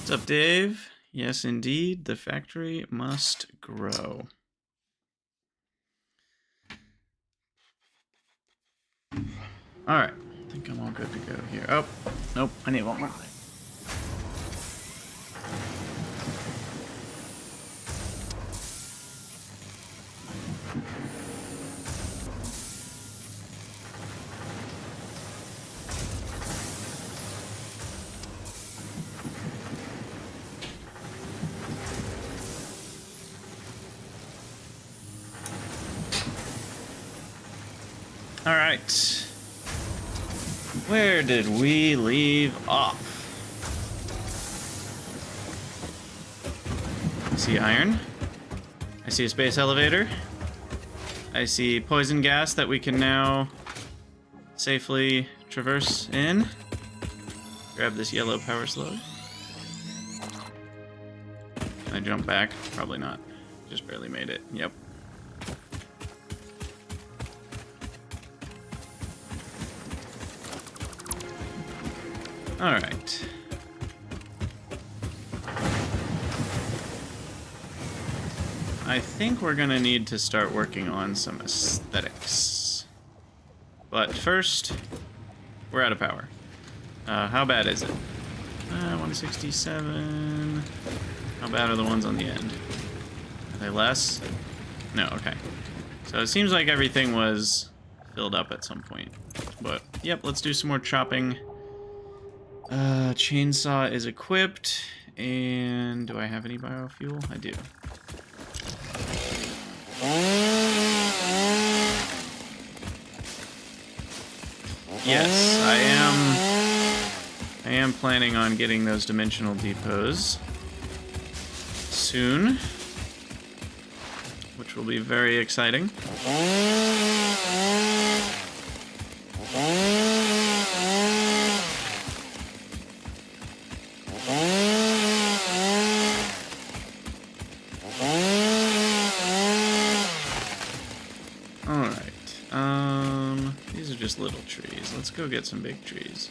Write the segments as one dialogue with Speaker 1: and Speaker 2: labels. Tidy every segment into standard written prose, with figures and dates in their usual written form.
Speaker 1: What's up, Dave? Yes, indeed, the factory must grow. Alright, I think I'm all good to go here. Oh, nope, I need one more thing. Alright. Where did we leave off? I see iron. I see a space elevator. I see poison gas that we can now safely traverse in. Grab this yellow power slug. Can I jump back? Probably not. Just barely made it. Yep. All right. I think we're gonna need to start working on some aesthetics. But first, we're out of power. How bad is it? 167. How bad are the ones on the end? Are they less? No, okay. So it seems like everything was filled up at some point. But, yep, let's do some more chopping. Chainsaw is equipped, and do I have any biofuel? I do. Yes, I am planning on getting those dimensional depots soon, which will be very exciting. These are just little trees. Let's go get some big trees.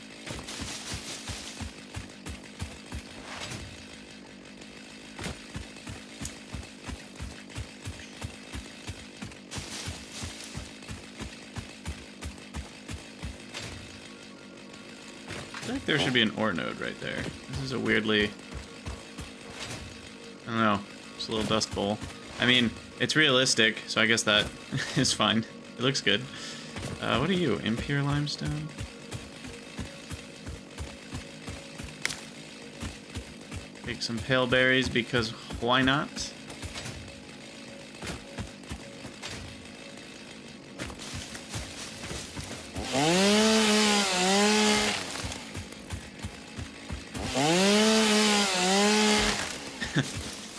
Speaker 1: I feel like there should be an ore node right there. This is a weirdly... I don't know. It's a little dust bowl. I mean, it's realistic, so I guess that is fine. It looks good. What are you? Impure limestone? Take some pale berries because why not?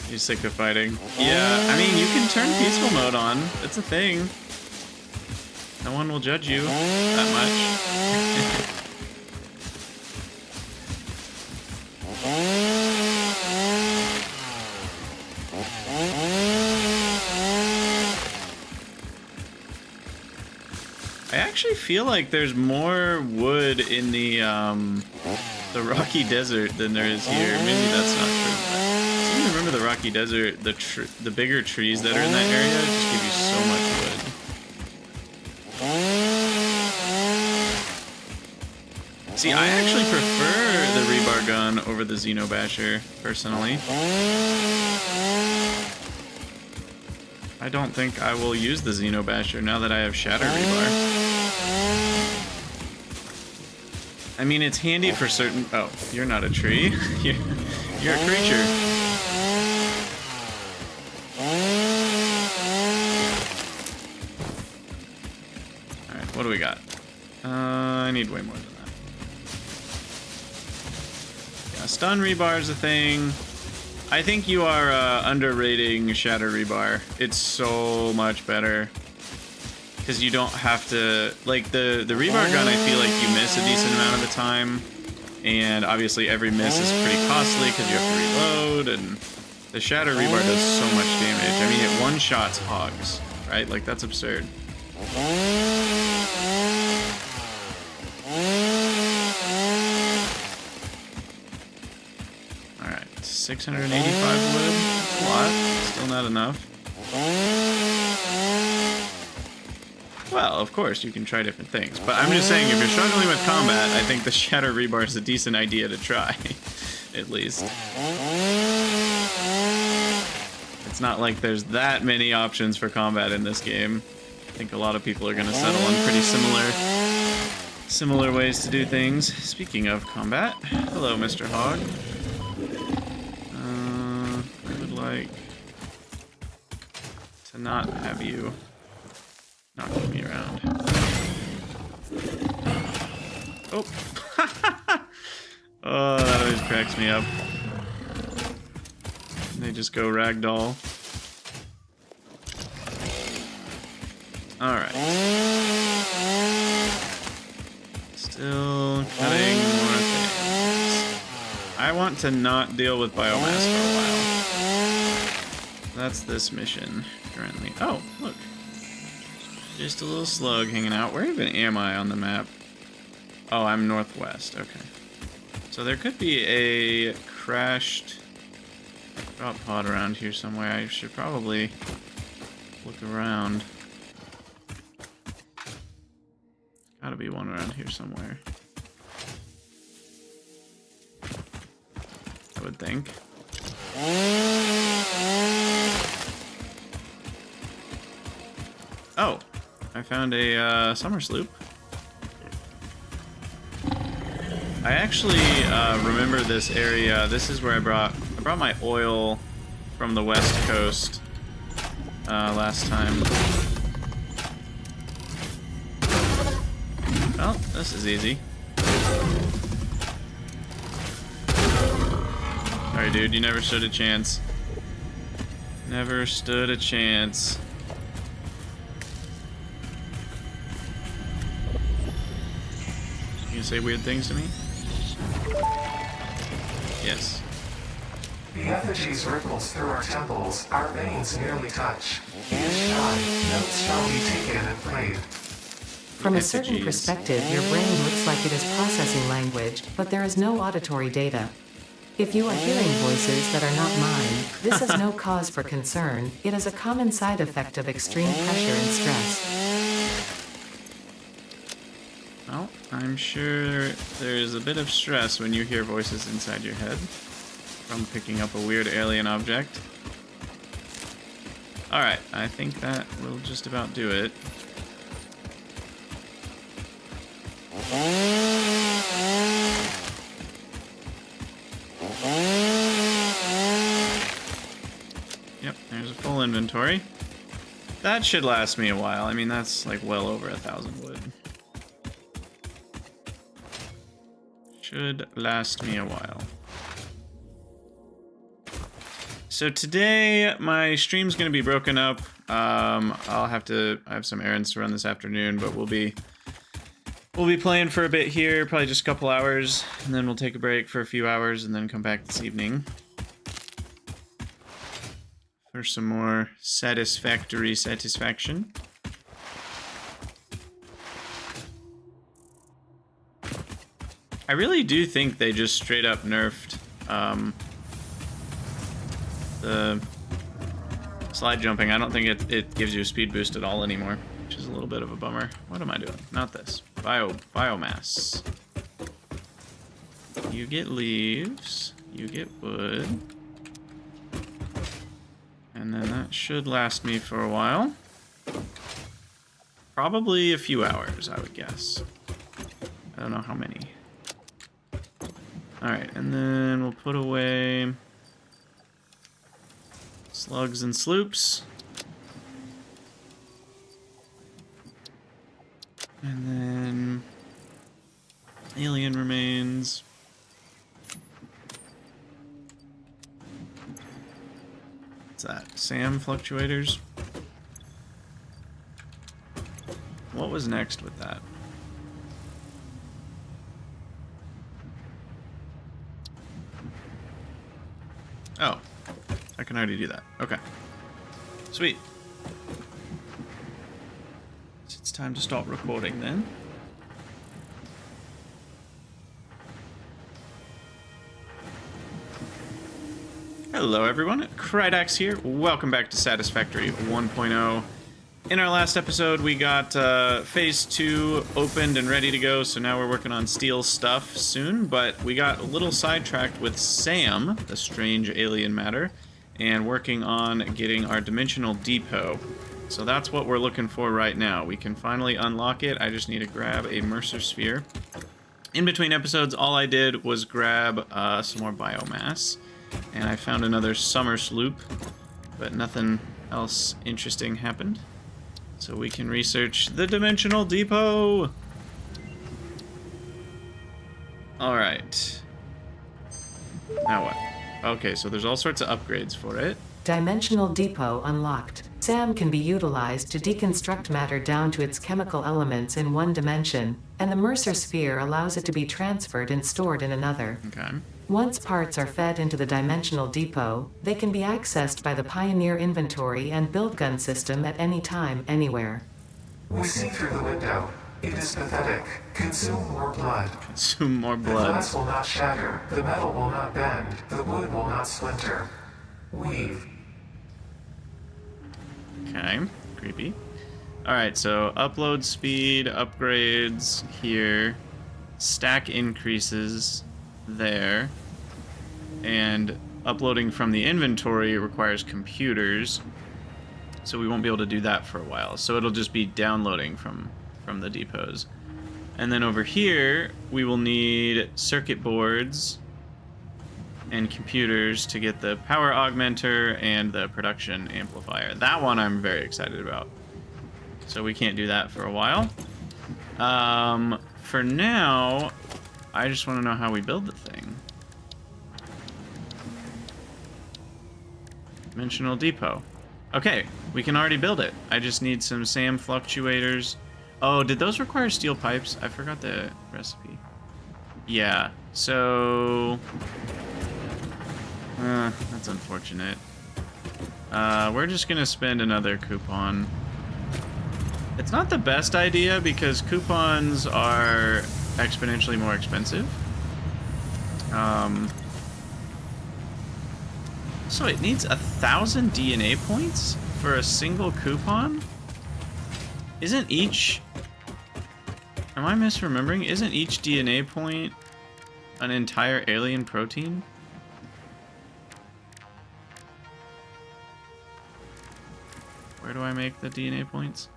Speaker 1: You're sick of fighting. Yeah, I mean, you can turn peaceful mode on. It's a thing. No one will judge you that much. I actually feel like there's more wood in the Rocky Desert than there is here. Maybe that's not true. I seem to remember the Rocky Desert, the bigger trees that are in that area just give you so much wood. See, I actually prefer the rebar gun over the Xenobasher, personally. I don't think I will use the Xenobasher now that I have Shatter Rebar. I mean, it's handy for certain... Oh, you're not a tree. You're a creature. Alright, what do we got? I need way more than that. Yeah, stun rebar is a thing. I think you are underrating Shatter Rebar. It's so much better. Because you don't have to... Like, the rebar gun, I feel like you miss a decent amount of the time. And obviously every miss is pretty costly because you have to reload. And the Shatter Rebar does so much damage. I mean, it one-shots hogs, right? Like, that's absurd. Alright. 685 wood. That's a lot. Still not enough. Well, of course, you can try different things. But I'm just saying, if you're struggling with combat, I think the Shatter Rebar is a decent idea to try. At least. It's not like there's that many options for combat in this game. I think a lot of people are going to settle on pretty similar ways to do things. Speaking of combat, hello, Mr. Hog. I would like to not have you knocking me around. Oh. Oh, that always cracks me up. They just go ragdoll. Alright. Still cutting more things. I want to not deal with biomass for a while. That's this mission currently. Oh, look. Just a little slug hanging out. Where even am I on the map? Oh, I'm northwest. Okay. So there could be a crashed drop pod around here somewhere. I should probably look around. Gotta be one around here somewhere. I would think. Oh, I found a summer sloop. I actually remember this area. This is where I brought my oil from the west coast last time. Well, this is easy. Sorry, dude, you never stood a chance. Never stood a chance. You gonna say weird things to me? Yes.
Speaker 2: The effigies ripples through our temples, our veins nearly touch. Each time, notes shall be taken and played.
Speaker 3: From a certain perspective, your brain looks like it is processing language, but there is no auditory data. If you are hearing voices that are not mine, this is no cause for concern. It is a common side effect of extreme pressure and stress.
Speaker 1: Well, I'm sure there's a bit of stress when you hear voices inside your head from picking up a weird alien object. Alright, I think that will just about do it. Yep, there's a full inventory. That should last me a while. I mean, that's like well over 1,000 wood. Should last me a while. So today my stream's gonna be broken up. I have some errands to run this afternoon, but we'll be playing for a bit here, probably just a couple hours, and then we'll take a break for a few hours and then come back this evening for some more satisfaction. I really do think they just straight up nerfed the slide jumping. I don't think it gives you a speed boost at all anymore, which is a little bit of a bummer. What am I doing? Not this. Biomass. You get leaves. You get wood. And then that should last me for a while. Probably a few hours, I would guess. I don't know how many. Alright, and then we'll put away slugs and sloops. And then alien remains. What's that? SAM fluctuators? What was next with that? Oh, I can already do that. Okay. Sweet. It's time to stop recording then. Hello everyone, Krydax here. Welcome back to Satisfactory 1.0. In our last episode, we got Phase 2 opened and ready to go, so now we're working on steel stuff soon, but we got a little sidetracked with Sam, the strange alien matter, and working on getting our dimensional depot. So that's what we're looking for right now. We can finally unlock it. I just need to grab a Mercer Sphere. In between episodes, all I did was grab some more biomass. And I found another summer sloop, but nothing else interesting happened. So we can research the Dimensional Depot! Alright. Now what? Okay, so there's all sorts of upgrades for it.
Speaker 3: Dimensional Depot unlocked. SAM can be utilized to deconstruct matter down to its chemical elements in one dimension, and the Mercer Sphere allows it to be transferred and stored in another.
Speaker 1: Okay.
Speaker 3: Once parts are fed into the Dimensional Depot, they can be accessed by the Pioneer inventory and build gun system at any time, anywhere.
Speaker 2: We see through the window. It is pathetic. Consume more blood.
Speaker 1: Consume more
Speaker 2: The
Speaker 1: blood.
Speaker 2: glass will not shatter. The metal will not bend. The wood will not splinter. Weave.
Speaker 1: Okay, creepy. Alright, so upload speed, upgrades here, stack increases there, and uploading from the inventory requires computers, so we won't be able to do that for a while. So it'll just be downloading from the depots. And then over here, we will need circuit boards and computers to get the power augmenter and the production amplifier. That one I'm very excited about. So we can't do that for a while. For now, I just want to know how we build the thing. Dimensional Depot. Okay, we can already build it. I just need some SAM fluctuators. Oh, did those require steel pipes? I forgot the recipe. Yeah, so... that's unfortunate. We're just gonna spend another coupon. It's not the best idea because coupons are exponentially more expensive. So it needs 1,000 DNA points for a single coupon? Isn't each... Am I misremembering? Isn't each DNA point an entire alien protein? Where do I make the DNA points?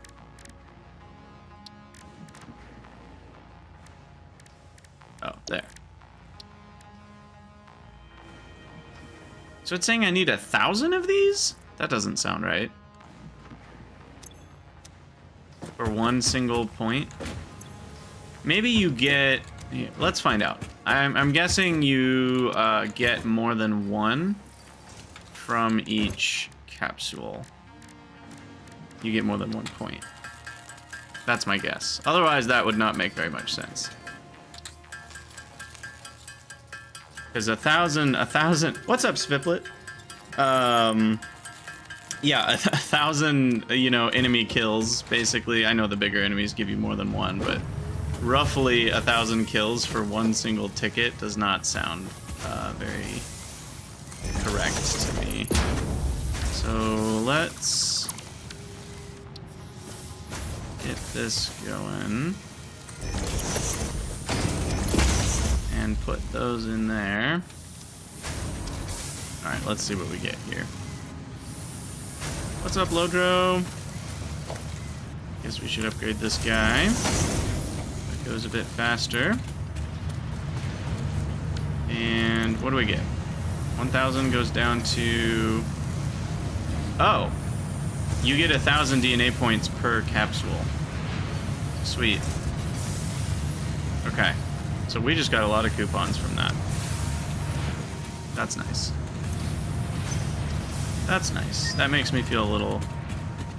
Speaker 1: Oh, there. So it's saying I need 1,000 of these? That doesn't sound right. For one single point? Maybe you get... Yeah, let's find out. I'm guessing you get more than one from each capsule. You get more than 1 point. That's my guess. Otherwise, that would not make very much sense. Because 1,000... What's up, Sviplet? Yeah, 1,000, you know, enemy kills, basically. I know the bigger enemies give you more than one, but roughly 1,000 kills for one single ticket does not sound very correct to me. So let's get this going. And put those in there. Alright, let's see what we get here. What's up, Lodro? Guess we should upgrade this guy. That goes a bit faster. And what do we get? 1,000 goes down to... Oh! You get 1,000 DNA points per capsule. Sweet. Okay. So we just got a lot of coupons from that. That's nice. That's nice. That makes me feel a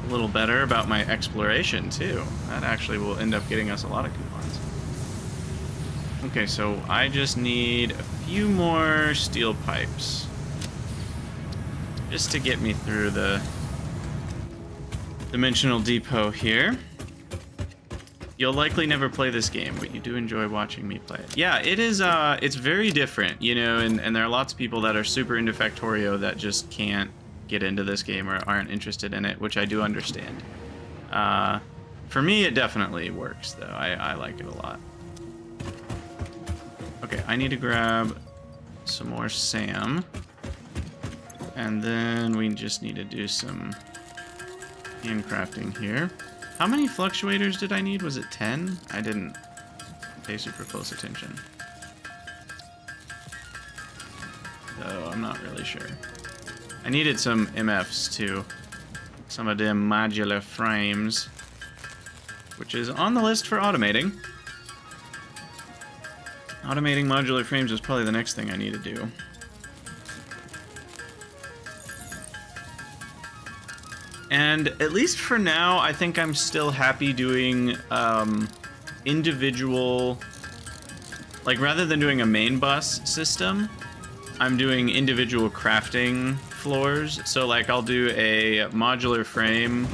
Speaker 1: little better about my exploration too. That actually will end up getting us a lot of coupons. Okay, so I just need a few more steel pipes. Just to get me through the Dimensional Depot here. You'll likely never play this game, but you do enjoy watching me play it. Yeah, it is, it's very different, you know, and there are lots of people that are super into Factorio that just can't get into this game or aren't interested in it, which I do understand. For me, it definitely works, though. I like it a lot. Okay, I need to grab some more SAM. And then we just need to do some handcrafting here. How many fluctuators did I need? Was it 10? I didn't pay super close attention. So I'm not really sure. I needed some MFs too. Some of them modular frames. Which is on the list for automating. Automating modular frames is probably the next thing I need to do. And at least for now, I think I'm still happy doing individual, like rather than doing a main bus system, I'm doing individual crafting floors. So like I'll do a modular frame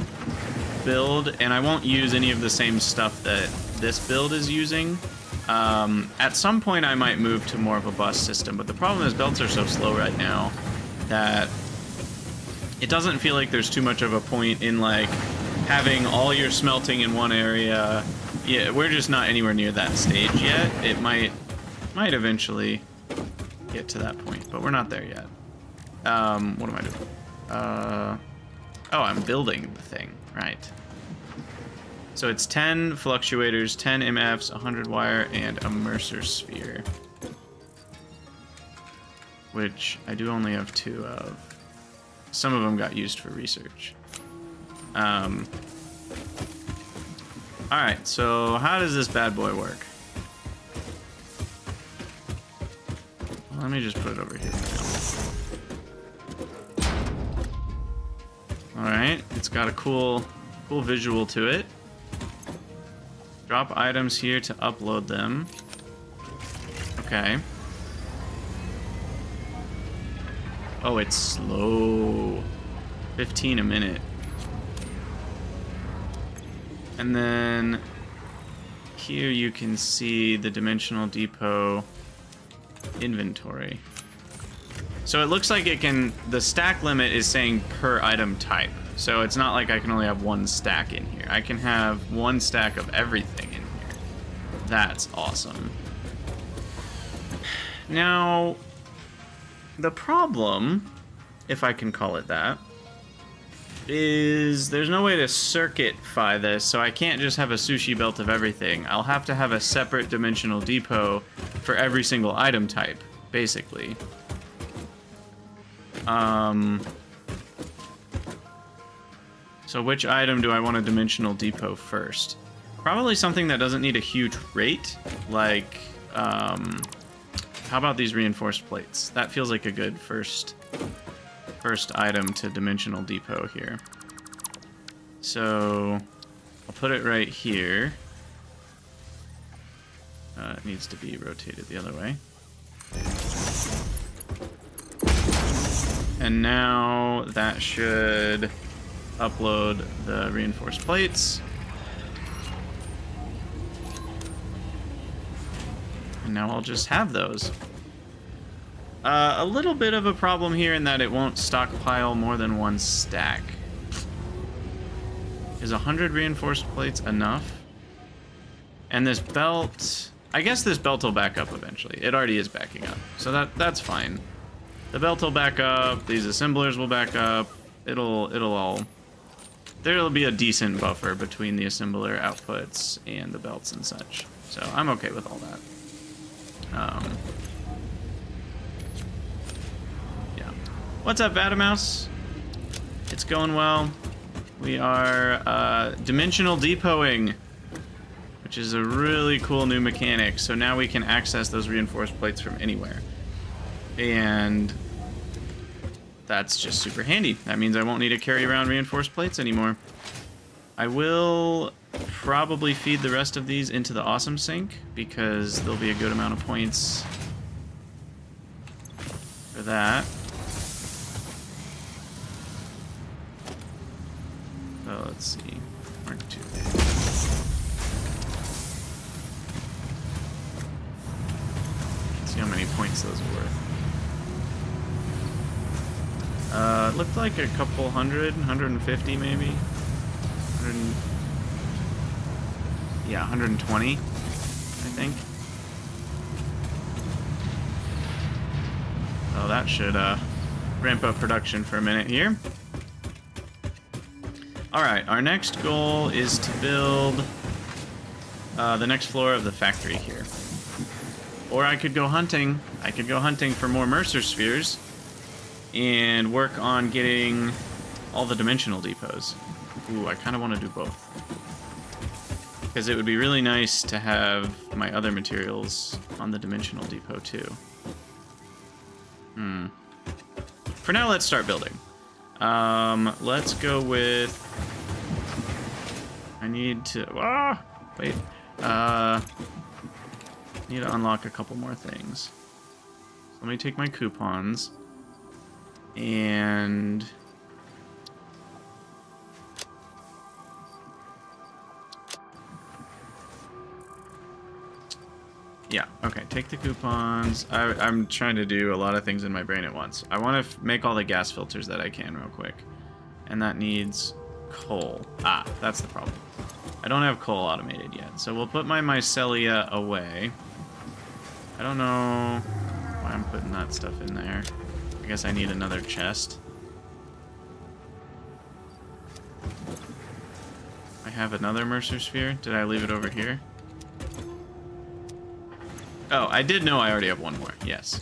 Speaker 1: build, and I won't use any of the same stuff that this build is using. At some point I might move to more of a bus system, but the problem is belts are so slow right now that it doesn't feel like there's too much of a point in like having all your smelting in one area. Yeah, we're just not anywhere near that stage yet. It might eventually get to that point, but we're not there yet. What am I doing? Oh, I'm building the thing, right. So it's 10 fluctuators, 10 MFs, 100 wire, and a Mercer sphere. Which I do only have 2 of. Some of them got used for research. Alright, so how does this bad boy work? Well, let me just put it over here. Alright, it's got a cool visual to it. Drop items here to upload them. Okay. Oh, it's slow. 15 a minute. And then here you can see the Dimensional Depot inventory. So it looks like it can, the stack limit is saying per item type. So it's not like I can only have 1 stack in here. I can have 1 stack of everything in here. That's awesome. Now, the problem, if I can call it that, is there's no way to circuitfy this, so I can't just have a sushi belt of everything. I'll have to have a separate Dimensional Depot for every single item type, basically. So which item do I want a Dimensional Depot first? Probably something that doesn't need a huge rate, like, how about these reinforced plates? That feels like a good first item to Dimensional Depot here. So I'll put it right here. It needs to be rotated the other way. And now that should upload the reinforced plates. And now I'll just have those. A little bit of a problem here in that it won't stockpile more than 1 stack. Is 100 reinforced plates enough? And this belt, I guess this belt will back up eventually. It already is backing up, so that's fine. The belt will back up, these assemblers will back up. There'll be a decent buffer between the assembler outputs and the belts and such. So I'm okay with all that. Yeah. What's up, Vatamouse? It's going well. We are dimensional depoting, which is a really cool new mechanic. So now we can access those reinforced plates from anywhere. And that's just super handy. That means I won't need to carry around reinforced plates anymore. I will probably feed the rest of these into the awesome sink because there'll be a good amount of points for that. So let's see. Mark 2. points those are worth. It looked like a couple hundred, 150 maybe. 100, yeah, 120, I think. Oh, that should ramp up production for a minute here. Alright, our next goal is to build the next floor of the factory here. Or I could go hunting. I could go hunting for more Mercer spheres and work on getting all the dimensional depots. Ooh, I kind of want to do both. Because it would be really nice to have my other materials on the dimensional depot too. For now, let's start building. Let's go with... I need to... wait. Need to unlock a couple more things. So let me take my coupons. And... yeah, okay, take the coupons. I'm trying to do a lot of things in my brain at once. I want to make all the gas filters that I can real quick. And that needs coal. Ah, that's the problem. I don't have coal automated yet. So we'll put my mycelia away. I don't know why I'm putting that stuff in there. I guess I need another chest. I have another Mercer sphere. Did I leave it over here? Oh, I did know I already have one more. Yes.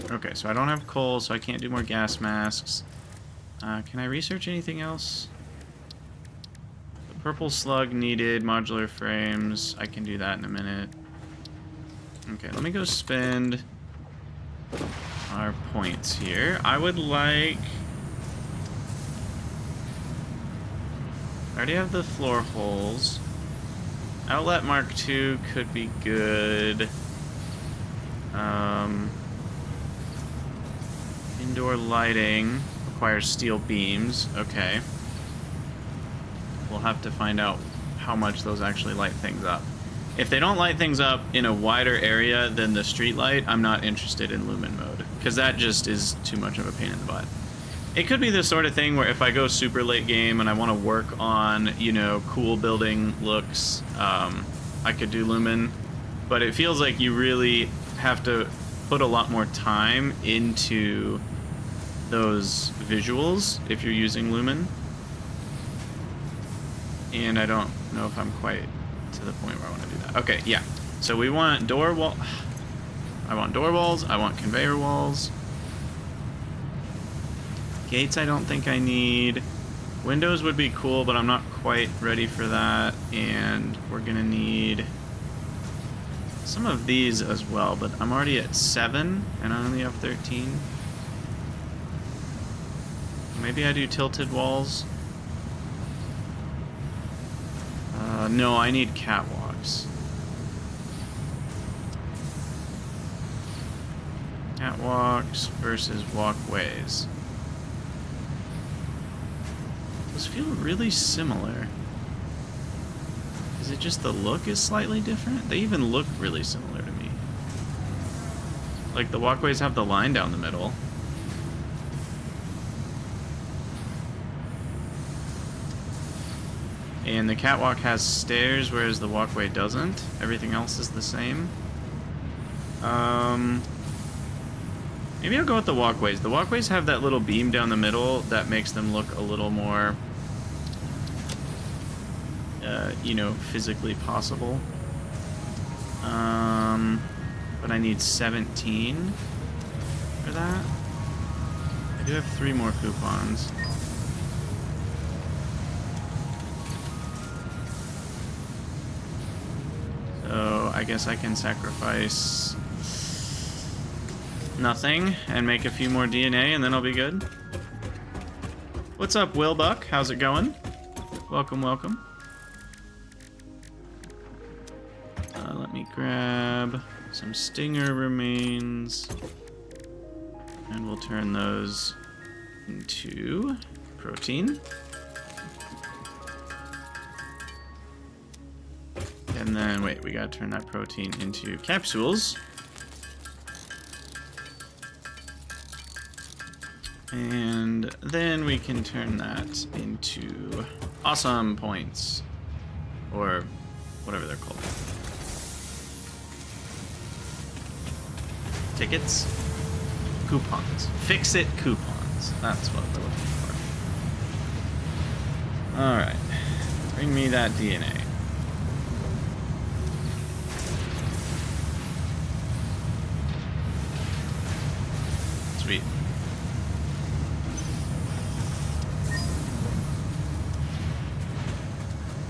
Speaker 1: Okay, so I don't have coal, so I can't do more gas masks. Can I research anything else? The purple slug needed, modular frames. I can do that in a minute. Okay, let me go spend our points here. I would like... I already have the floor holes. Outlet Mark II could be good. Indoor lighting requires steel beams. Okay. We'll have to find out how much those actually light things up. If they don't light things up in a wider area than the street light, I'm not interested in lumen mode, because that just is too much of a pain in the butt. It could be the sort of thing where if I go super late game and I want to work on, you know, cool building looks, I could do lumen. But it feels like you really have to put a lot more time into those visuals if you're using lumen. And I don't know if I'm quite to the point where I want to do that. Okay, yeah. So we want door wall. I want door walls. I want conveyor walls. Gates I don't think I need. Windows would be cool, but I'm not quite ready for that. And we're gonna need some of these as well, but I'm already at 7 and I only have 13. Maybe I do tilted walls. No, I need catwalks. Catwalks versus walkways. Those feel really similar. Is it just the look is slightly different? They even look really similar to me. Like the walkways have the line down the middle. And the catwalk has stairs, whereas the walkway doesn't. Everything else is the same. Maybe I'll go with the walkways. The walkways have that little beam down the middle that makes them look a little more, you know, physically possible. But I need 17 for that. I do have 3 more coupons. So I guess I can sacrifice nothing and make a few more DNA and then I'll be good. What's up, Will Buck? How's it going? Welcome, welcome. Let me grab some stinger remains and we'll turn those into protein. And then, wait, we gotta turn that protein into capsules. And then we can turn that into awesome points. Or whatever they're called. Tickets? Coupons. Fix-it coupons. That's what we're looking for. Alright. Bring me that DNA. Sweet.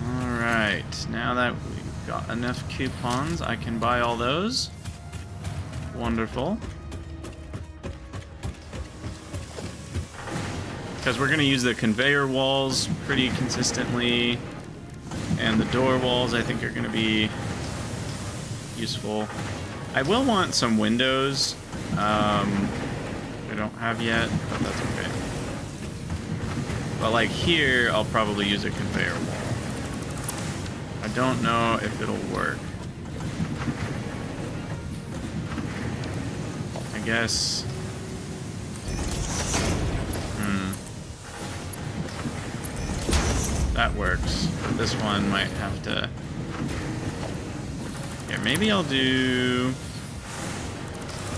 Speaker 1: Alright. Now that we've got enough coupons, I can buy all those. Wonderful. Because we're going to use the conveyor walls pretty consistently. And the door walls, I think, are going to be useful. I will want some windows. We don't have yet, but that's okay. But like here, I'll probably use a conveyor wall. I don't know if it'll work. I guess... that works. But this one might have to... Here, maybe I'll do...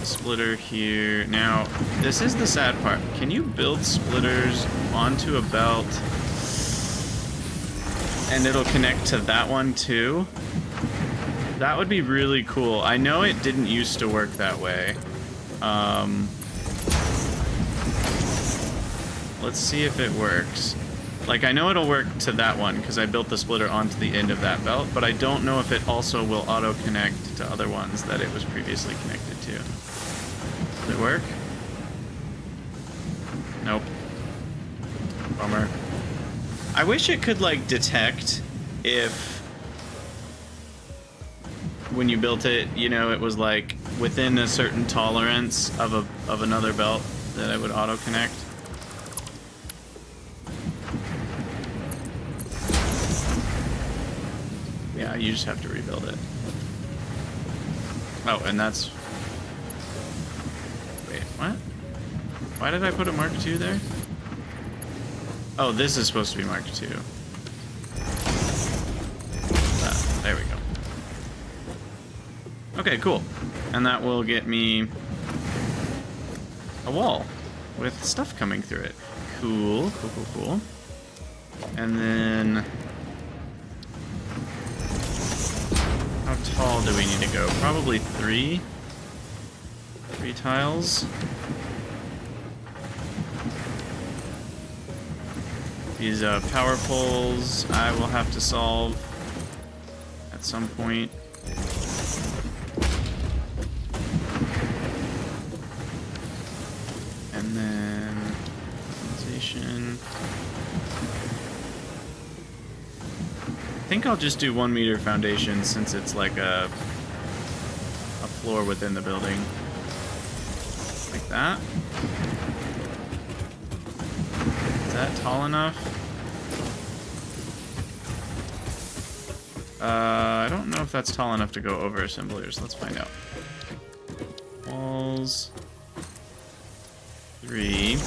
Speaker 1: a splitter here. Now, this is the sad part. Can you build splitters onto a belt and it'll connect to that one too? That would be really cool. I know it didn't used to work that way. Let's see if it works. Like, I know it'll work to that one because I built the splitter onto the end of that belt, but I don't know if it also will auto-connect to other ones that it was previously connected to. Does it work? Nope. Bummer. I wish it could, like, detect if, when you built it, you know, it was, like, within a certain tolerance of another belt that it would auto-connect. Yeah, you just have to rebuild it. Oh, and that's... Wait, what? Why did I put a Mark II there? Oh, this is supposed to be Mark II. There we go. Okay, cool. And that will get me a wall with stuff coming through it. Cool, cool, cool, cool. And then... how tall do we need to go? Probably 3 tiles. These power poles I will have to solve at some point. And then condensation. I think I'll just do 1 meter foundation since it's like a floor within the building. Like that. Is that tall enough? I don't know if that's tall enough to go over assemblers. Let's find out. Walls. 3.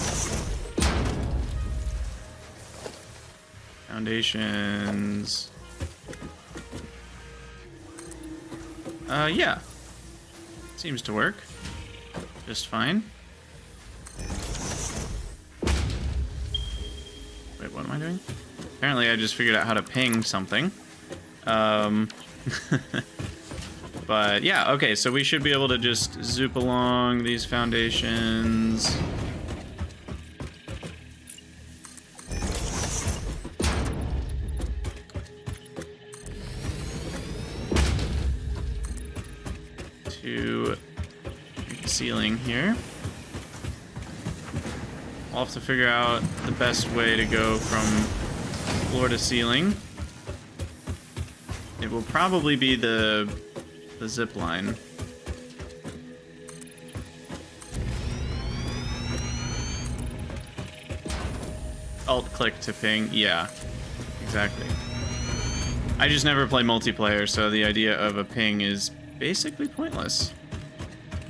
Speaker 1: Foundations. Yeah. Seems to work. Just fine. Wait, what am I doing? Apparently I just figured out how to ping something. But yeah, okay, so we should be able to just zoop along these foundations. To the ceiling here. I'll have to figure out the best way to go from floor to ceiling. It will probably be the zip line. Alt-click to ping. Yeah, exactly. I just never play multiplayer, so the idea of a ping is basically pointless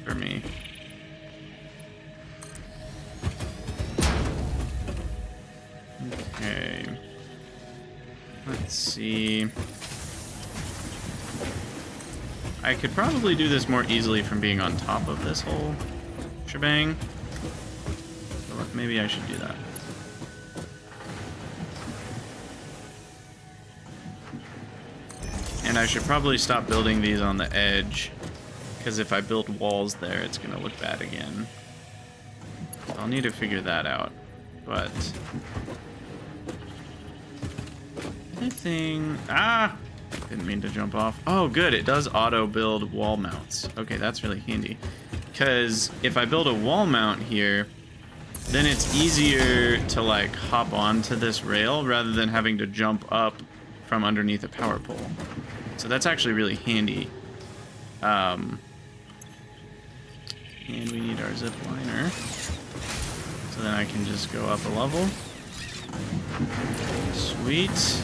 Speaker 1: for me. Okay. Let's see. I could probably do this more easily from being on top of this whole shebang. So maybe I should do that. And I should probably stop building these on the edge, because if I build walls there, it's going to look bad again. So I'll need to figure that out. But anything... Ah! Didn't mean to jump off. Oh, good. It does auto-build wall mounts. Okay, that's really handy. Because if I build a wall mount here, then it's easier to, like, hop onto this rail rather than having to jump up from underneath a power pole. So that's actually really handy. And we need our zip liner. So then I can just go up a level. Sweet.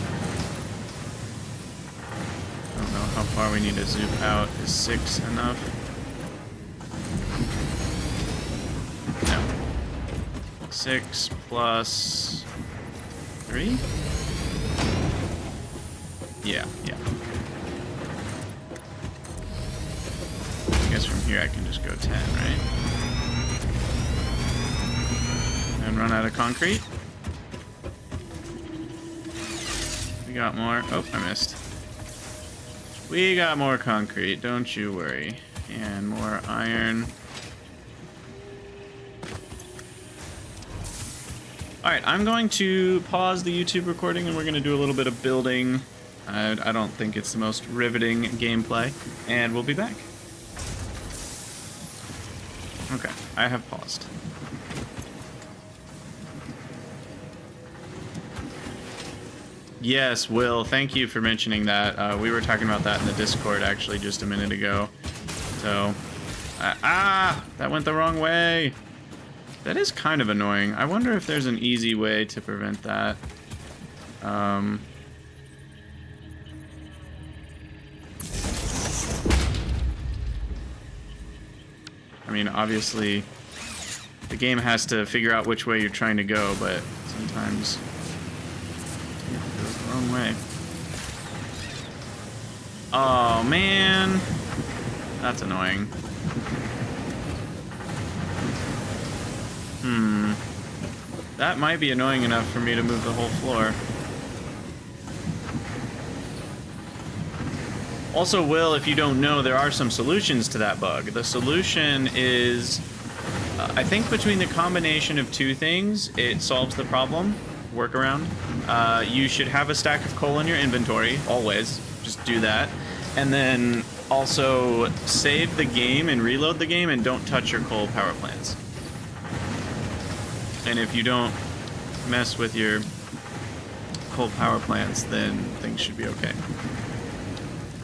Speaker 1: I don't know how far we need to zoom out. Is 6 enough? No. 6 plus 3? Yeah. I guess from here I can just go 10, right? And run out of concrete. We got more. Oh, I missed. We got more concrete, don't you worry. And more iron. Alright, I'm going to pause the YouTube recording and we're going to do a little bit of building. I don't think it's the most riveting gameplay. And we'll be back. Okay, I have paused. Yes, Will, thank you for mentioning that. We were talking about that in the Discord actually just a minute ago. So, that went the wrong way. That is kind of annoying. I wonder if there's an easy way to prevent that. I mean, obviously, the game has to figure out which way you're trying to go, but sometimes it goes the wrong way. Oh, man. That's annoying. That might be annoying enough for me to move the whole floor. Also, Will, if you don't know, there are some solutions to that bug. The solution is, I think between the combination of two things, it solves the problem. Workaround. You should have a stack of coal in your inventory, always. Just do that. And then also save the game and reload the game and don't touch your coal power plants. And if you don't mess with your coal power plants, then things should be okay.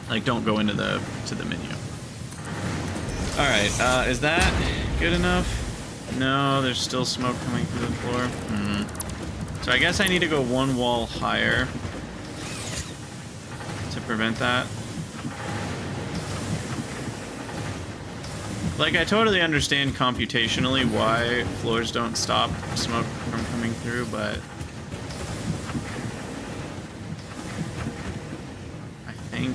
Speaker 1: Like, don't go into the menu. Alright, is that good enough? No, there's still smoke coming through the floor. So I guess I need to go one wall higher to prevent that. Like, I totally understand computationally why floors don't stop smoke from coming through, but I think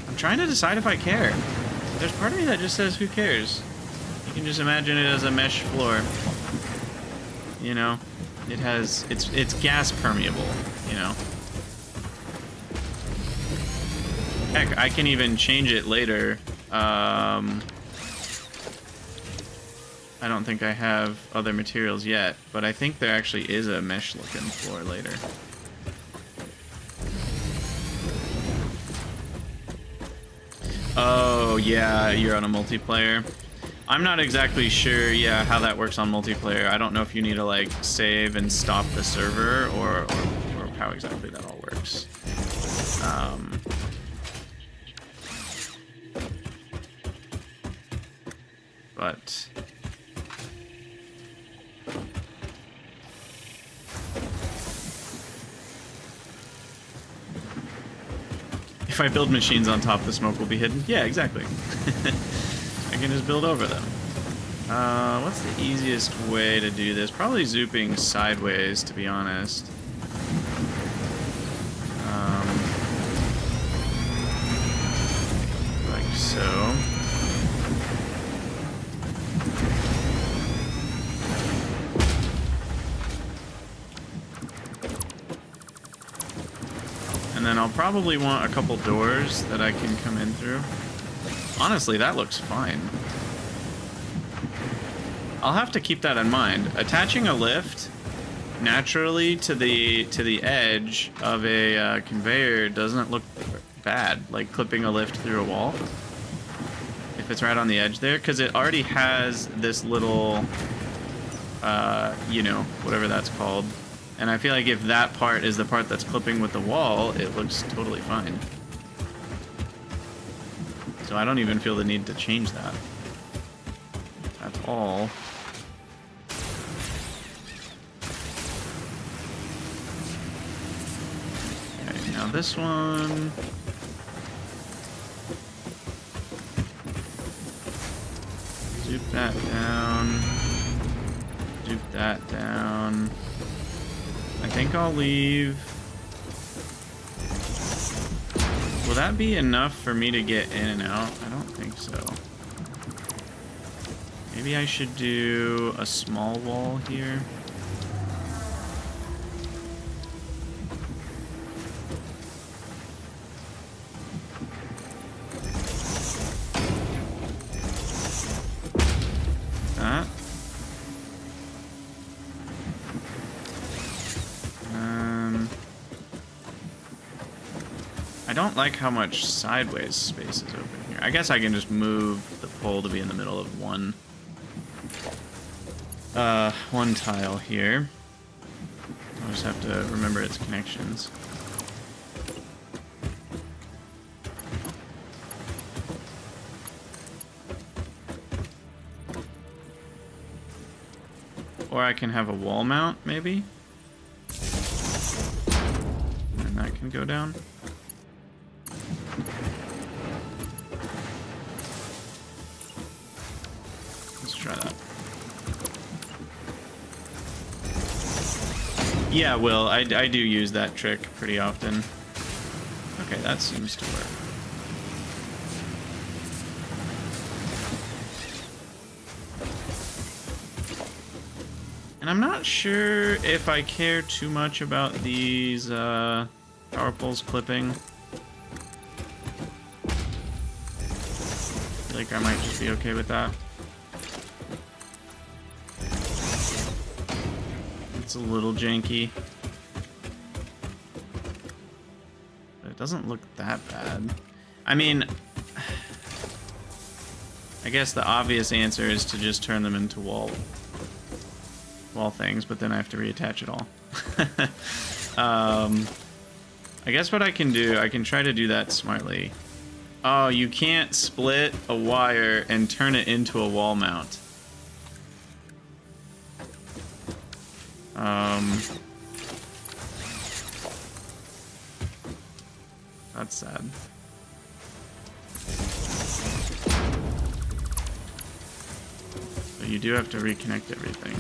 Speaker 1: I'm trying to decide if I care. There's part of me that just says, who cares? You can just imagine it as a mesh floor. You know, it has, it's gas permeable, you know. Heck, I can even change it later. I don't think I have other materials yet, but I think there actually is a mesh looking floor later. Oh, yeah, you're on a multiplayer. I'm not exactly sure, yeah, how that works on multiplayer. I don't know if you need to, like, save and stop the server or how exactly that all works. But If I build machines on top, the smoke will be hidden. Yeah, exactly. I can just build over them. What's the easiest way to do this? Probably zooping sideways, to be honest. Like so. And then I'll probably want a couple doors that I can come in through. Honestly, that looks fine. I'll have to keep that in mind. Attaching a lift naturally to the edge of a conveyor doesn't look bad, like clipping a lift through a wall. If it's right on the edge there, because it already has this little, you know, whatever that's called. And I feel like if that part is the part that's clipping with the wall, it looks totally fine. So I don't even feel the need to change that at all. Okay, now this one. Zoop that down. Zoop that down. I think I'll leave. Will that be enough for me to get in and out? I don't think so. Maybe I should do a small wall here. That. I don't like how much sideways space is open here. I guess I can just move the pole to be in the middle of one tile here. I'll just have to remember its connections. Or I can have a wall mount, maybe? And that can go down. Let's try that. Yeah, Will, I do use that trick pretty often. Okay, that seems to work. And I'm not sure if I care too much about these power poles clipping. I feel like I might just be okay with that. It's a little janky. But it doesn't look that bad. I mean, I guess the obvious answer is to just turn them into wall things, but then I have to reattach it all. I guess what I can do, I can try to do that smartly. Oh, you can't split a wire and turn it into a wall mount. That's sad. So you do have to reconnect everything.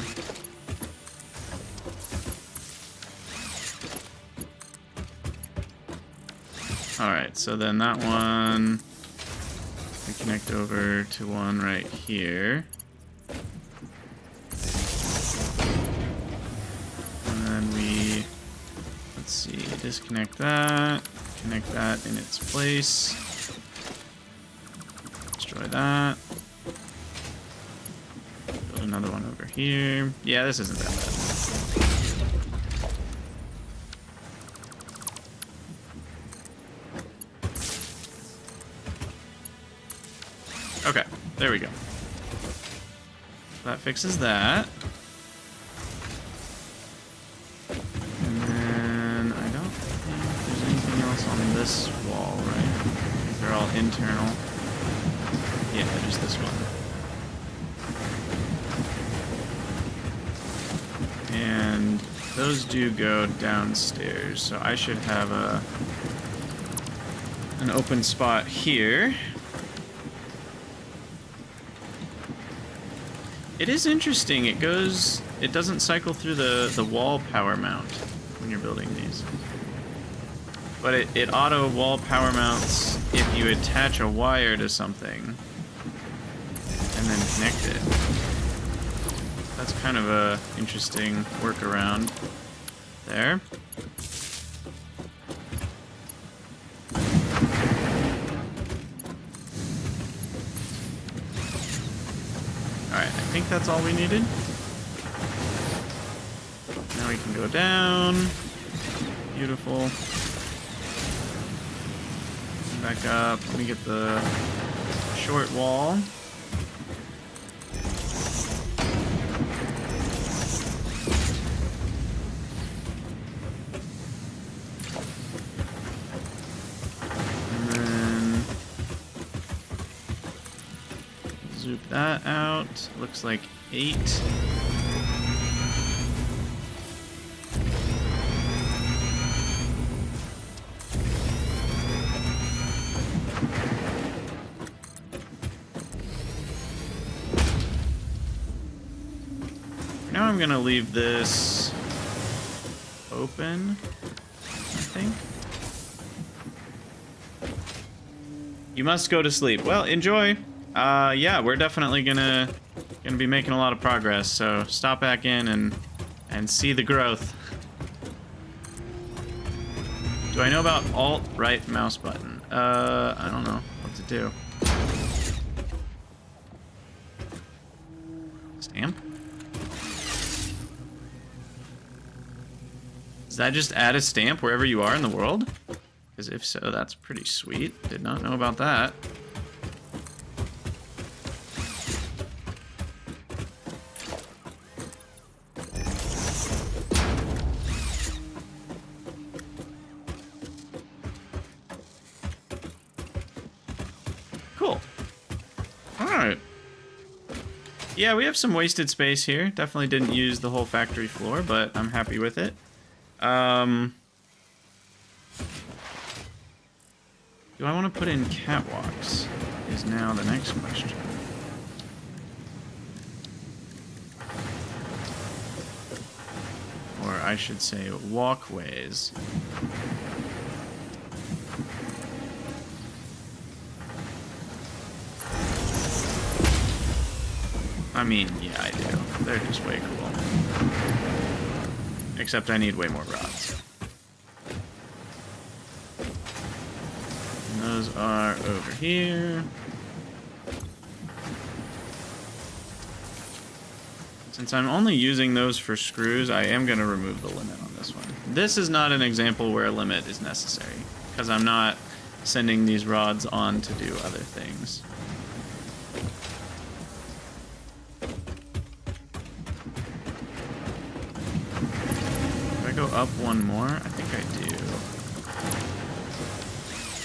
Speaker 1: Alright, so then that one, we connect over to one right here. And then we, let's see, disconnect that, connect that in its place, destroy that, build another one over here. Yeah, this isn't that bad. Okay, there we go. That fixes that. And then I don't think there's anything else on this wall, right? They're all internal. Yeah, just this one. And those do go downstairs, so I should have a an open spot here. It is interesting. It doesn't cycle through the wall power mount when you're building these. But it auto wall power mounts if you attach a wire to something and then connect it. That's kind of a interesting workaround there. Alright, I think that's all we needed. Now we can go down. Beautiful. Back up. Let me get the short wall. And then zoop that out. Looks like 8. Now I'm gonna leave this open, I think. You must go to sleep. Well, enjoy. Yeah, we're definitely gonna be making a lot of progress, so stop back in and see the growth. Do I know about Alt right mouse button? I don't know what to do. Stamp? Does that just add a stamp wherever you are in the world? Because if so, that's pretty sweet. Did not know about that. Cool. Alright. Yeah, we have some wasted space here. Definitely didn't use the whole factory floor, but I'm happy with it. Do I want to put in catwalks? Is now the next question. Or I should say walkways. I mean, yeah, I do. They're just way cool. Except I need way more rods. And those are over here. Since I'm only using those for screws, I am going to remove the limit on this one. This is not an example where a limit is necessary, because I'm not sending these rods on to do other things. Go up one more? I think I do.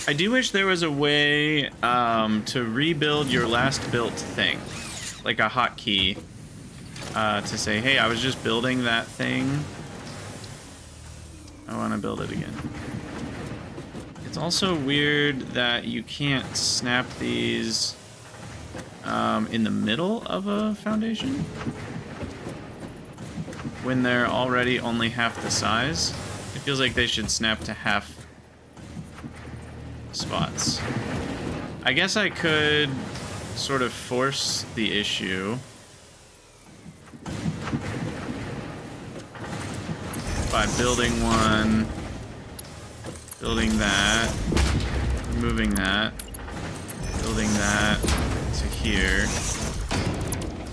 Speaker 1: I do wish there was a way to rebuild your last built thing. Like a hotkey to say, hey, I was just building that thing. I want to build it again. It's also weird that you can't snap these in the middle of a foundation when they're already only half the size. It feels like they should snap to half spots. I guess I could sort of force the issue by building one, building that, removing that, building that to here,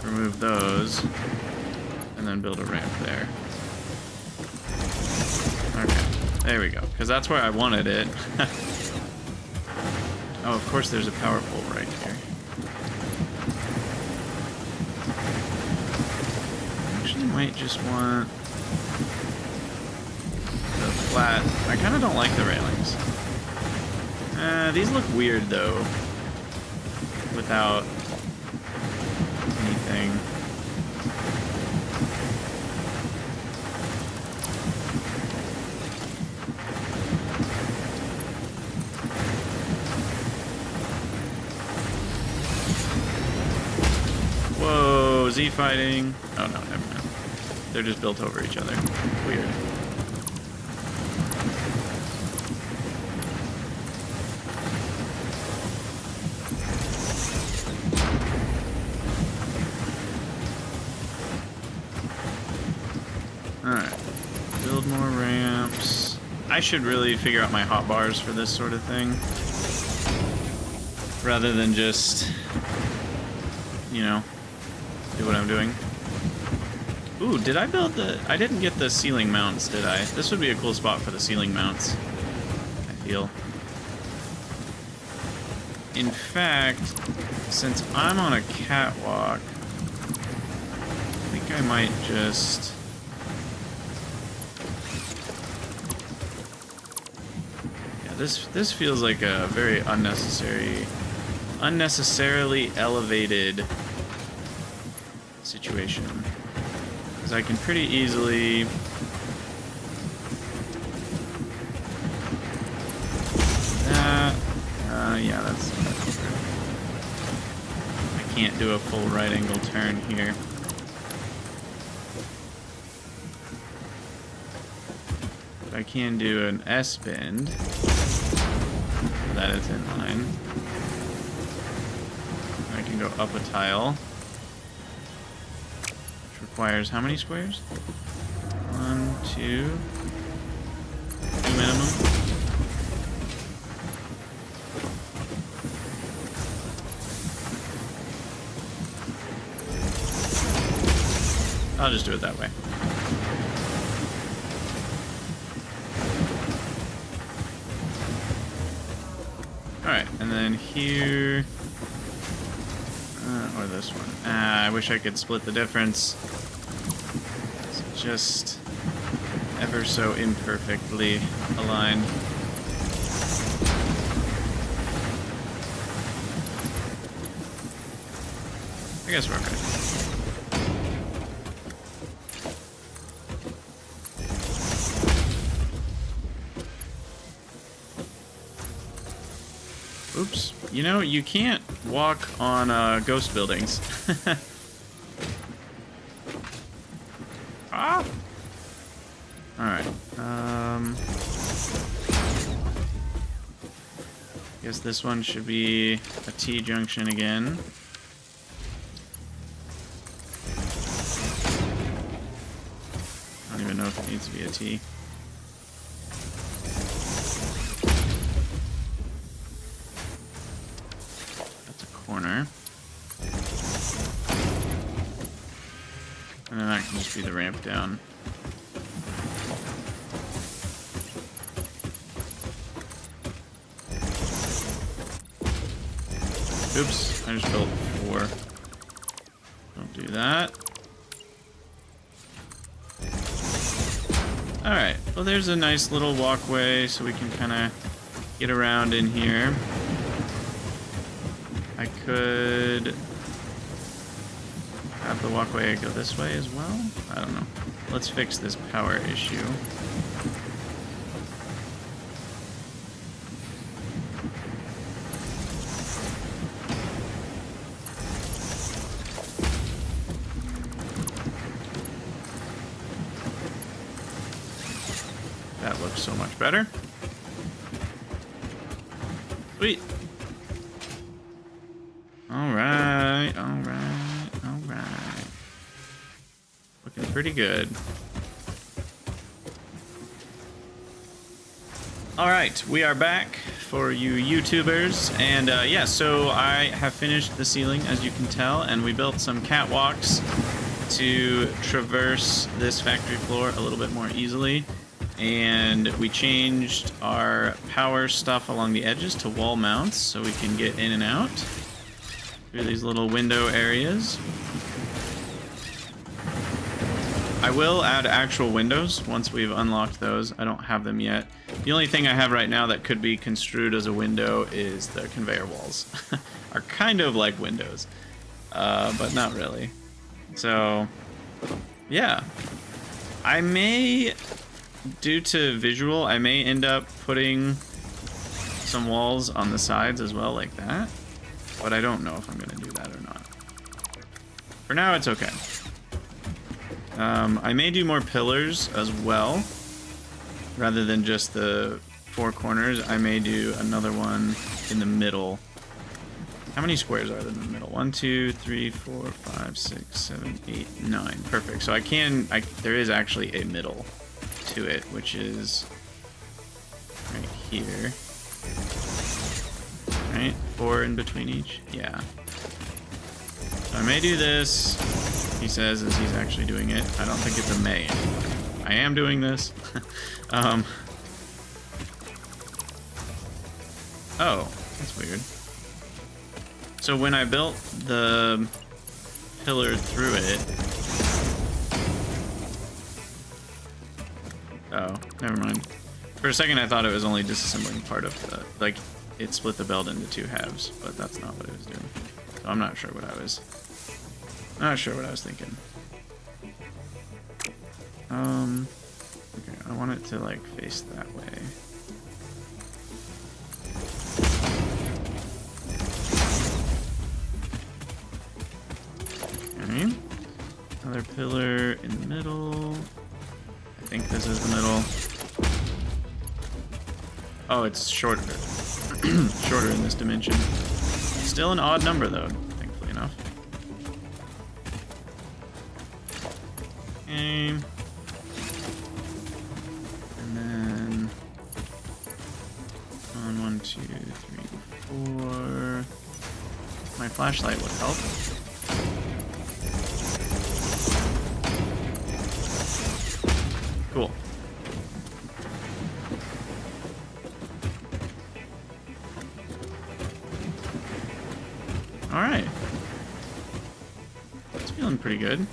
Speaker 1: remove those, and then build a ramp there. Okay, there we go, because that's where I wanted it. Oh, of course there's a power pole right here. Actually might just want the flat. I kind of don't like the railings. These look weird though, without anything. Z fighting. Oh, no, never mind. They're just built over each other. Weird. Alright. Build more ramps. I should really figure out my hotbars for this sort of thing. Rather than just, you know, do what I'm doing. Ooh, did I build the... I didn't get the ceiling mounts, did I? This would be a cool spot for the ceiling mounts, I feel. In fact, since I'm on a catwalk, I think I might just... Yeah, this feels like a very unnecessarily elevated situation. Because I can pretty easily... yeah, that's true. I can't do a full right angle turn here. But I can do an S-bend. That is in line. I can go up a tile. Which requires how many squares? 1, 2 minimum. I'll just do it that way. Alright, and then here... or this one. I wish I could split the difference. It's just ever so imperfectly aligned. I guess we're okay. Oops. You know, you can't walk on ghost buildings. Ah! Alright. Guess this one should be a T-junction again. I don't even know if it needs to be a T. Corner. And then that can just be the ramp down. Oops, I just built 4. Don't do that. Alright, well there's a nice little walkway so we can kind of get around in here. I could have the walkway go this way as well? I don't know. Let's fix this power issue. That looks so much better. Sweet. Alright. Looking pretty good. Alright, we are back for you YouTubers. And yeah, so I have finished the ceiling, as you can tell, and we built some catwalks to traverse this factory floor a little bit more easily. And we changed our power stuff along the edges to wall mounts so we can get in and out through these little window areas. I will add actual windows once we've unlocked those. I don't have them yet. The only thing I have right now that could be construed as a window is the conveyor walls. Are kind of like windows, but not really. So, yeah. I may, due to visual, I may end up putting some walls on the sides as well, like that. But I don't know if I'm going to do that or not. For now, it's okay. I may do more pillars as well. Rather than just the 4 corners, I may do another one in the middle. How many squares are there in the middle? 1, 2, 3, 4, 5, 6, 7, 8, 9. Perfect. So there is actually a middle to it, which is right here. Right? 4 in between each? Yeah. So I may do this, he says, as he's actually doing it. I don't think it's a may anymore. I am doing this. Oh, that's weird. So when I built the pillar through it... Oh, never mind. For a second I thought it was only disassembling part of the... Like, it split the belt into 2 halves, but that's not what it was doing. So I'm not sure what I was... Not sure what I was thinking. Okay, I want it to, like, face that way. Okay. Another pillar in the middle. I think this is the middle. Oh, it's shorter. Shorter in this dimension. Still an odd number, though, thankfully enough. Okay. And then... 1, 2, 3, 4... My flashlight would help. Cool. Alright. It's feeling pretty good.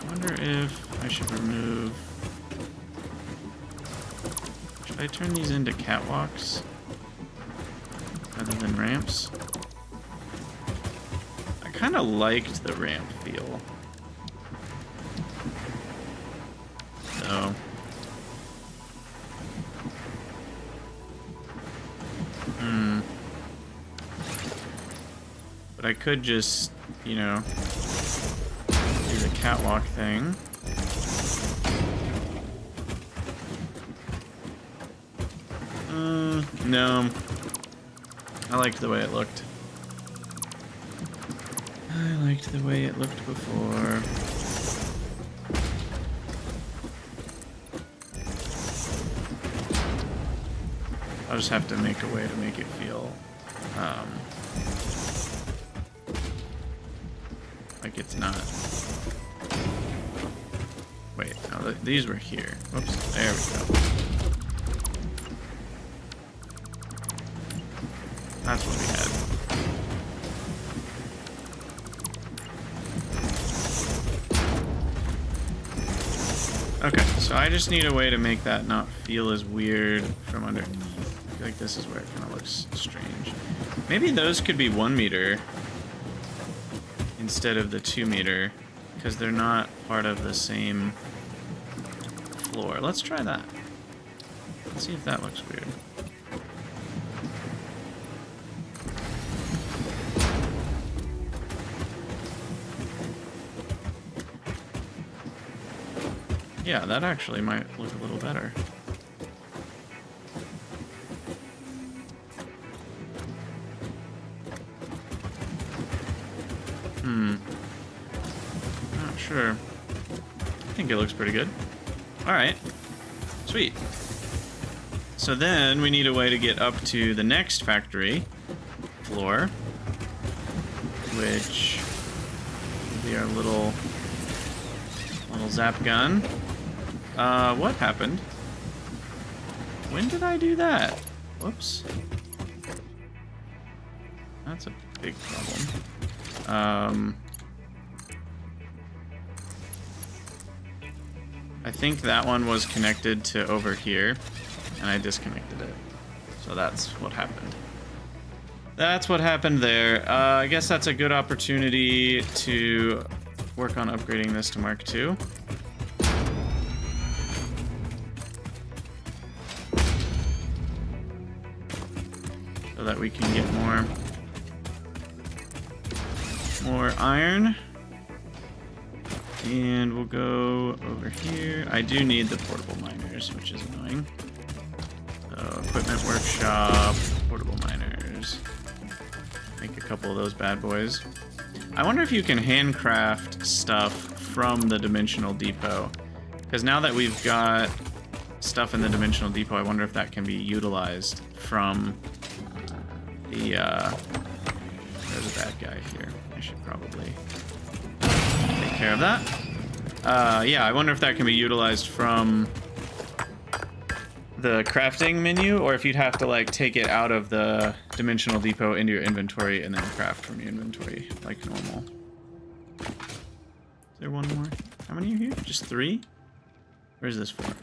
Speaker 1: I wonder if I should remove... Should I turn these into catwalks rather than ramps? I kind of liked the ramp feel. So... But I could just, you know, do the catwalk thing. No. I liked the way it looked. I liked the way it looked before. I'll just have to make a way to make it feel, like it's not. Wait, no, these were here. Whoops, there we go. That's what we had. Okay, so I just need a way to make that not feel as weird from underneath. I feel like this is where it kind of looks strange. Maybe those could be 1 meter instead of the 2 meter, because they're not part of the same floor. Let's try that. Let's see if that looks weird. Yeah, that actually might look a little better. Not sure. I think it looks pretty good. Alright. Sweet. So then we need a way to get up to the next factory floor, which will be our little zap gun. What happened? When did I do that? Whoops. That's a big problem. I think that one was connected to over here, and I disconnected it. So that's what happened. That's what happened there. I guess that's a good opportunity to work on upgrading this to Mark II. So that we can get more more iron. And we'll go over here. I do need the portable miners, which is annoying. So, equipment workshop, portable miners. Make a couple of those bad boys. I wonder if you can handcraft stuff from the dimensional depot. Because now that we've got stuff in the dimensional depot, I wonder if that can be utilized from the, there's a bad guy here. I should probably take care of that. Yeah, I wonder if that can be utilized from the crafting menu, or if you'd have to like take it out of the dimensional depot into your inventory and then craft from your inventory like normal. Is there one more? How many are here? Just 3? Where's this for? I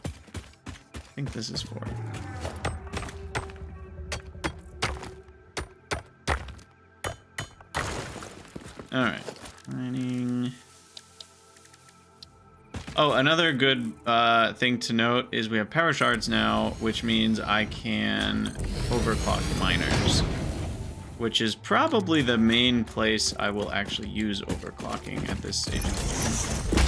Speaker 1: think this is 4. Alright. Mining. Oh, another good thing to note is we have power shards now, which means I can overclock miners, which is probably the main place I will actually use overclocking at this stage of the game.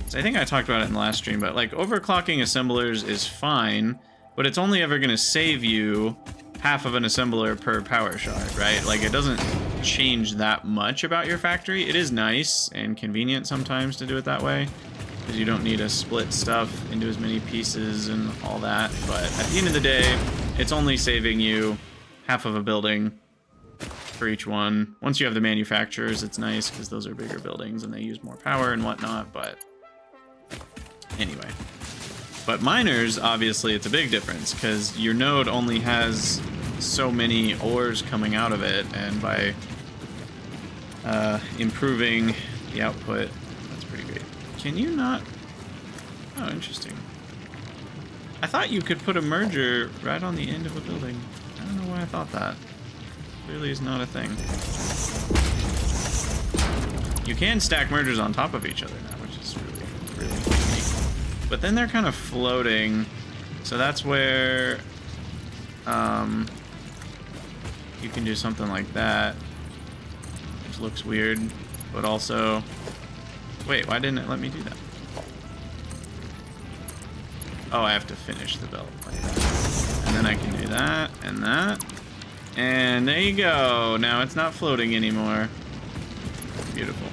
Speaker 1: So I think I talked about it in the last stream, but like overclocking assemblers is fine, but it's only ever going to save you half of an assembler per power shard, right? Like it doesn't change that much about your factory. It is nice and convenient sometimes to do it that way, because you don't need to split stuff into as many pieces and all that, but at the end of the day, it's only saving you half of a building for each one. Once you have the manufacturers, it's nice because those are bigger buildings and they use more power and whatnot, but anyway. But miners, obviously, it's a big difference because your node only has so many ores coming out of it, and by improving the output, that's pretty great. Can you not? Oh, interesting. I thought you could put a merger right on the end of a building. I don't know why I thought that. Clearly is not a thing. You can stack mergers on top of each other now, which is really unique. But then they're kind of floating, so that's where you can do something like that, which looks weird, but also, wait, why didn't it let me do that? Oh, I have to finish the belt like that. And then I can do that and that. And there you go. Now it's not floating anymore. Beautiful.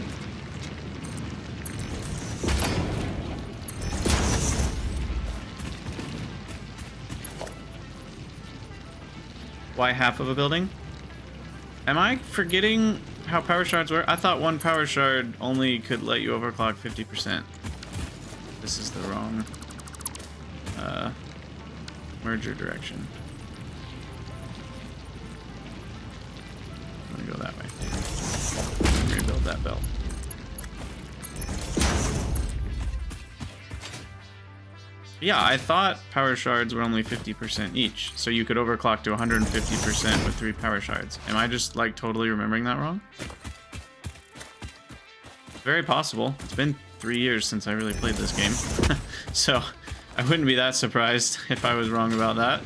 Speaker 1: Why half of a building? Am I forgetting how power shards work? I thought one power shard only could let you overclock 50%. This is the wrong merger direction. I'm gonna go that way. Rebuild that belt. Yeah, I thought power shards were only 50% each, so you could overclock to 150% with 3 power shards. Am I just like totally remembering that wrong? Very possible. It's been 3 years since I really played this game, so I wouldn't be that surprised if I was wrong about that.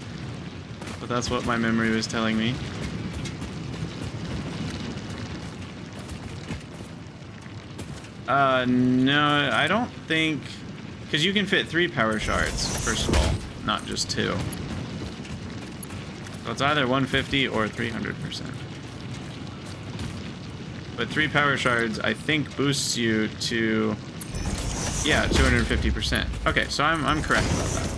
Speaker 1: But that's what my memory was telling me. No, I don't think... Because you can fit 3 power shards, first of all, not just 2. So it's either 150 or 300%. But 3 power shards, I think, boosts you to... Yeah, 250%. Okay, so I'm correct about that.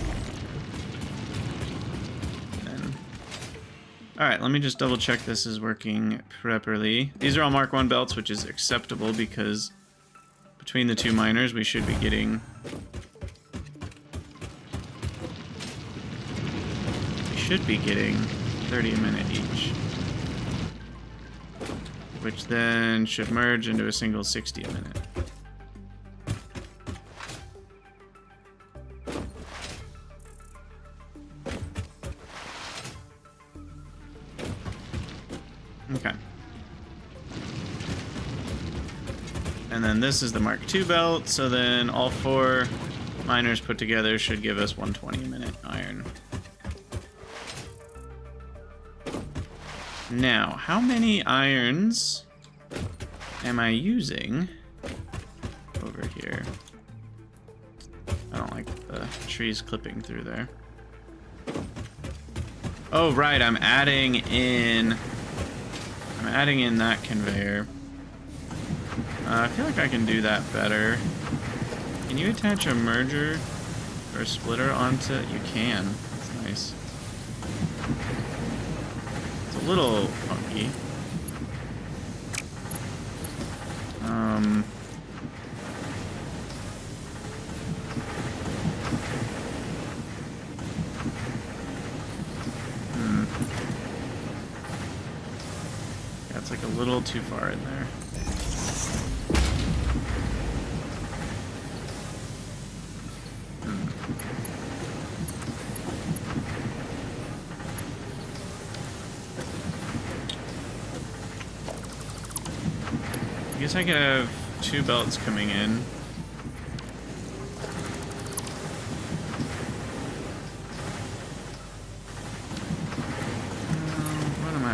Speaker 1: Alright, let me just double check this is working properly. These are all Mark 1 belts, which is acceptable because between the 2 miners we should be getting... should be getting 30 a minute each, which then should merge into a single 60 a minute. Okay. And then this is the Mark II belt, so then all 4 miners put together should give us 120 a minute iron. Now, how many irons am I using over here? I don't like the trees clipping through there. Oh, right, I'm adding in that conveyor. I feel like I can do that better. Can you attach a merger or a splitter onto... You can. That's nice. It's a little funky. Yeah, it's like a little too far in there. I guess I could have 2 belts coming in.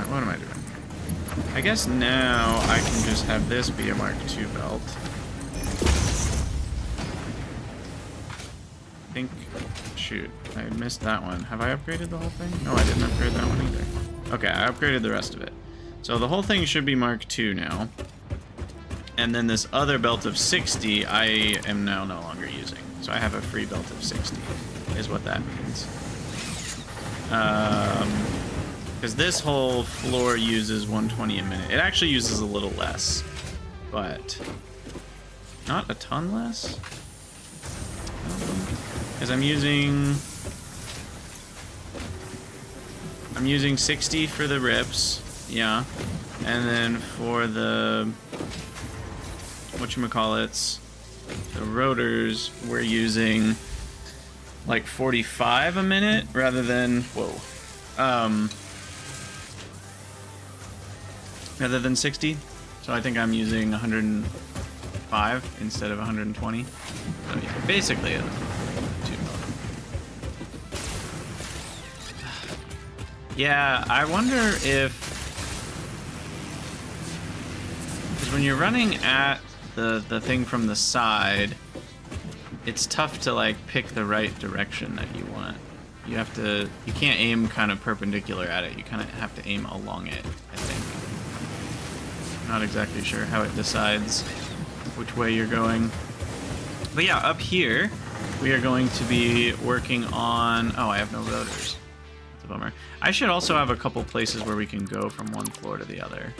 Speaker 1: What am I doing? I guess now I can just have this be a Mark II belt. I think... Shoot, I missed that one. Have I upgraded the whole thing? No, I didn't upgrade that one either. Okay, I upgraded the rest of it. So the whole thing should be Mark II now. And then this other belt of 60, I am now no longer using. So I have a free belt of 60, is what that means. Because this whole floor uses 120 a minute. It actually uses a little less, but not a ton less. Because I'm using 60 for the rips, yeah, and then for the whatchamacallits, the rotors, we're using like 45 a minute rather than rather than 60. So I think I'm using 105 instead of 120. So yeah, basically a 2 belt. Yeah, I wonder if, because when you're running at the thing from the side, it's tough to like pick the right direction that you want. You can't aim kind of perpendicular at it. You kind of have to aim along it, I think. Not exactly sure how it decides which way you're going. But yeah, up here, we are going to be working on... Oh, I have no rotors. That's a bummer. I should also have a couple places where we can go from one floor to the other.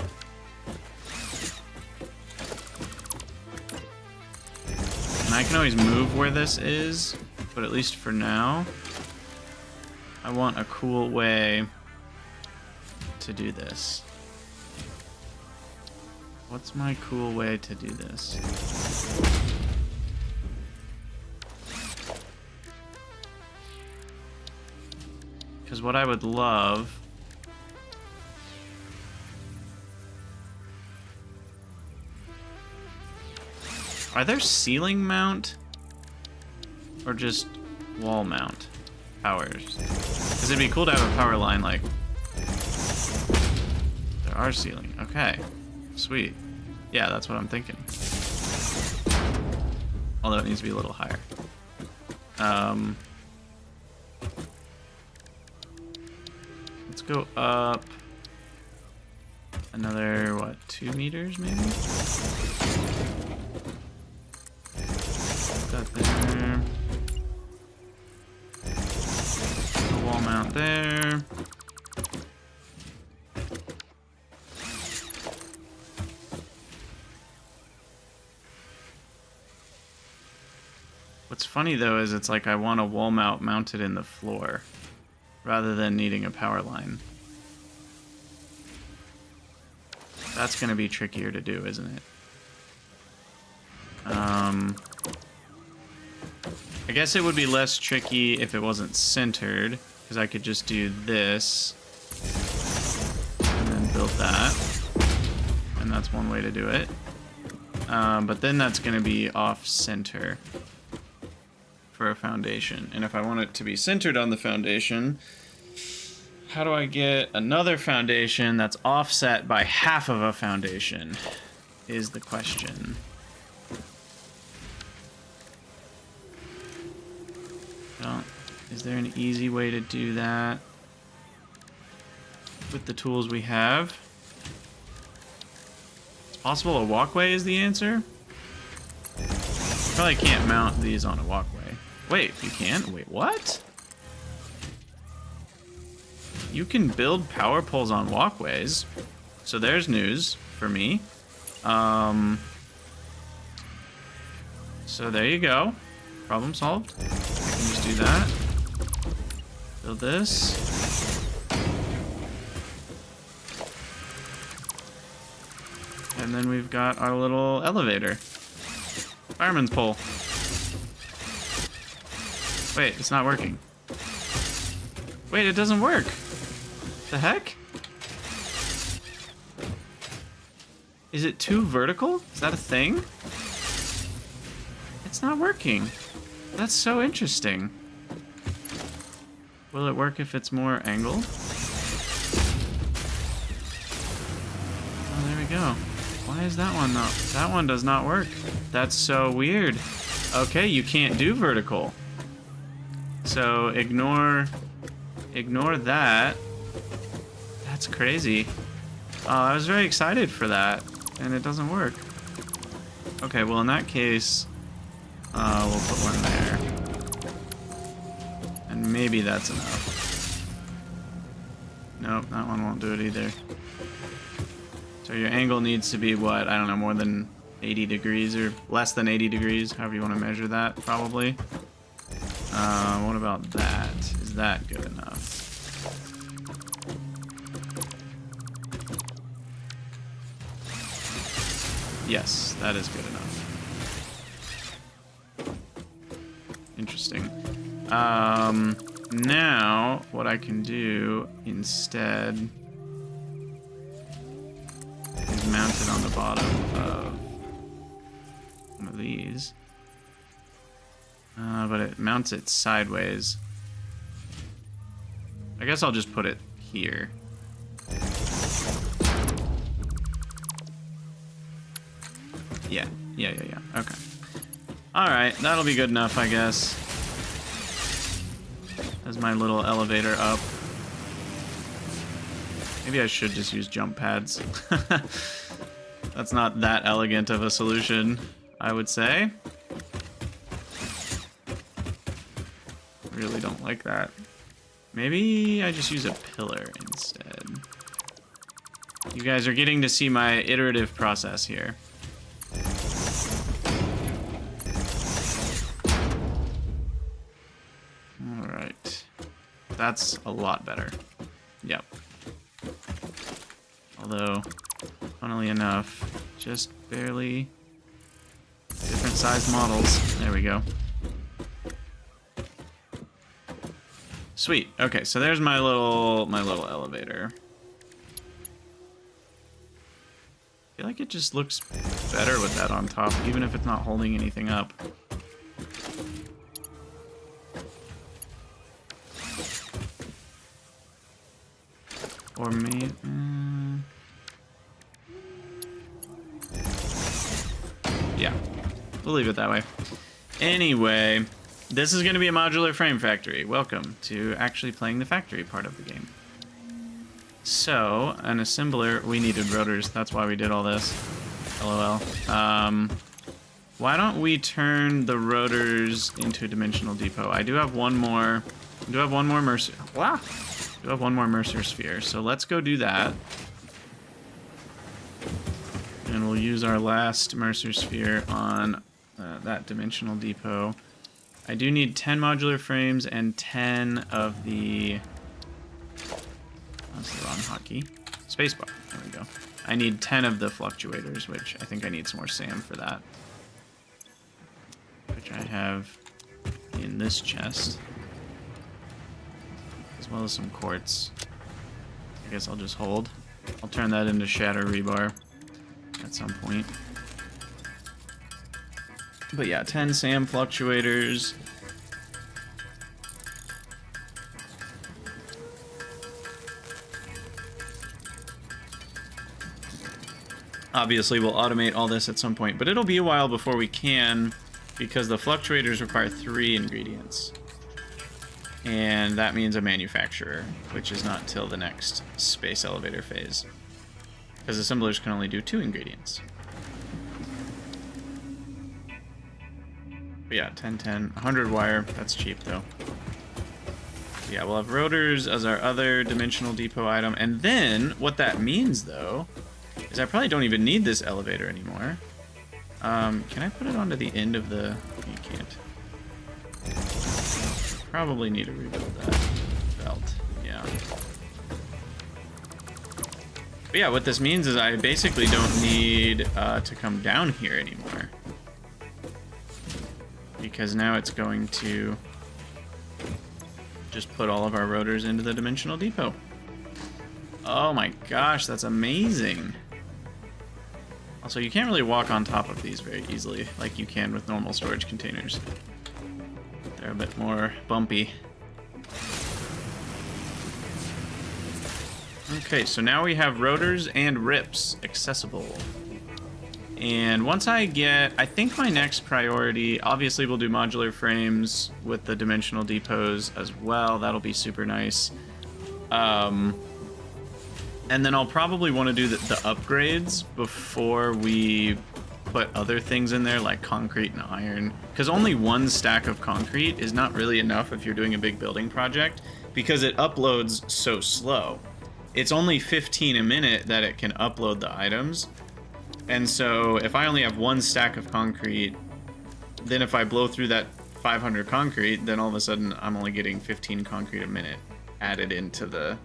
Speaker 1: And I can always move where this is, but at least for now, I want a cool way to do this. What's my cool way to do this? Because what I would love... Are there ceiling mount? Or just wall mount powers? Because it'd be cool to have a power line like... There are ceiling. Okay. Sweet. Yeah, that's what I'm thinking. Although it needs to be a little higher. Let's go up another, what, 2 meters maybe? Put that there. A wall mount there. What's funny though is it's like I want a wall mount mounted in the floor rather than needing a power line. That's going to be trickier to do, isn't it? I guess it would be less tricky if it wasn't centered, because I could just do this and then build that, and that's one way to do it. But then that's going to be off center for a foundation, and if I want it to be centered on the foundation, how do I get another foundation that's offset by half of a foundation? is the question. Well, is there an easy way to do that with the tools we have? It's possible a walkway is the answer. Probably can't mount these on a walkway. Wait, you can? Wait, what? You can build power poles on walkways. So there's news for me. So there you go. Problem solved. I can just do that. Build this. And then we've got our little elevator. Fireman's pole. Wait, it's not working. Wait, it doesn't work. The heck? Is it too vertical? Is that a thing? It's not working. That's so interesting. Will it work if it's more angled? Oh, there we go. Why is that one not? That one does not work. That's so weird. Okay, you can't do vertical. So ignore that. That's crazy. I was very excited for that, and it doesn't work. Okay, well in that case, we'll put one there. And maybe that's enough. Nope, that one won't do it either. So your angle needs to be what? I don't know, more than 80 degrees or less than 80 degrees, however you want to measure that, probably. What about that? Is that good enough? Yes, that is good enough. Interesting. Now, what I can do instead is mount it on the bottom of one of these. But it mounts it sideways. I guess I'll just put it here. Yeah. Okay. Alright, that'll be good enough, I guess. As my little elevator up. Maybe I should just use jump pads. That's not that elegant of a solution, I would say. Really don't like that. Maybe I just use a pillar instead. You guys are getting to see my iterative process here. Alright. That's a lot better. Yep. Although, funnily enough, just barely different size models. There we go. Sweet. Okay, so there's my little elevator. I feel like it just looks better with that on top, even if it's not holding anything up. Or maybe... yeah, we'll leave it that way. Anyway, this is going to be a modular frame factory. Welcome to actually playing the factory part of the game. So, an assembler, we needed rotors, that's why we did all this. LOL. Why don't we turn the rotors into a dimensional depot? I do have one more Mercer. Wow! I do have one more Mercer sphere, so let's go do that. And we'll use our last Mercer sphere on that dimensional depot. I do need 10 modular frames and 10 of the... that's the wrong hotkey. Spacebar. There we go. I need 10 of the fluctuators, which I think I need some more SAM for that. Which I have in this chest. As well as some quartz. I guess I'll just hold. I'll turn that into shatter rebar at some point. But yeah, 10 SAM fluctuators. Obviously, we'll automate all this at some point, but it'll be a while before we can, because the fluctuators require 3 ingredients. And that means a manufacturer, which is not till the next space elevator phase. Because assemblers can only do 2 ingredients. But yeah, 10, 10, 100 wire. That's cheap, though. Yeah, we'll have rotors as our other dimensional depot item. And then, what that means, though, is I probably don't even need this elevator anymore. Can I put it onto the end of the... You can't. Probably need to rebuild that belt. Yeah. But yeah, what this means is I basically don't need to come down here anymore. Because now it's going to just put all of our rotors into the dimensional depot. Oh my gosh, that's amazing. Also, you can't really walk on top of these very easily like you can with normal storage containers. They're a bit more bumpy. Okay, so now we have rotors and rips accessible. And once I think my next priority, obviously we'll do modular frames with the dimensional depots as well. That'll be super nice. And then I'll probably want to do the upgrades before we put other things in there like concrete and iron. Because only 1 stack of concrete is not really enough if you're doing a big building project, because it uploads so slow. It's only 15 a minute that it can upload the items. And so if I only have 1 stack of concrete, then if I blow through that 500 concrete, then all of a sudden I'm only getting 15 concrete a minute added into the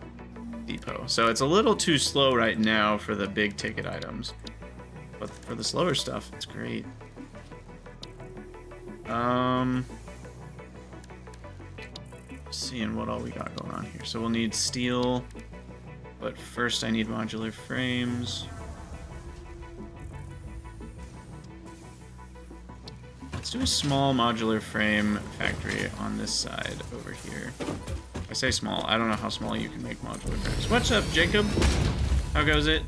Speaker 1: depot. So it's a little too slow right now for the big ticket items. But for the slower stuff, it's great. Seeing what all we got going on here. So we'll need steel, but first I need modular frames. Let's do a small modular frame factory on this side over here. I say small, I don't know how small you can make modular frames. What's up, Jacob? How goes it?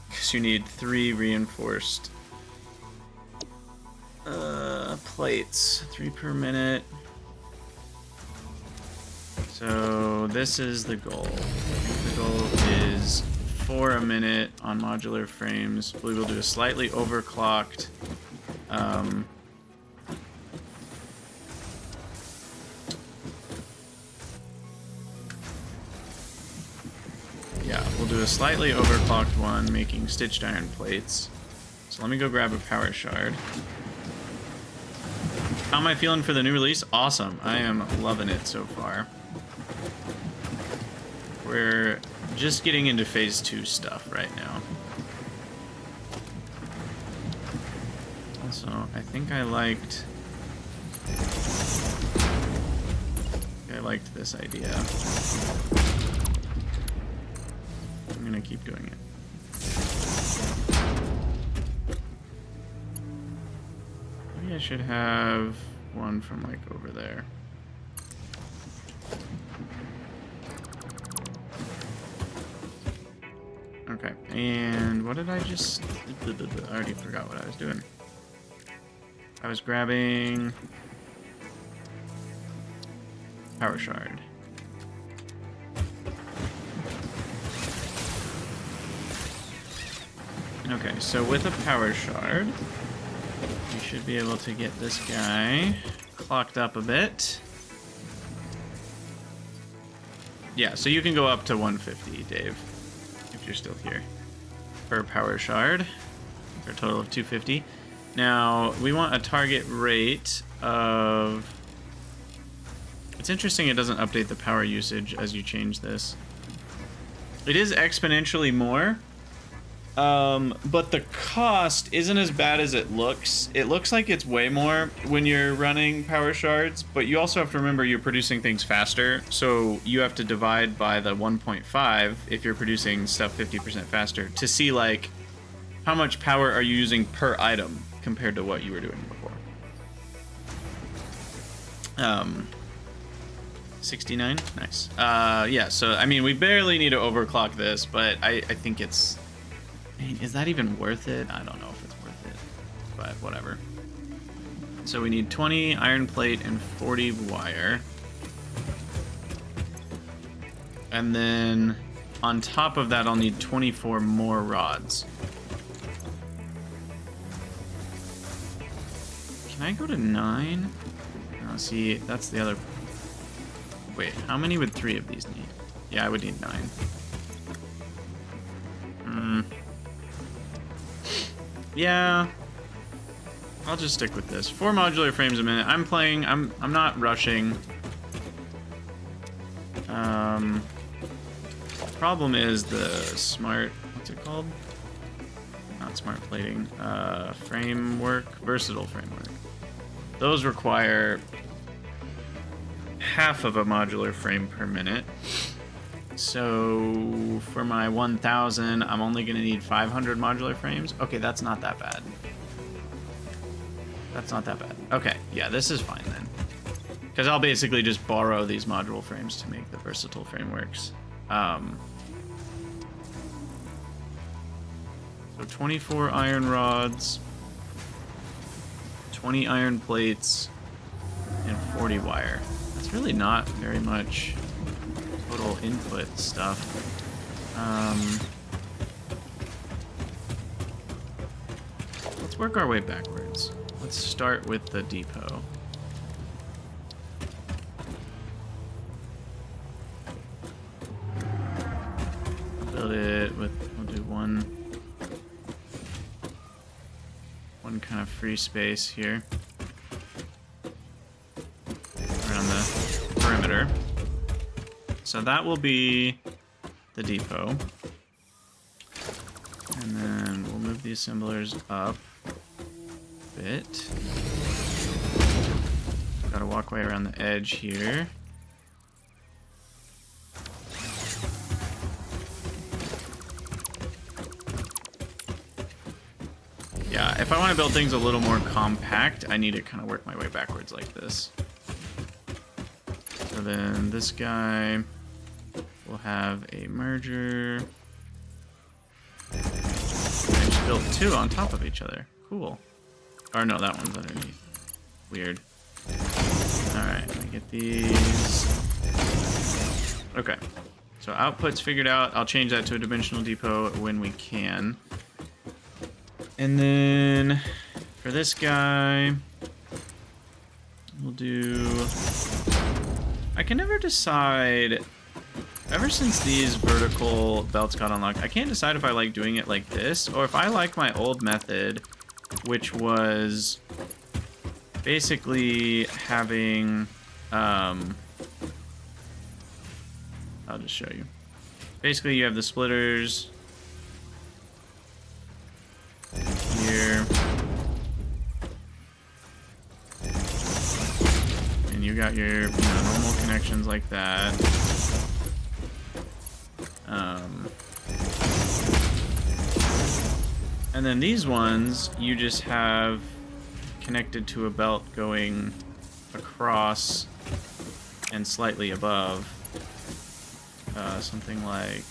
Speaker 1: Because you need 3 reinforced plates, 3 per minute. So this is the goal. I think the goal is 4 a minute on modular frames. We will do a slightly overclocked yeah, we'll do a slightly overclocked one, making stitched iron plates. So let me go grab a power shard. How am I feeling for the new release? Awesome. I am loving it so far. We're just getting into phase 2 stuff right now. Also, I think I liked this idea. I'm gonna keep doing it. Maybe I should have one from like over there. Okay, and what did I just... I already forgot what I was doing. I was grabbing... power shard. Okay, so with a power shard, you should be able to get this guy clocked up a bit. Yeah, so you can go up to 150, Dave, if you're still here, per power shard, for a total of 250. Now, we want a target rate of... It's interesting it doesn't update the power usage as you change this. It is exponentially more, but the cost isn't as bad as it looks. It looks like it's way more when you're running power shards, but you also have to remember you're producing things faster, so you have to divide by the 1.5 if you're producing stuff 50% faster to see like how much power are you using per item compared to what you were doing before. 69? Nice. Yeah, so, I mean, we barely need to overclock this, but I think it's... I mean, is that even worth it? I don't know if it's worth it, but whatever. So we need 20 iron plate and 40 wire. And then on top of that, I'll need 24 more rods. Can I go to 9? Oh, see, that's the other... Wait, how many would 3 of these need? Yeah, I would need 9. Yeah, I'll just stick with this. 4 modular frames a minute. I'm playing. I'm not rushing. Problem is the smart. What's it called? Not smart plating. Framework. Versatile framework. Those require half of a modular frame per minute. So for my 1000, I'm only going to need 500 modular frames. Okay, that's not that bad. That's not that bad. Okay, yeah, this is fine then. Because I'll basically just borrow these module frames to make the versatile frameworks. So 24 iron rods, 20 iron plates, and 40 wire. That's really not very much total input stuff. Let's work our way backwards. Let's start with the depot. Build it with, we'll do one kind of free space here around the perimeter. So that will be the depot. And then we'll move the assemblers up a bit. Got a walkway around the edge here. Yeah, if I want to build things a little more compact, I need to kind of work my way backwards like this. So then this guy will have a merger. I just built 2 on top of each other. Cool. Or no, that one's underneath. Weird. Alright, let me get these. Okay. So output's figured out. I'll change that to a dimensional depot when we can. And then for this guy, we'll do... I can never decide... Ever since these vertical belts got unlocked, I can't decide if I like doing it like this, or if I like my old method, which was basically having... I'll just show you. Basically, you have the splitters... here, and you got your normal connections like that. And then these ones you just have connected to a belt going across and slightly above, something like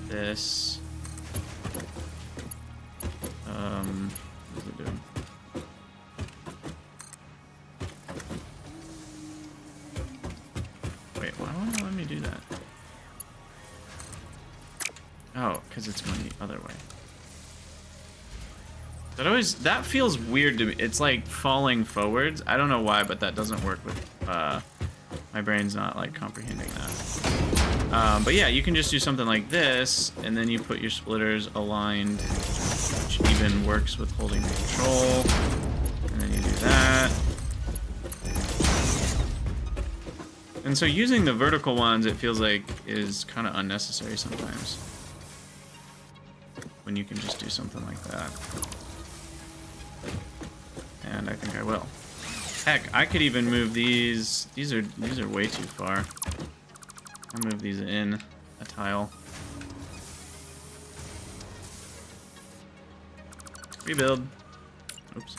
Speaker 1: this. What's it doing? Wait, why won't it let me do that? Oh, because it's going the other way. That feels weird to me. It's like falling forwards. I don't know why, but that doesn't work with, my brain's not like comprehending that. But yeah, you can just do something like this, and then you put your splitters aligned, which even works with holding control. And then you do that. And so using the vertical ones, it feels like is kind of unnecessary sometimes, when you can just do something like that. And I think I will. Heck, I could even move these. These are way too far. I'll move these in a tile. Rebuild. Oops.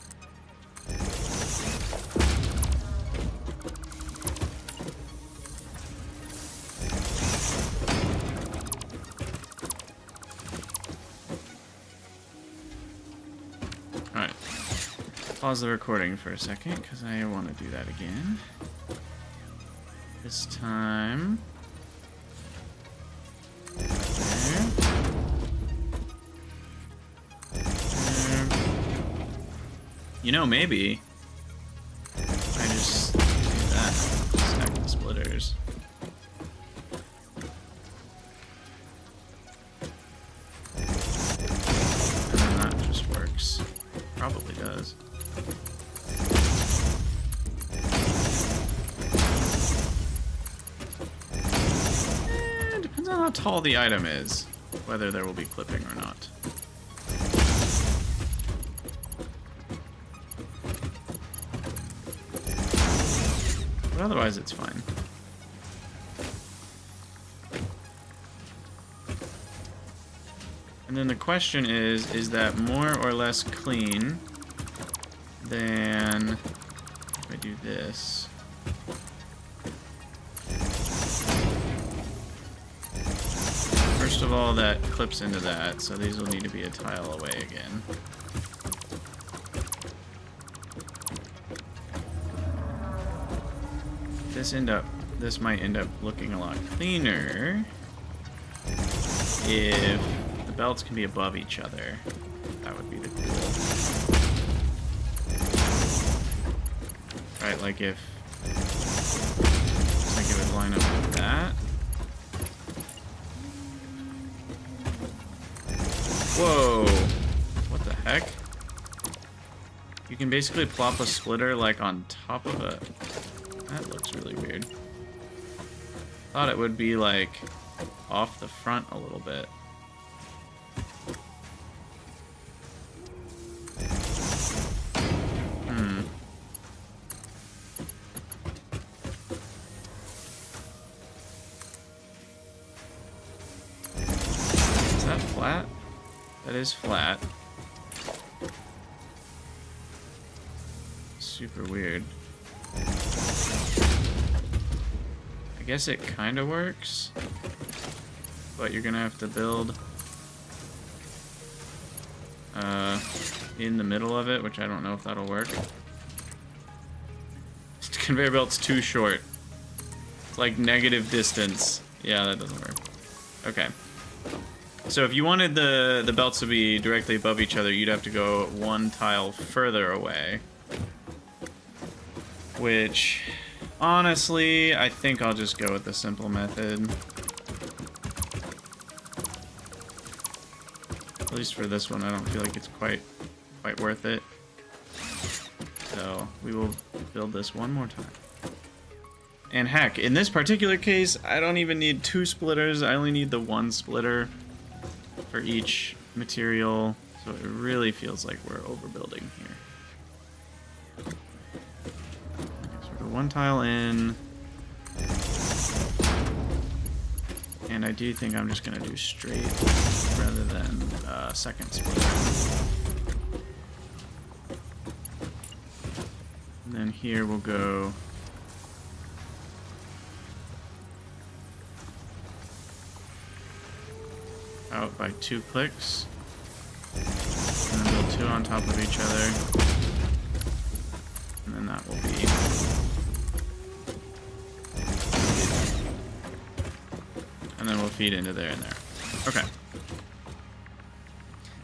Speaker 1: Pause the recording for a second, because I want to do that again. This time... There. You know, maybe... I just do that. Stack the splitters. And then that just works. Probably does. Depends on how tall the item is, whether there will be clipping or not. But otherwise, it's fine. And then the question is that more or less clean than if I do this? First of all, that clips into that, so these will need to be a tile away again. This might end up looking a lot cleaner if the belts can be above each other. That would be the cool. Right, like if it would line up with that. Whoa! What the heck? You can basically plop a splitter like on top of it. That looks really weird. Thought it would be like off the front a little bit. Is that flat? That is flat. Super weird. I guess it kind of works, but you're gonna have to build in the middle of it, which I don't know if that'll work. Conveyor belt's too short. It's like negative distance. Yeah, that doesn't work. Okay. So if you wanted the belts to be directly above each other, you'd have to go one tile further away. Which, honestly, I think I'll just go with the simple method. At least for this one, I don't feel like it's quite worth it. So we will build this one more time. And heck, in this particular case, I don't even need 2 splitters. I only need the 1 splitter for each material. So it really feels like we're overbuilding here. So 1 tile in. And I do think I'm just going to do straight rather than second splitter. And then here we'll go out by 2 clicks. And then build 2 on top of each other. And then that will be... And then we'll feed into there and there. Okay.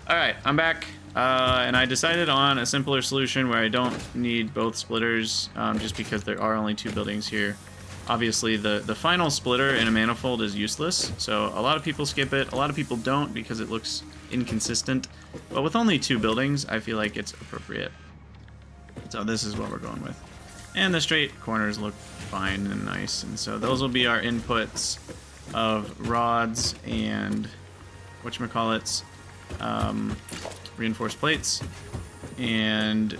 Speaker 1: Alright, I'm back. And I decided on a simpler solution where I don't need both splitters, just because there are only 2 buildings here. Obviously, the final splitter in a manifold is useless, so a lot of people skip it. A lot of people don't because it looks inconsistent. But with only 2 buildings, I feel like it's appropriate. So this is what we're going with. And the straight corners look fine and nice, and so those will be our inputs of rods and whatchamacallits, reinforced plates, and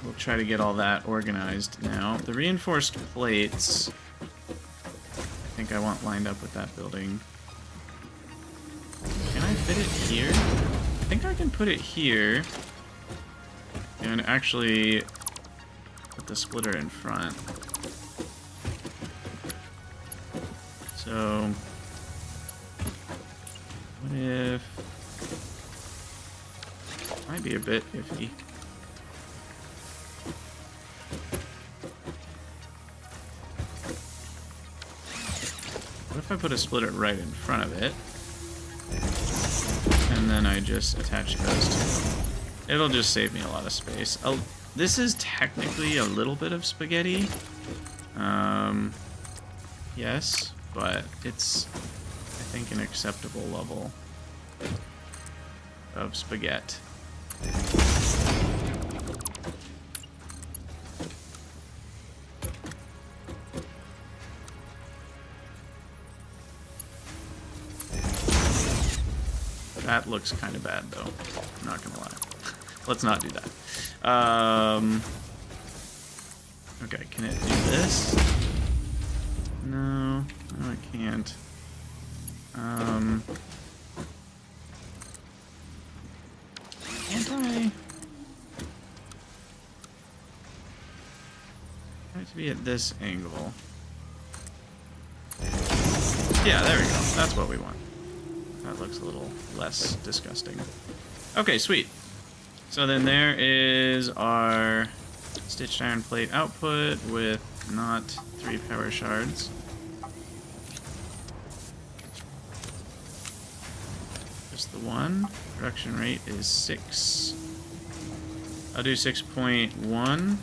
Speaker 1: we'll try to get all that organized now. The reinforced plates, I think I want lined up with that building. Can I fit it here? I think I can put it here and actually put the splitter in front. So, what if... Might be a bit iffy. if I put a splitter right in front of it, and then I just attach those two, it'll just save me a lot of space. This is technically a little bit of spaghetti. Yes, but it's, I think, an acceptable level of spaghetti. That looks kind of bad, though. I'm not gonna lie. Let's not do that. Okay, can it do this? No, it can't. Can't I? I have to be at this angle. Yeah, there we go. That's what we want. That looks a little less disgusting. Okay, sweet. So then there is our stitched iron plate output with not 3 power shards. Just the one. Production rate is 6. I'll do 6.1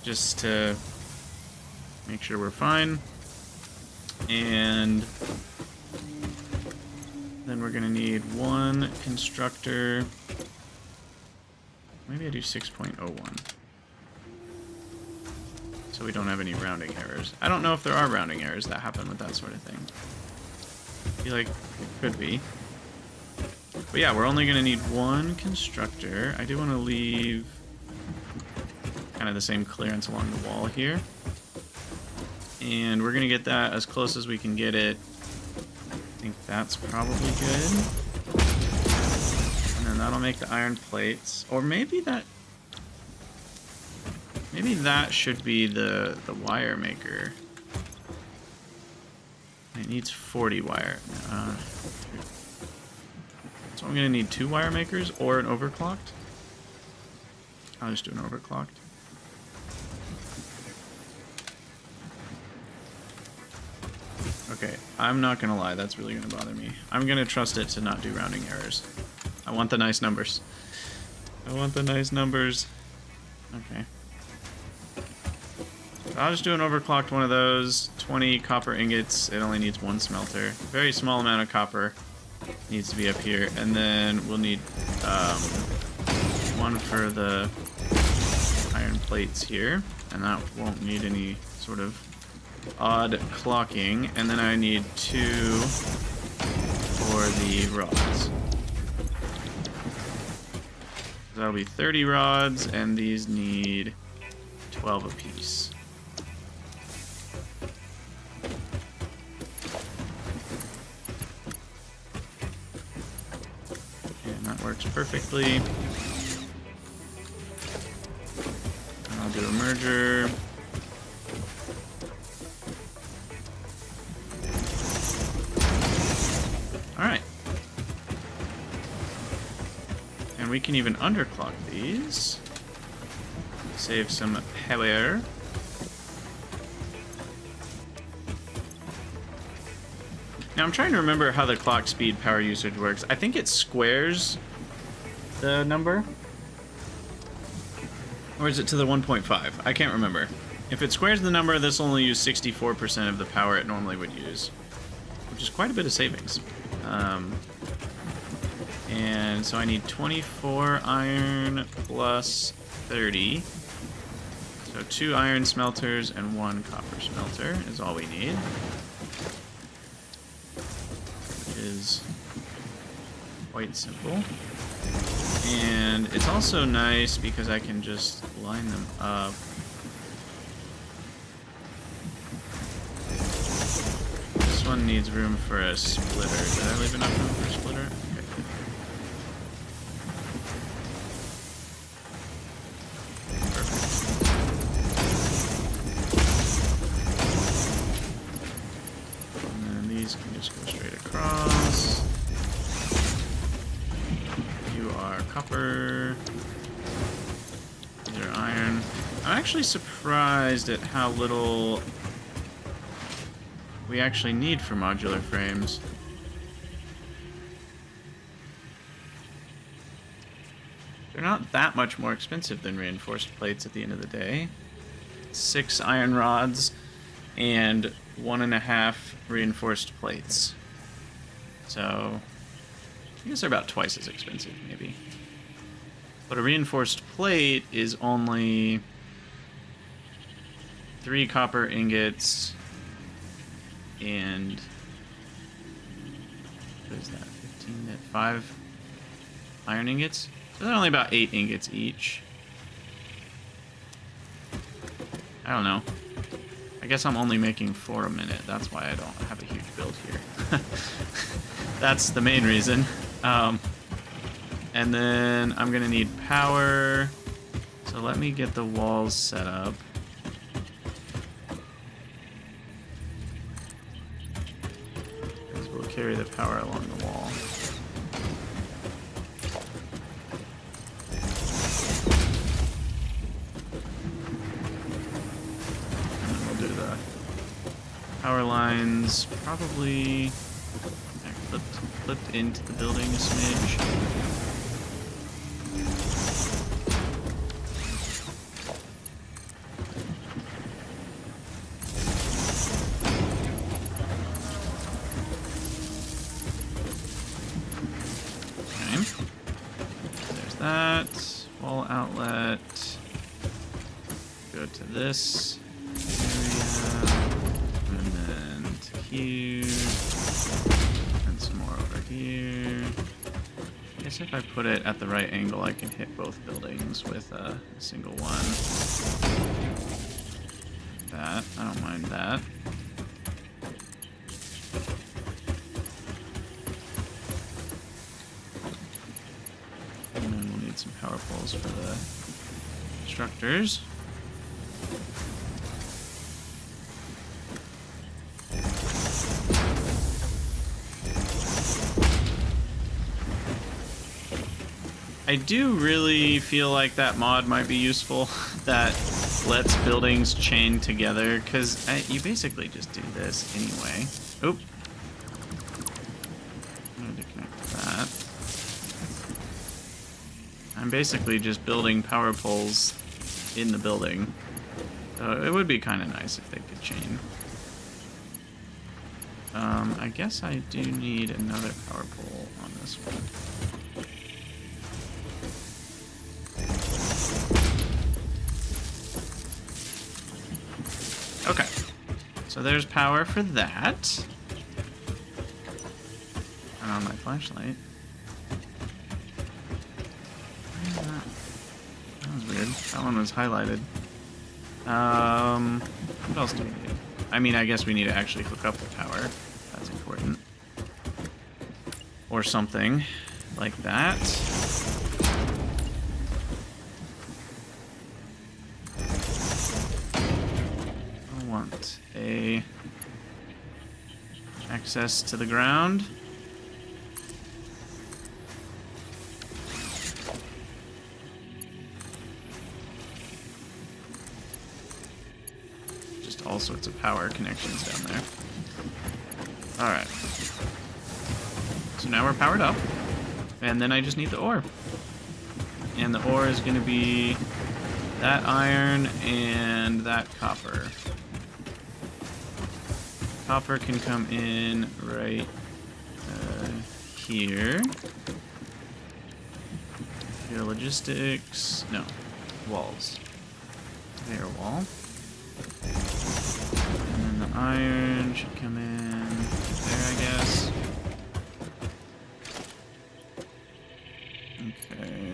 Speaker 1: just to make sure we're fine. And then we're gonna need 1 constructor. Maybe I do 6.01. So we don't have any rounding errors. I don't know if there are rounding errors that happen with that sort of thing. I feel like it could be. But yeah, we're only gonna need 1 constructor. I do want to leave kind of the same clearance along the wall here. And we're gonna get that as close as we can get it. I think that's probably good. And then that'll make the iron plates. Or maybe that should be the wire maker. It needs 40 wire. So I'm gonna need 2 wire makers or an overclocked. I'll just do an overclocked. Okay, I'm not gonna lie, that's really gonna bother me. I'm gonna trust it to not do rounding errors. I want the nice numbers. I want the nice numbers. Okay. So I'll just do an overclocked one of those. 20 copper ingots. It only needs 1 smelter. Very small amount of copper needs to be up here. And then we'll need 1 for the iron plates here. And that won't need any sort of odd clocking. And then I need 2 for the rods. That'll be 30 rods, and these need 12 apiece. And that works perfectly. And I'll do a merger. Alright. And we can even underclock these. Save some power. Now I'm trying to remember how the clock speed power usage works. I think it squares the number. Or is it to the 1.5? I can't remember. If it squares the number, this will only use 64% of the power it normally would use. Which is quite a bit of savings. And so I need 24 iron plus 30. So 2 iron smelters and 1 copper smelter is all we need. Which is quite simple. And it's also nice because I can just line them up. This one needs room for a splitter. Did I leave enough room for a splitter? Okay. Can just go straight across. You are copper. These are iron. I'm actually surprised at how little we actually need for modular frames. They're not that much more expensive than reinforced plates at the end of the day. 6 iron rods and 1.5 reinforced plates. So, I guess they're about twice as expensive, maybe. But a reinforced plate is only 3 copper ingots and what is that? 15 at 5 iron ingots. So they're only about 8 ingots each. I don't know. I guess I'm only making 4 a minute. That's why I don't have a huge build here. That's the main reason. And then I'm gonna need power. So let me get the walls set up. Because we'll carry the power along the wall. And then we'll do the power lines probably clipped into the building a smidge. That wall outlet, go to this area, and then to here, and some more over here. I guess if I put it at the right angle, I can hit both buildings with a single one. That, I don't mind that. Some power poles for the constructors. I do really feel like that mod might be useful that lets buildings chain together, because you basically just do this anyway. Oop. I need to connect that. I'm basically just building power poles in the building. So it would be kind of nice if they could chain. I guess I do need another power pole on this one. Okay. So there's power for that. Turn on my flashlight. That was weird. That one was highlighted. What else do we need? I mean, I guess we need to actually hook up the power. That's important. Or something like that. I want a access to the ground. All sorts of power connections down there. Alright. So now we're powered up. And then I just need the ore. And the ore is going to be that iron and that copper. Copper can come in right here. Here, logistics. No. Walls. There, wall. And then the iron should come in there, I guess. Okay.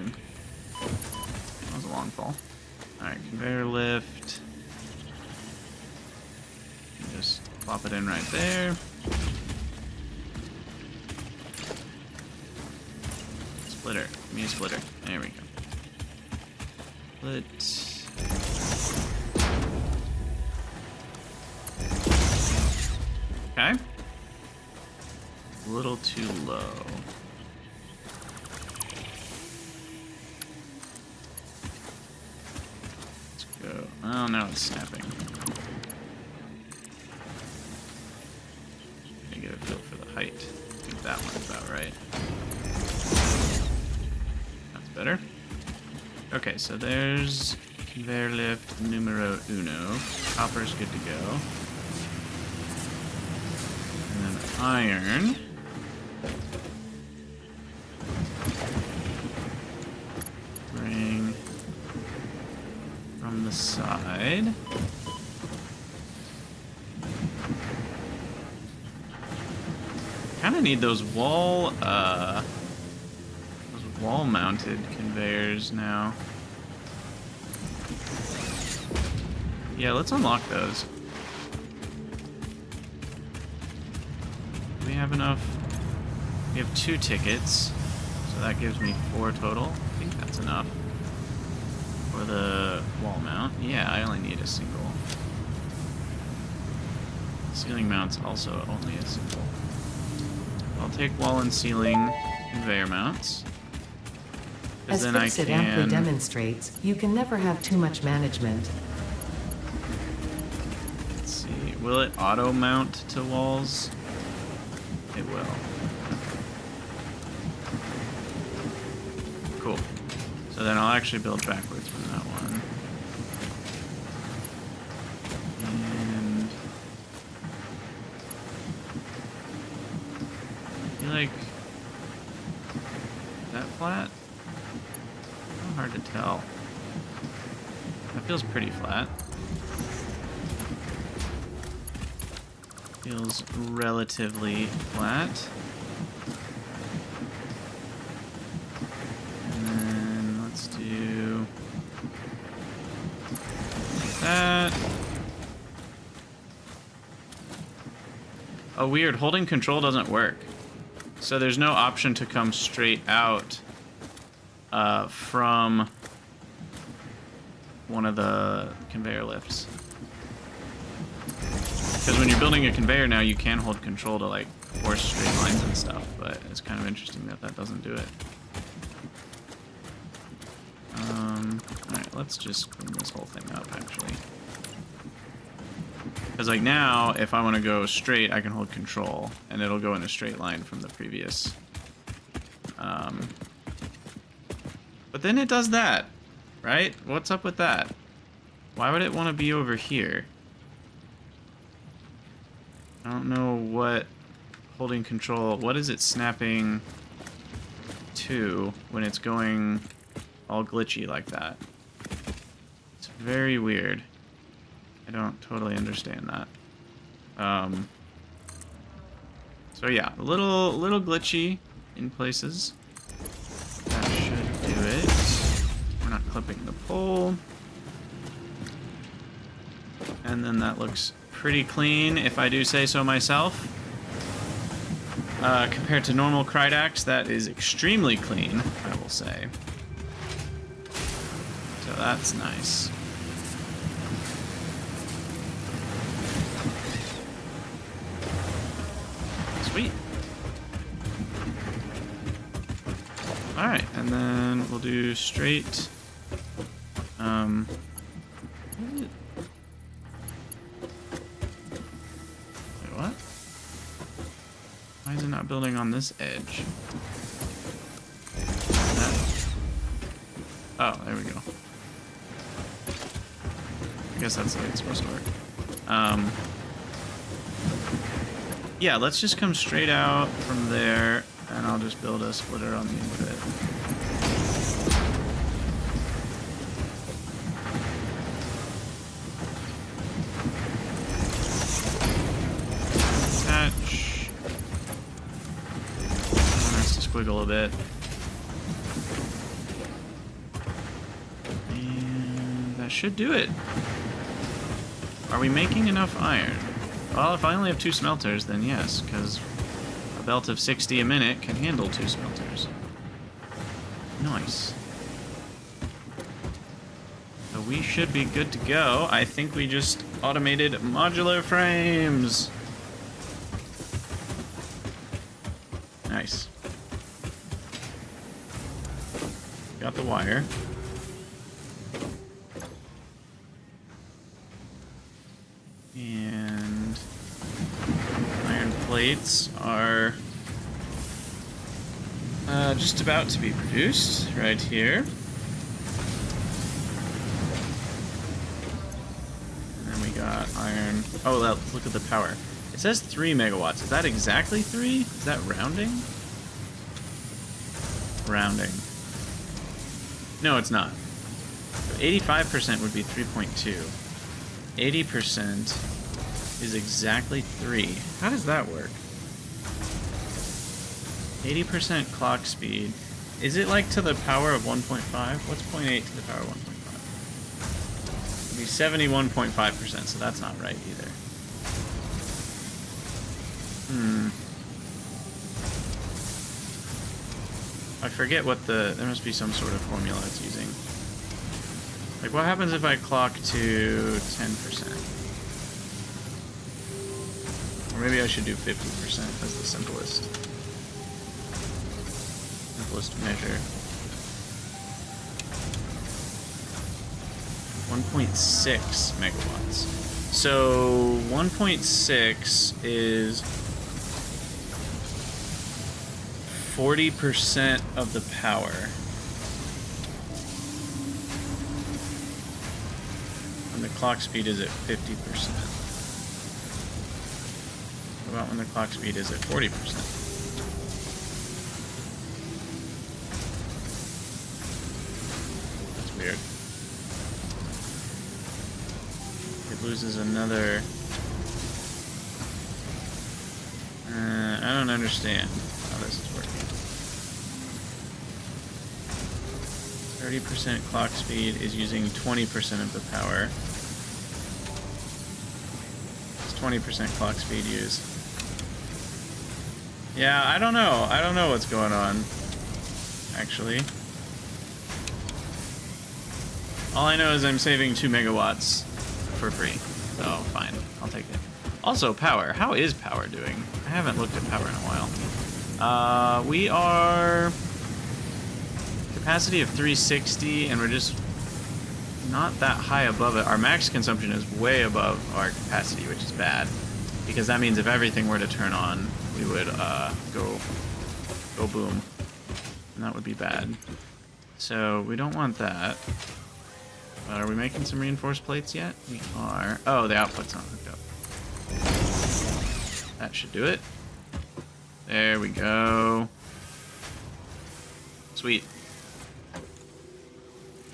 Speaker 1: That was a long fall. Alright, conveyor lift. Just plop it in right there. Splitter. Give me a splitter. There we go. Split. Okay. A little too low. Let's go. Oh, now it's snapping. about right. That's better. Okay, so there's conveyor lift numero uno. Copper's good to go. And then iron. Bring from the side. Kind of need those wall-mounted conveyors now. Yeah, let's unlock those. Do we have enough? We have 2 tickets, so that gives me 4 total. I think that's enough for the wall mount. Yeah, I only need a single. Ceiling mount's also only a single. I'll take wall and ceiling conveyor mounts.
Speaker 3: As
Speaker 1: Then I
Speaker 3: Fixit
Speaker 1: can...
Speaker 3: amply demonstrates, you can never have too much management.
Speaker 1: Let's see. Will it auto mount to walls? It will. Cool. So then I'll actually build backwards from that one. And I feel like, is that flat? Hard to tell. That feels pretty flat. Feels relatively flat. And then let's do that. Oh, weird. Holding control doesn't work. So there's no option to come straight out from one of the conveyor lifts. Because when you're building a conveyor now, you can hold control to like force straight lines and stuff, but it's kind of interesting that that doesn't do it. Alright, let's just clean this whole thing up, actually. Because like now, if I want to go straight, I can hold control, and it'll go in a straight line from the previous. But then it does that, right? What's up with that? Why would it want to be over here? I don't know what holding control... What is it snapping to when it's going all glitchy like that? It's very weird. I don't totally understand that. So yeah, a little glitchy in places. That should do it. We're not clipping the pole. And then that looks pretty clean, if I do say so myself. Compared to normal Krydax, that is extremely clean, I will say. So that's nice. Sweet. Alright, and then we'll do straight. Wait, what? Why is it not building on this edge? Oh, there we go. I guess that's the way it's supposed to work. Yeah, let's just come straight out from there, and I'll just build a splitter on the end of it. Attach. One has to squiggle a bit. And that should do it. Are we making enough iron? Well, if I only have 2 smelters, then yes, because a belt of 60 a minute can handle 2 smelters. Nice. So we should be good to go. I think we just automated modular frames. Nice. Got the wire. And iron plates are Just about to be produced right here. And then we got iron. Oh, look at the power. It says 3 megawatts. Is that exactly 3? Is that rounding? Rounding. No, it's not. So 85% would be 3.2. 80% is exactly 3. How does that work? 80% clock speed. Is it like to the power of 1.5? What's 0.8 to the power of 1.5? It'd be 71.5%, so that's not right either. I forget what there must be some sort of formula it's using. Like, what happens if I clock to 10%? Or maybe I should do 50% as the simplest measure. 1.6 megawatts. So 1.6 is 40% of the power. When the clock speed is at 50%. What about when the clock speed is at 40%? Weird. It loses another... I don't understand how this is working. 30% clock speed is using 20% of the power. It's 20% clock speed used. Yeah, I don't know. I don't know what's going on, actually. All I know is I'm saving 2 megawatts for free. So, fine. I'll take it. Also, power. How is power doing? I haven't looked at power in a while. We are... capacity of 360, and we're just not that high above it. Our max consumption is way above our capacity, which is bad. Because that means if everything were to turn on, we would go boom. And that would be bad. So, we don't want that. Are we making some reinforced plates yet? We are. Oh, the output's not hooked up. That should do it. There we go. Sweet.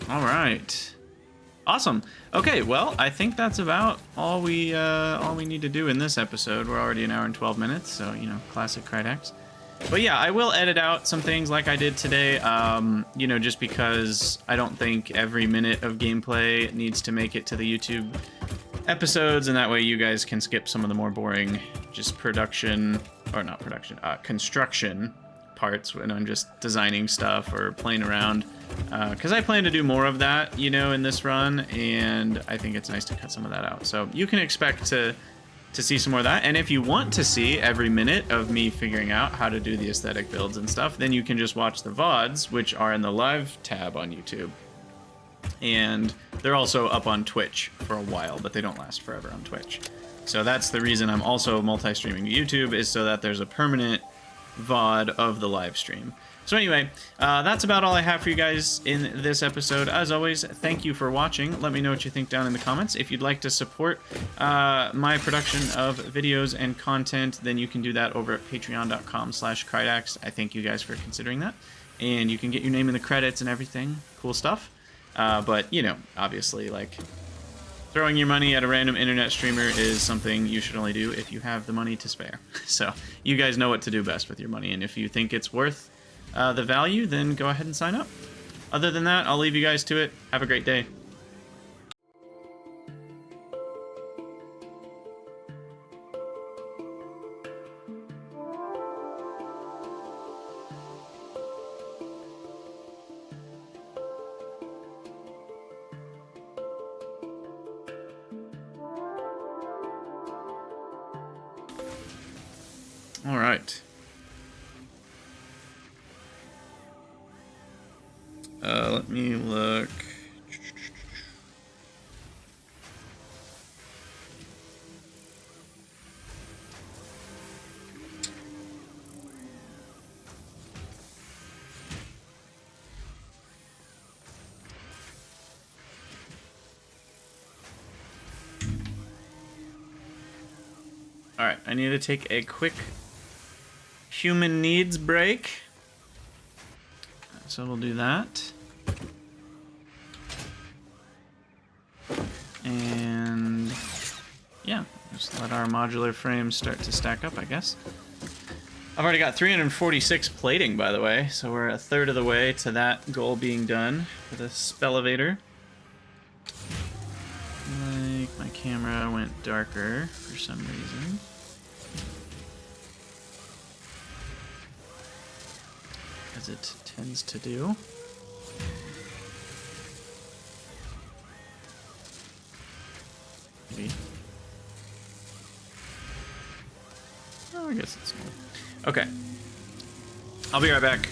Speaker 1: All right. Awesome. Okay, well, I think that's about all we need to do in this episode. We're already an hour and 12 minutes, so, you know, classic Krydex. But yeah, I will edit out some things like I did today, you know, just because I don't think every minute of gameplay needs to make it to the YouTube episodes, and that way you guys can skip some of the more boring, just construction parts when I'm just designing stuff or playing around. Because I plan to do more of that, you know, in this run, and I think it's nice to cut some of that out. So you can expect to see some more of that. And if you want to see every minute of me figuring out how to do the aesthetic builds and stuff, then you can just watch the VODs, which are in the live tab on YouTube. And they're also up on Twitch for a while, but they don't last forever on Twitch. So that's the reason I'm also multi-streaming to YouTube, is so that there's a permanent VOD of the live stream. So anyway, that's about all I have for you guys in this episode. As always, thank you for watching. Let me know what you think down in the comments. If you'd like to support my production of videos and content, then you can do that over at patreon.com/Krydax. I thank you guys for considering that. And you can get your name in the credits and everything. Cool stuff. But, you know, obviously, like, throwing your money at a random internet streamer is something you should only do if you have the money to spare. So you guys know what to do best with your money, and if you think it's worth the value, then go ahead and sign up. Other than that, I'll leave you guys to it. Have a great day. All right. Let me look. All right, I need to take a quick human needs break. So we'll do that. And yeah, just let our modular frames start to stack up, I guess. I've already got 346 plating, by the way, so we're a third of the way to that goal being done for the Spellevator. Like, my camera went darker for some reason. As it tends to do. Maybe. Oh, I guess it's small. Okay. I'll be right back.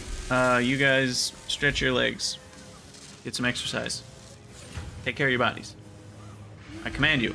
Speaker 1: You guys stretch your legs. Get some exercise. Take care of your bodies. I command you.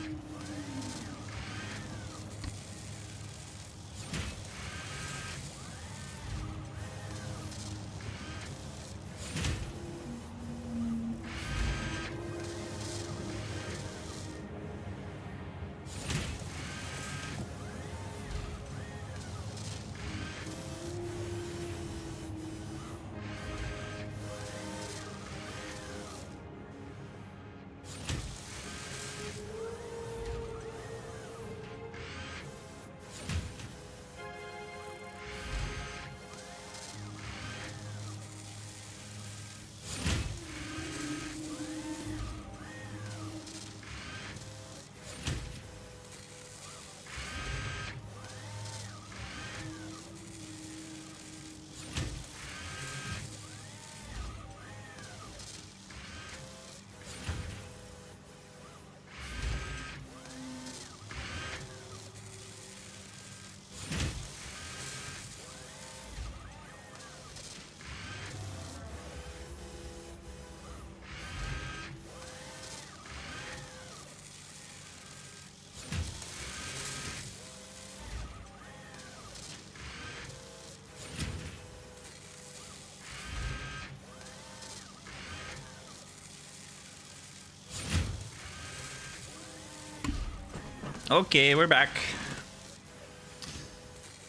Speaker 1: Okay, we're back.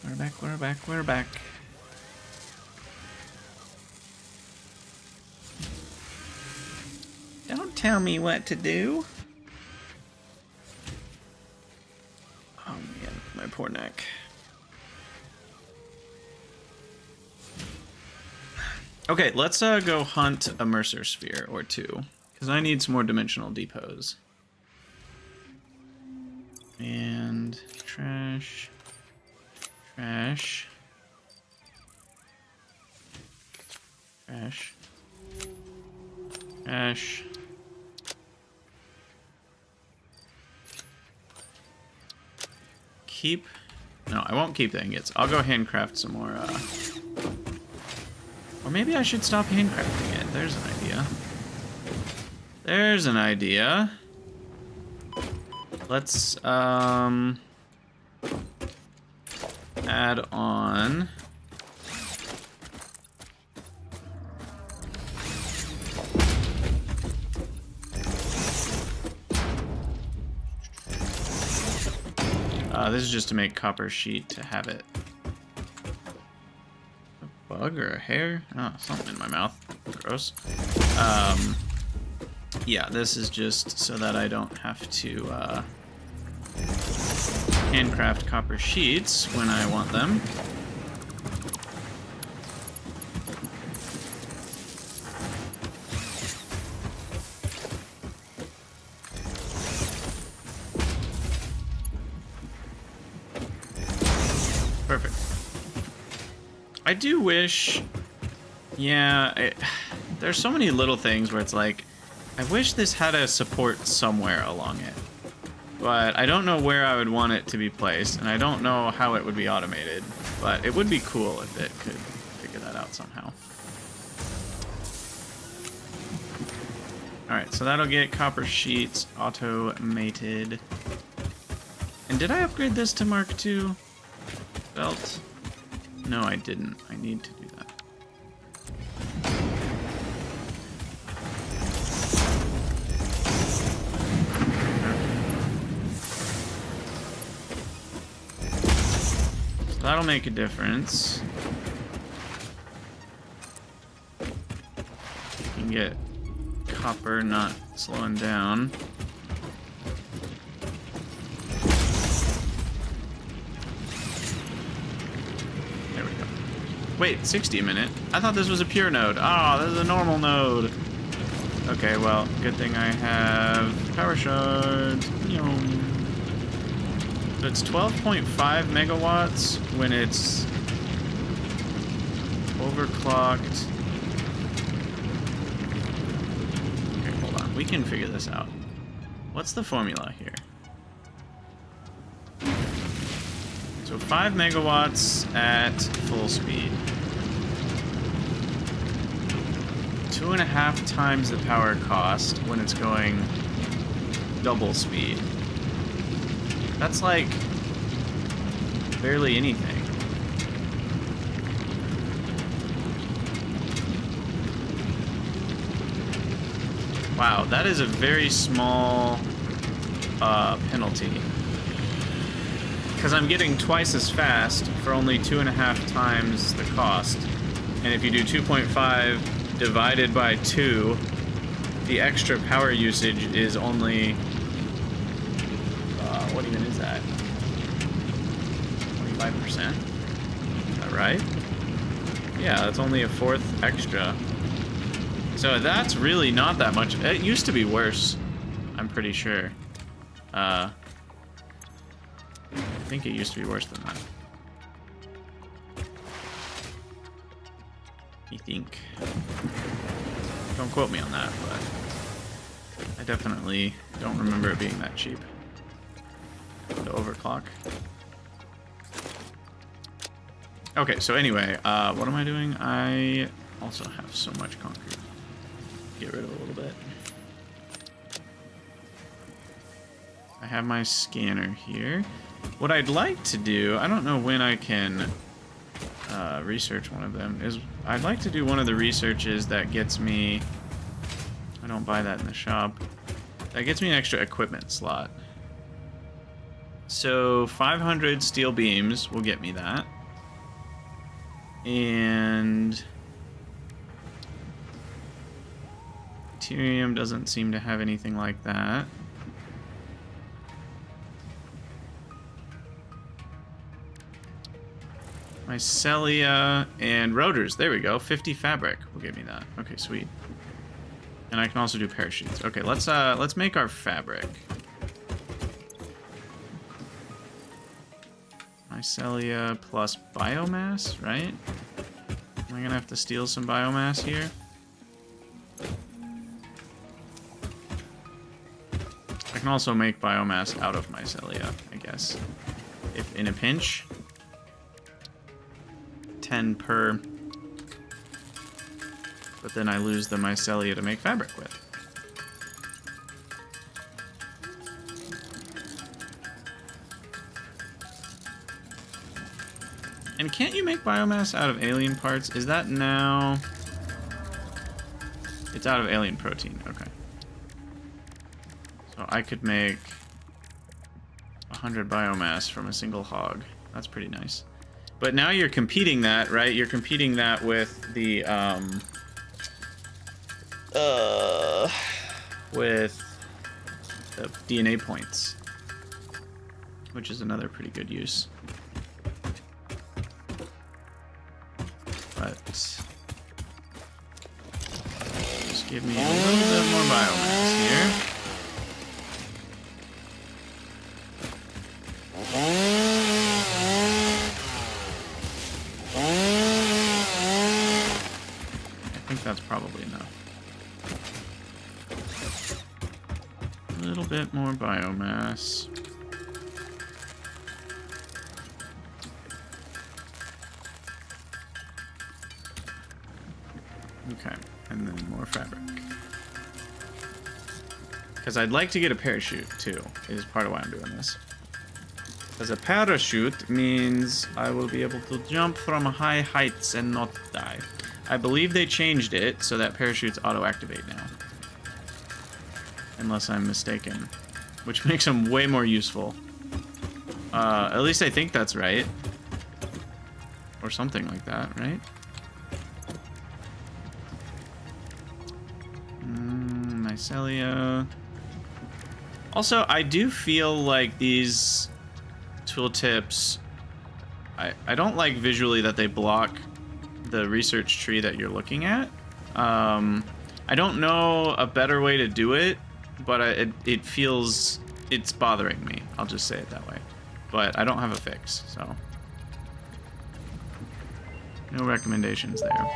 Speaker 1: We're back. Don't tell me what to do. Oh man, my poor neck. Okay, let's go hunt a Mercer Sphere or two, because I need some more dimensional depots. And trash. Trash. Trash. Trash. Keep. No, I won't keep the ingots. I'll go handcraft some more. Or maybe I should stop handcrafting it. There's an idea. There's an idea. Let's add on this is just to make copper sheet to have it. A bug or a hair? Oh, something in my mouth. Gross. Yeah, this is just so that I don't have to handcraft copper sheets when I want them. Perfect. I do wish... Yeah, there's so many little things where it's like, I wish this had a support somewhere along it. But I don't know where I would want it to be placed, and I don't know how it would be automated. But it would be cool if it could figure that out somehow. Alright, so that'll get copper sheets automated. And did I upgrade this to Mark II? Belt? No, I didn't. I need to do that. that'll make a difference. You can get copper not slowing down. There we go. Wait, 60 a minute? I thought this was a pure node. Oh, this is a normal node. Okay, well, good thing I have power shards. So it's 12.5 megawatts when it's overclocked. Okay, hold on. We can figure this out. What's the formula here? So 5 megawatts at full speed. 2.5 times the power cost when it's going double speed. That's like barely anything. Wow, that is a very small penalty. Because I'm getting twice as fast for only 2.5 times the cost. And if you do 2.5 divided by 2, the extra power usage is only... what even is that? 25%? Is that right? Yeah, that's only a fourth extra. So that's really not that much. It used to be worse, I'm pretty sure. I think it used to be worse than that. I think. Don't quote me on that, but I definitely don't remember it being that cheap to overclock. Okay, so anyway, what am I doing? I also have so much concrete. Get rid of a little bit. I have my scanner here. What I'd like to do, I don't know when I can research one of them, is I'd like to do one of the researches that gets me, I don't buy that in the shop, that gets me an extra equipment slot. So 500 steel beams will get me that. And Ethereum doesn't seem to have anything like that. Mycelia and rotors. There we go. 50 fabric will give me that. Okay, sweet. And I can also do parachutes. Okay, let's make our fabric. Mycelia plus biomass, right? Am I gonna have to steal some biomass here? I can also make biomass out of mycelia, I guess. If in a pinch. 10 per. But then I lose the mycelia to make fabric with. And can't you make biomass out of alien parts? Is that now... It's out of alien protein, okay. So I could make 100 biomass from a single hog. That's pretty nice. But now you're competing that, right? You're competing that with the, with the DNA points, which is another pretty good use. But just give me a little bit more biomass here. That's probably enough. A little bit more biomass. Okay, and then more fabric. Because I'd like to get a parachute too, is part of why I'm doing this. Because a parachute means I will be able to jump from high heights and not die. I believe they changed it so that parachutes auto-activate now. Unless I'm mistaken. Which makes them way more useful. At least I think that's right. or something like that, right? Mycelia. Also, I do feel like these tooltips, I don't like visually that they block the research tree that you're looking at. I don't know a better way to do it, but it feels, it's bothering me. I'll just say it that way. But I don't have a fix, so. No recommendations there.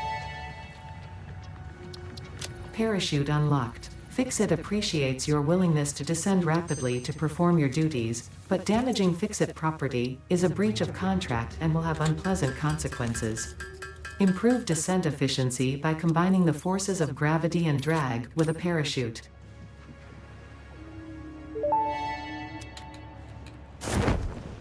Speaker 3: Parachute unlocked. Fix-It appreciates your willingness to descend rapidly to perform your duties, but damaging Fix-It property is a breach of contract and will have unpleasant consequences. Improve descent efficiency by combining the forces of gravity and drag with a parachute.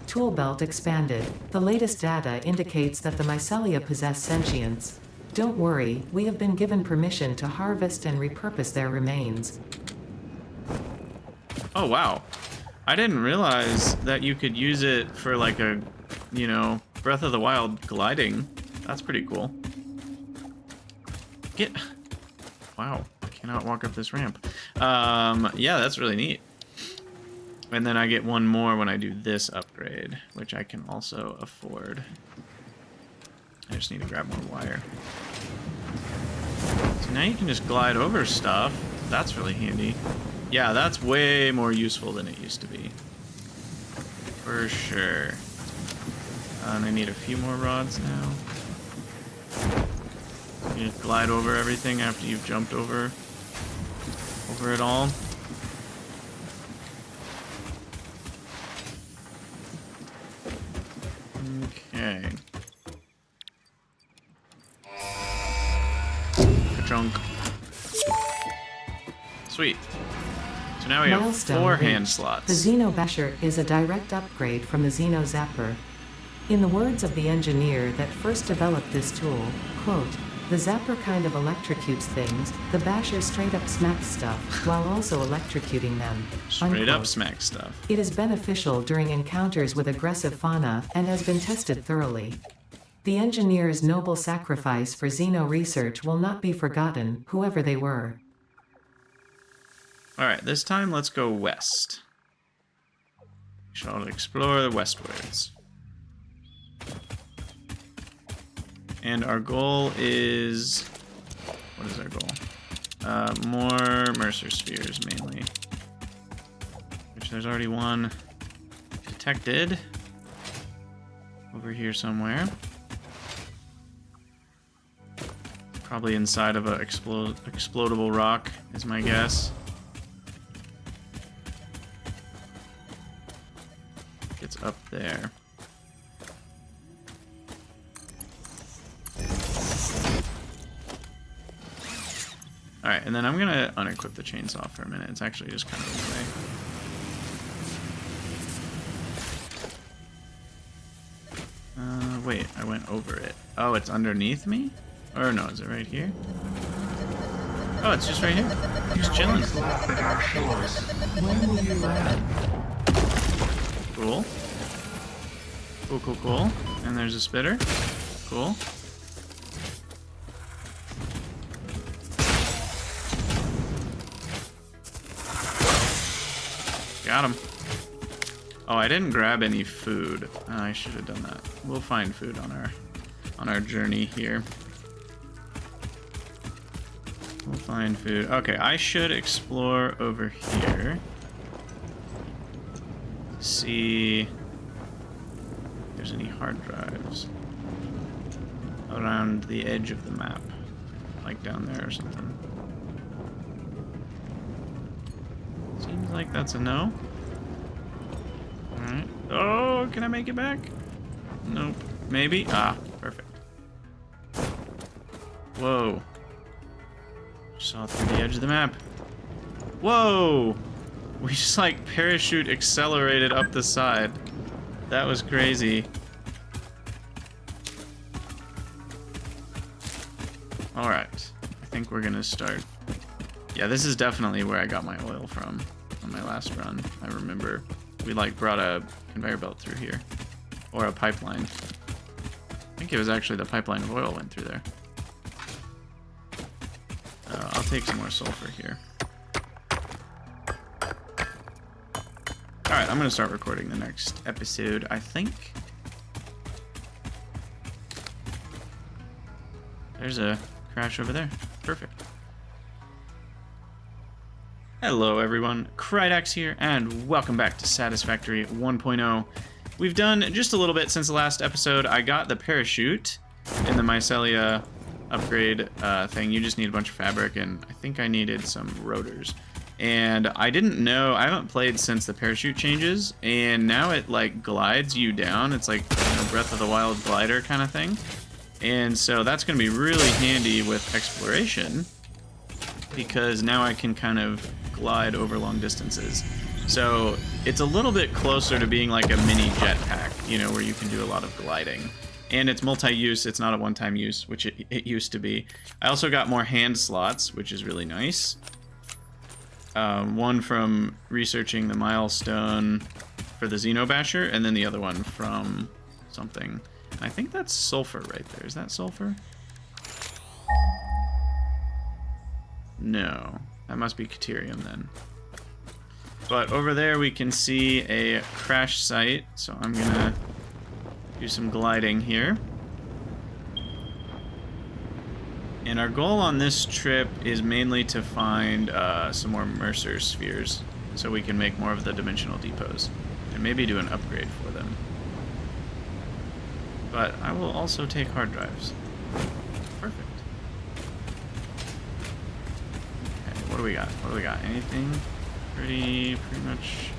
Speaker 3: Tool belt expanded. The latest data indicates that the mycelia possess sentience. Don't worry, we have been given permission to harvest and repurpose their remains.
Speaker 1: Oh, wow. I didn't realize that you could use it for like a, you know, Breath of the Wild gliding. That's pretty cool. Wow, I cannot walk up this ramp. Yeah, that's really neat. And then I get one more when I do this upgrade, which I can also afford. I just need to grab more wire. So now you can just glide over stuff. That's really handy. Yeah, that's way more useful than it used to be. For sure. And I need a few more rods now. You just glide over everything after you've jumped over it all. Okay. Chunk. Sweet. So now we have
Speaker 3: Milestone
Speaker 1: 4
Speaker 3: reached.
Speaker 1: hand slots.
Speaker 3: The Xeno Basher is a direct upgrade from the Xeno Zapper. In the words of the engineer that first developed this tool, quote, "The Zapper kind of electrocutes things, the Basher straight up smacks stuff, while also electrocuting them."
Speaker 1: Straight up
Speaker 3: Unquote.
Speaker 1: smack stuff.
Speaker 3: It is beneficial during encounters with aggressive fauna and has been tested thoroughly. The engineer's noble sacrifice for Xeno research will not be forgotten, whoever they were.
Speaker 1: Alright, this time let's go west. We shall explore the westwards. And our goal is... What is our goal? More Mercer Spheres, mainly. Which there's already one detected. Over here somewhere. Probably inside of a explodable rock, is my guess. It's up there. Alright, and then I'm gonna unequip the chainsaw for a minute. It's actually just kind of in the way. Wait, I went over it. Oh, it's underneath me? Or no, is it right here? Oh, it's just right here. Just chilling.
Speaker 2: Always laugh at our shores. When will you land?
Speaker 1: Cool. Cool, cool, cool. And there's a spitter. Cool. Got him. Oh, I didn't grab any food. I should have done that. We'll find food on our journey here. We'll find food. Okay, I should explore over here. See if there's any hard drives around the edge of the map, like down there or something. Seems like that's a no. Alright. Oh, can I make it back? Nope. Maybe? Ah, perfect. Whoa. Saw through the edge of the map. Whoa! We just like parachute accelerated up the side. That was crazy. Alright. I think we're gonna start. Yeah, this is definitely where I got my oil from on my last run. I remember we like brought a conveyor belt through here. Or a pipeline. think it was actually the pipeline of oil went through there. I'll take some more sulfur here. Alright, I'm going to start recording the next episode, I think. There's a crash over there. Perfect. Hello everyone, Krydax here, and welcome back to Satisfactory 1.0. We've done just a little bit since the last episode. I got the parachute in the mycelia upgrade thing. You just need a bunch of fabric, and I think I needed some rotors. And I didn't know, I haven't played since the parachute changes, and now it like glides you down. It's like, you know, Breath of the Wild glider kind of thing. And so that's going to be really handy with exploration, because now I can kind of glide over long distances. So it's a little bit closer to being like a mini jetpack, you know, where you can do a lot of gliding. And it's multi-use, it's not a one-time use, which it used to be. I also got more hand slots, which is really nice. One from researching the milestone for the Xenobasher, and then the other one from something. I think that's sulfur right there. Is that sulfur? No. That must be Caterium then. But over there we can see a crash site, so I'm gonna do some gliding here. And our goal on this trip is mainly to find some more Mercer spheres, so we can make more of the dimensional depots, and maybe do an upgrade for them. But I will also take hard drives. Perfect. What do we got? What do we got? Anything? Pretty much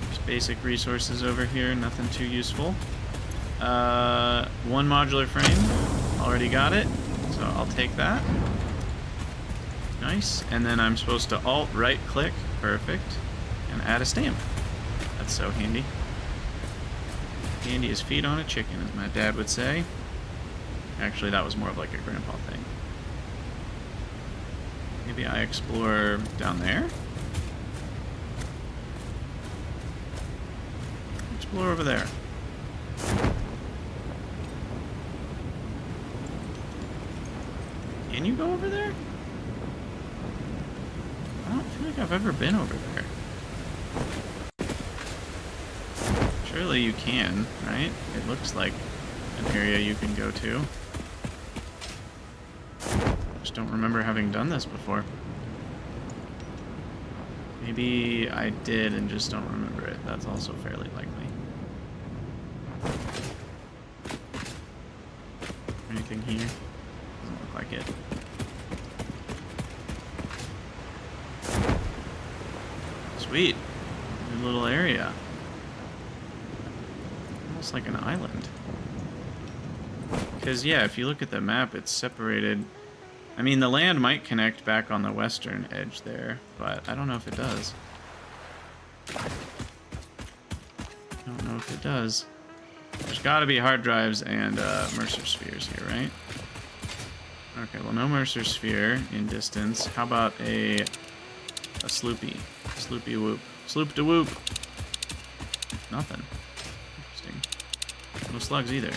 Speaker 1: just basic resources over here. Nothing too useful. One modular frame. Already got it. So I'll take that. Nice. And then I'm supposed to alt right click. Perfect. And add a stamp. That's so handy. Handy as feet on a chicken, as my dad would say. Actually, that was more of like a grandpa thing. Maybe I explore down there? Explore over there. Can you go over there? I don't feel like I've ever been over there. Surely you can, right? It looks like an area you can go to. Just don't remember having done this before. Maybe I did and just don't remember it. That's also fairly likely. Anything here? Doesn't look like it. Sweet. New little area. Almost like an island. Because, yeah, if you look at the map, it's separated. I mean, the land might connect back on the western edge there, but I don't know if it does. I don't know if it does. There's got to be hard drives and Mercer spheres here, right? Okay, well, no Mercer sphere in distance. How about a sloopy? Sloopy whoop. Sloop to whoop. Nothing. Interesting. No slugs either.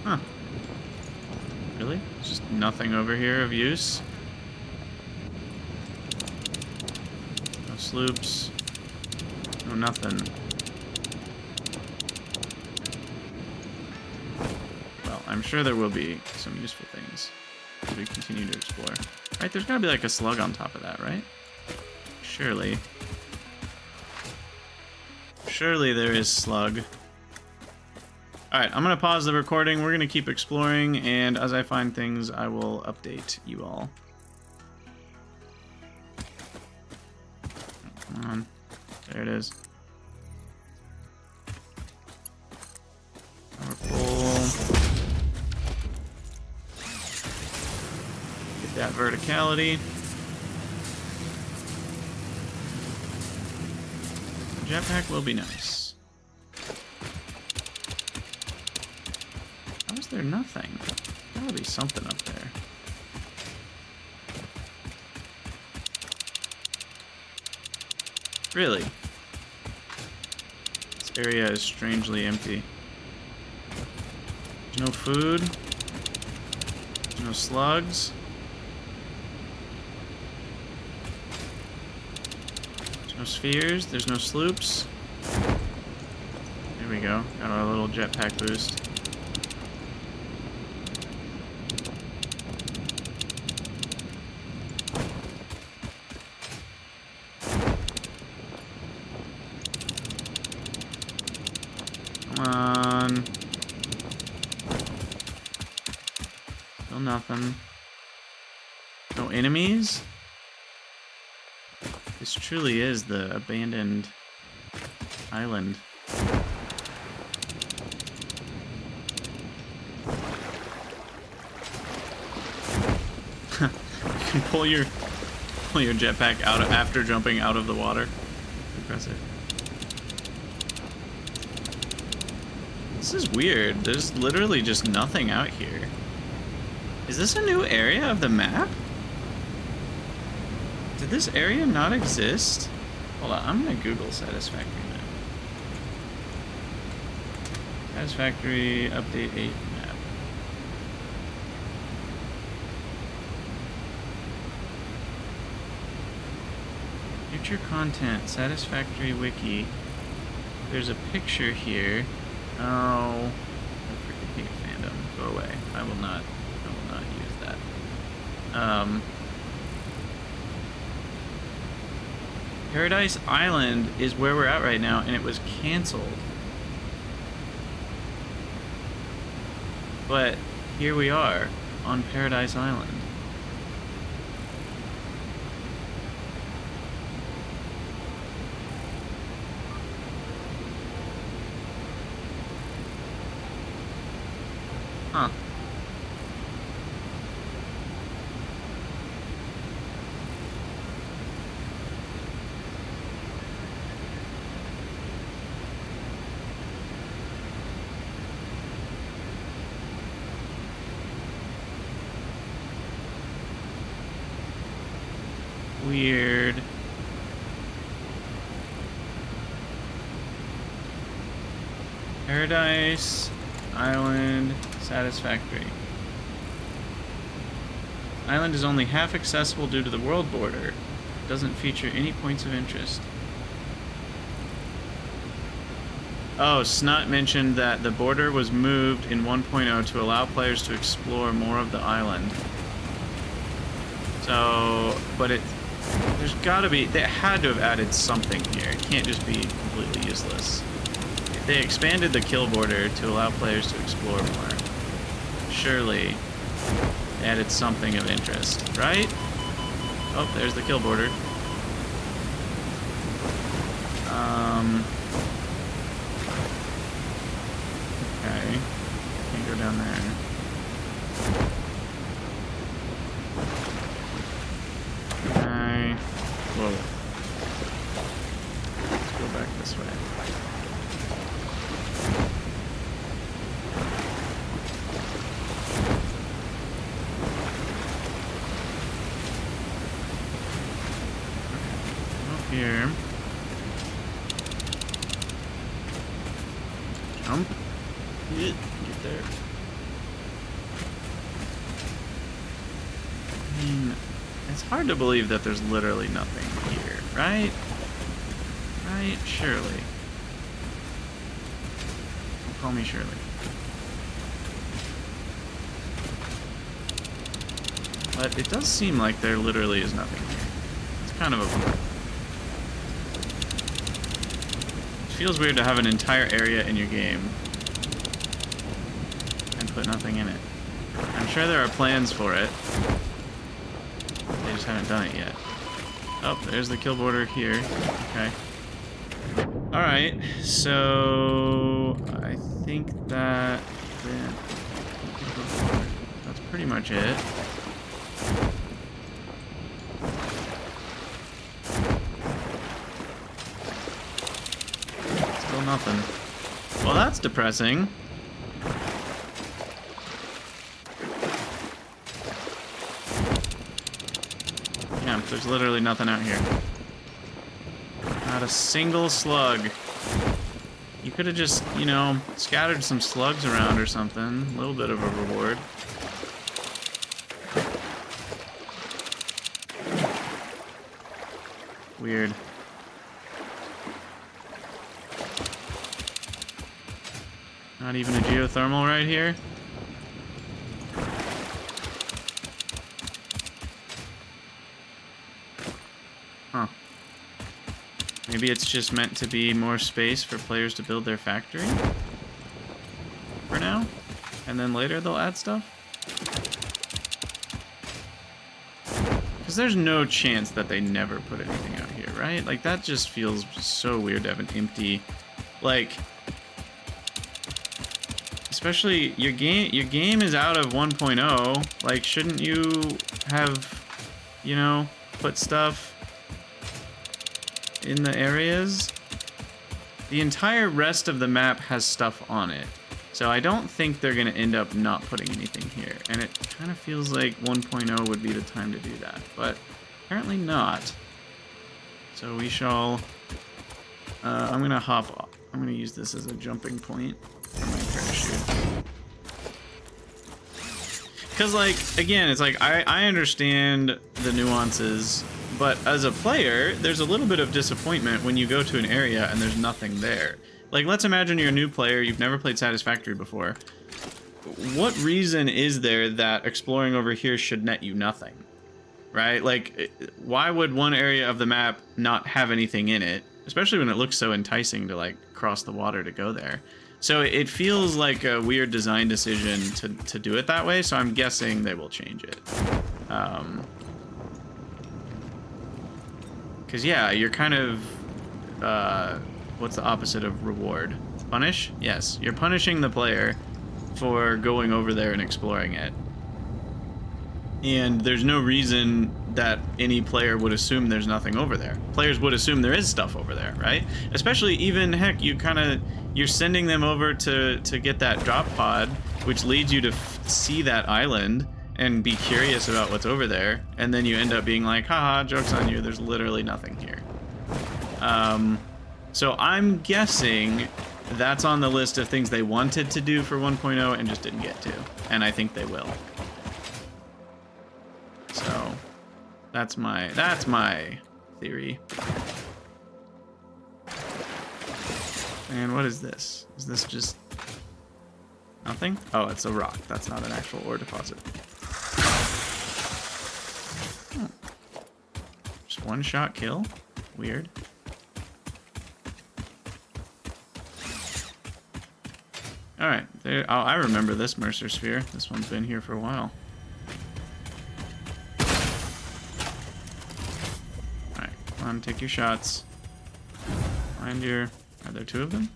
Speaker 1: Huh. Really? There's just nothing over here of use? No sloops. No nothing. Well, I'm sure there will be some useful things as we continue to explore. Right, there's gotta be like a slug on top of that, right? Surely. Surely there is slug. Alright, I'm going to pause the recording. We're going to keep exploring, and as I find things, I will update you all. Come on. There it is. Powerful. Get that verticality. The jetpack will be nice. How is there nothing? Gotta be something up there. Really? This area is strangely empty. There's no food. There's no slugs. There's no spheres. There's no sloops. There we go. Got our little jetpack boost. Come on. Still nothing. No enemies? This truly is the abandoned island. You can pull your jetpack out after jumping out of the water. Impressive. This is weird. There's literally just nothing out here. Is this a new area of the map? Did this area not exist? Hold on, I'm gonna Google Satisfactory map. Satisfactory update 8 map. Future content, Satisfactory wiki. There's a picture here. Oh, I freaking hate fandom. Go away. I will not use that. Paradise Island is where we're at right now, and it was canceled. But here we are on Paradise Island. Huh. Weird. Paradise Island Satisfactory. Island is only half accessible due to the world border. It doesn't feature any points of interest. Oh, Snot mentioned that the border was moved in 1.0 to allow players to explore more of the island. So, but there's gotta be, they had to have added something here. It can't just be completely useless. They expanded the kill border to allow players to explore more. Surely they added something of interest, right? Oh, there's the kill border. Okay. Can't go down there. Okay. Whoa. Let's go back this way. Here. Jump. Get there. I mean, it's hard to believe that there's literally nothing here, right? Right? Surely. Call me Shirley. But it does seem like there literally is nothing here. It's kind of a bummer. Feels weird to have an entire area in your game and put nothing in it. I'm sure there are plans for it. They just haven't done it yet. Oh, there's the kill border here. Okay. Alright, so I think that's pretty much it. Nothing. Well, that's depressing. Yeah, there's literally nothing out here. Not Not a single slug. You could have just, you know, scattered some slugs around or something. A little bit of a reward. Weird. Not even a geothermal right here. Huh. Maybe it's just meant to be more space for players to build their factory? For now? And then later they'll add stuff? Because there's no chance that they never put anything out here, right? Like, that just feels so weird to have an empty... Like... Especially, your game is out of 1.0. Like, shouldn't you have, you know, put stuff in the areas? The entire rest of the map has stuff on it. So I don't think they're going to end up not putting anything here. And it kind of feels like 1.0 would be the time to do that. But apparently not. So we shall... I'm going to hop off. I'm going to use this as a jumping point for my parachute. Because, like, again, it's like, I understand the nuances, but as a player, there's a little bit of disappointment when you go to an area and there's nothing there. Like, let's imagine you're a new player, you've never played Satisfactory before. What reason is there that exploring over here should net you nothing? Right? Like, why would one area of the map not have anything in it? Especially when it looks so enticing to, like, cross the water to go there. So it feels like a weird design decision to do it that way, so I'm guessing they will change it. Because, yeah, you're kind of... what's the opposite of reward? Punish? Yes, you're punishing the player for going over there and exploring it. And there's no reason that any player would assume there's nothing over there. Players would assume there is stuff over there, right? Especially even, heck, you're sending them over to get that drop pod, which leads you to see that island and be curious about what's over there. And then you end up being like, haha, joke's on you, there's literally nothing here. So I'm guessing that's on the list of things they wanted to do for 1.0 and just didn't get to. And I think they will. So that's my theory. And what is this? Is this just nothing? Oh, it's a rock. That's not an actual ore deposit. Just one shot kill? Weird. Alright, there. Oh, I remember this Mercer Sphere. This one's been here for a while. Alright, come on, take your shots. Find your... Are there two of them?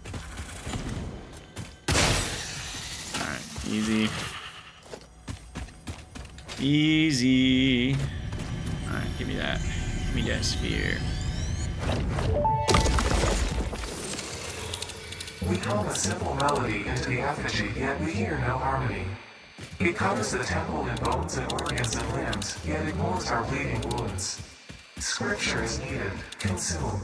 Speaker 1: Alright, easy. Easy. Alright, give me that. Give me that sphere.
Speaker 2: We hum a simple melody into the effigy, yet we hear no harmony. It covers the temple in bones and organs and limbs, yet ignores our bleeding wounds. Scripture is needed. Consume.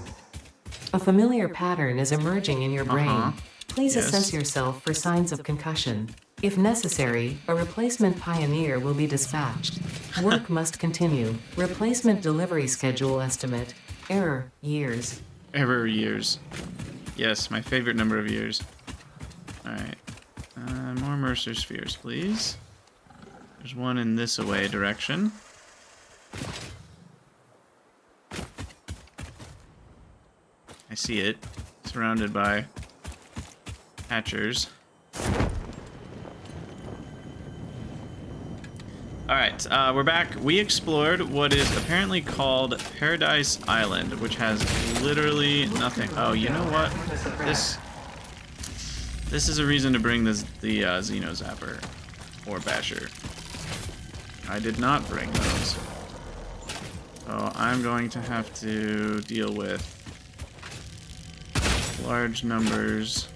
Speaker 3: A familiar pattern is emerging in your brain. Please
Speaker 1: Yes.
Speaker 3: assess yourself for signs of concussion. If necessary, a replacement pioneer will be dispatched. Work must continue. Replacement delivery schedule estimate. Error, years.
Speaker 1: Error years. Yes, my favorite number of years. Alright. More Mercer Spheres, please. There's one in this away direction. I see it. Surrounded by hatchers. Alright, we're back. We explored what is apparently called Paradise Island, which has literally nothing. Oh, you know what? This is a reason to bring the Xeno Zapper or Basher. I did not bring those. So I'm going to have to deal with large numbers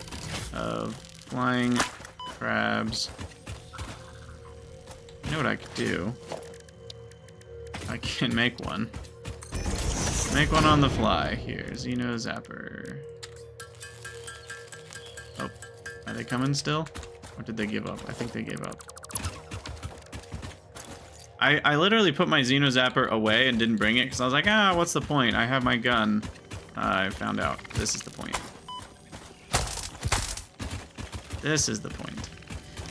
Speaker 1: of flying crabs. You know what I could do? I can make one. Make one on the fly. Here, Xeno Zapper. Oh, are they coming still? Or did they give up? I think they gave up. I literally put my Xeno Zapper away and didn't bring it because I was like, ah, what's the point? I have my gun. I found out this is the point. This is the point.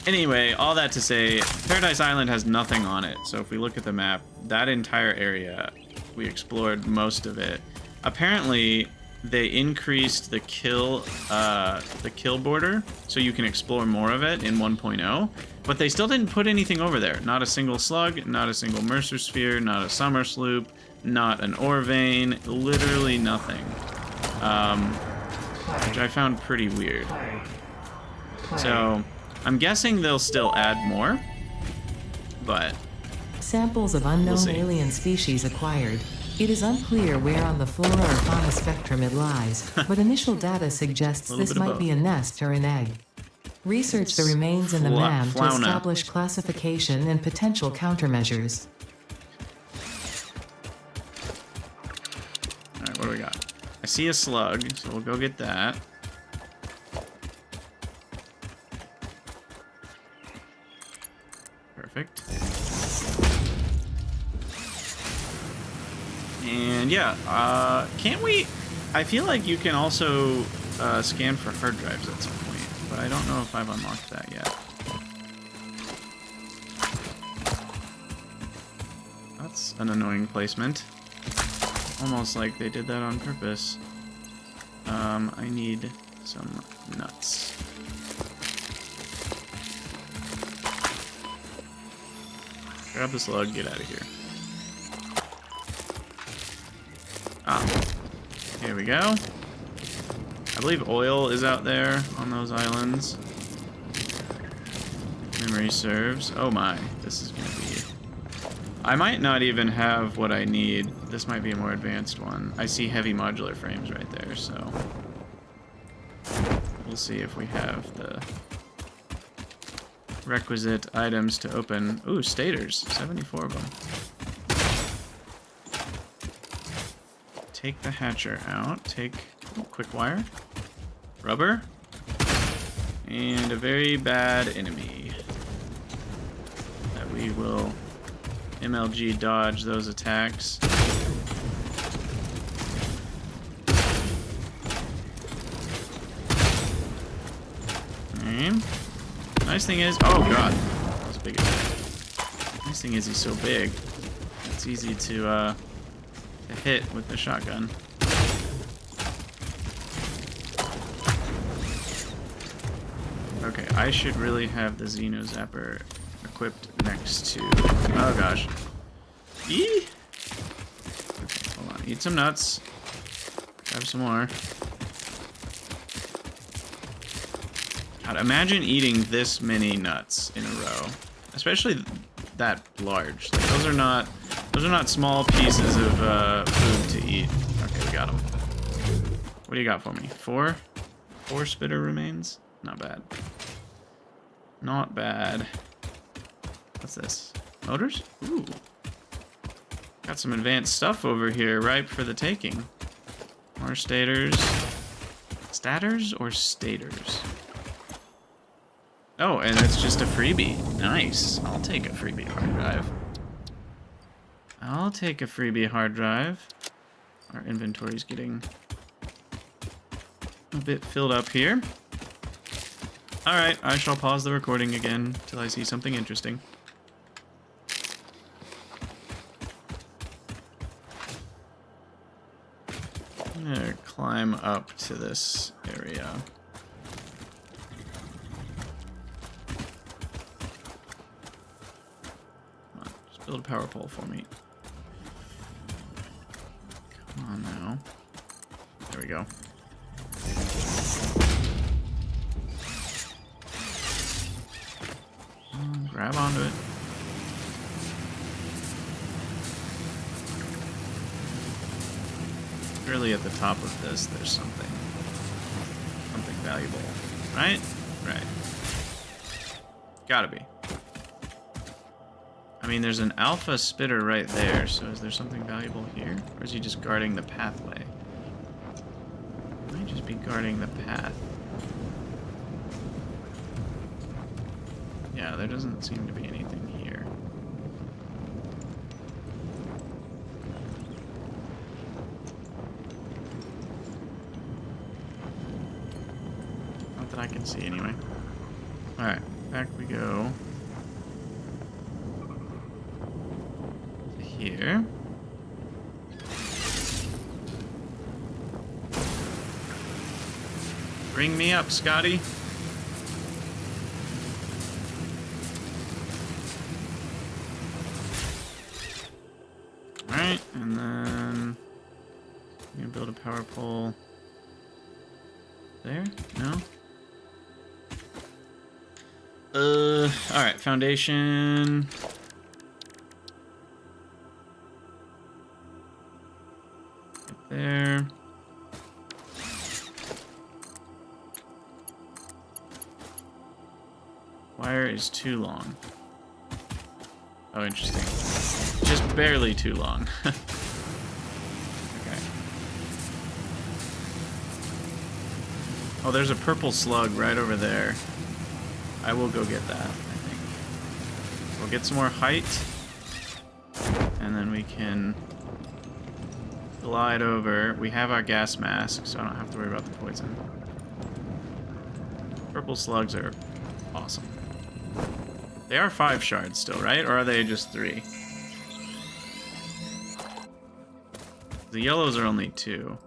Speaker 1: Anyway, all that to say, Paradise Island has nothing on it. So if we look at the map, that entire area, we explored most of it. Apparently, they increased the kill border, so you can explore more of it in 1.0. But they still didn't put anything over there. Not a single slug, not a single Mercer Sphere, not a Summer Sloop, not an ore vein, literally nothing. Which I found pretty weird. So, I'm guessing they'll still add more, but
Speaker 3: Samples of unknown alien species acquired. It is unclear where on the flora or fauna spectrum it lies, but initial data suggests this might be a nest or an egg. Research the remains in the MAM to establish classification and potential countermeasures.
Speaker 1: Alright, what do we got? I see a slug, so we'll go get that. Perfect. And yeah, can't we... I feel like you can also scan for hard drives at some point, but I don't know if I've unlocked that yet. That's an annoying placement. Almost like they did that on purpose. I need some nuts. Grab the slug, get out of here. Ah, here we go. I believe oil is out there on those islands. Memory serves. Oh my, this is gonna be... I might not even have what I need. This might be a more advanced one. I see heavy modular frames right there, so... We'll see if we have the requisite items to open. Ooh, stators. 74 of them. Take the hatcher out. Take quick wire. Rubber. And a very bad enemy. That we will MLG dodge those attacks. Okay. Nice thing is, oh god, that was a big attack. Nice thing is he's so big. It's easy to hit with the shotgun. Okay, I should really have the Xeno Zapper equipped next to... Oh gosh. Eee! Okay, hold on. Eat some nuts. Grab some more. God, imagine eating this many nuts in a row. Especially that large. Like, those are not small pieces of food to eat. Okay, we got them. What do you got for me? Four spitter remains? Not bad. Not bad. What's this? Motors? Ooh. Got some advanced stuff over here, ripe for the taking. More stators. Stators or stators? Oh, and it's just a freebie. Nice. I'll take a freebie hard drive. I'll take a freebie hard drive. Our inventory's getting a bit filled up here. Alright, I shall pause the recording again till I see something interesting. I'm gonna climb up to this area. Come on, just build a power pole for me. Come on now. There we go. Grab onto it. Surely at the top of this, there's something valuable, right? Right. Gotta be. I mean, there's an alpha spitter right there, so is there something valuable here? Or is he just guarding the pathway? He might just be guarding the path. Yeah, there doesn't seem to be anything here. Not that I can see anyway. Alright, back we go. Here. Bring me up, Scotty. Alright, and then I'm gonna build a power pole there? No? Alright, foundation. Right there. Wire is too long. Oh, interesting. Just barely too long. Okay. Oh, there's a purple slug right over there. I will go get that, I think. We'll get some more height. And then we can glide over. We have our gas mask, so I don't have to worry about the poison. Purple slugs are awesome. They are 5 shards still, right? Or are they just 3? The yellows are only 2.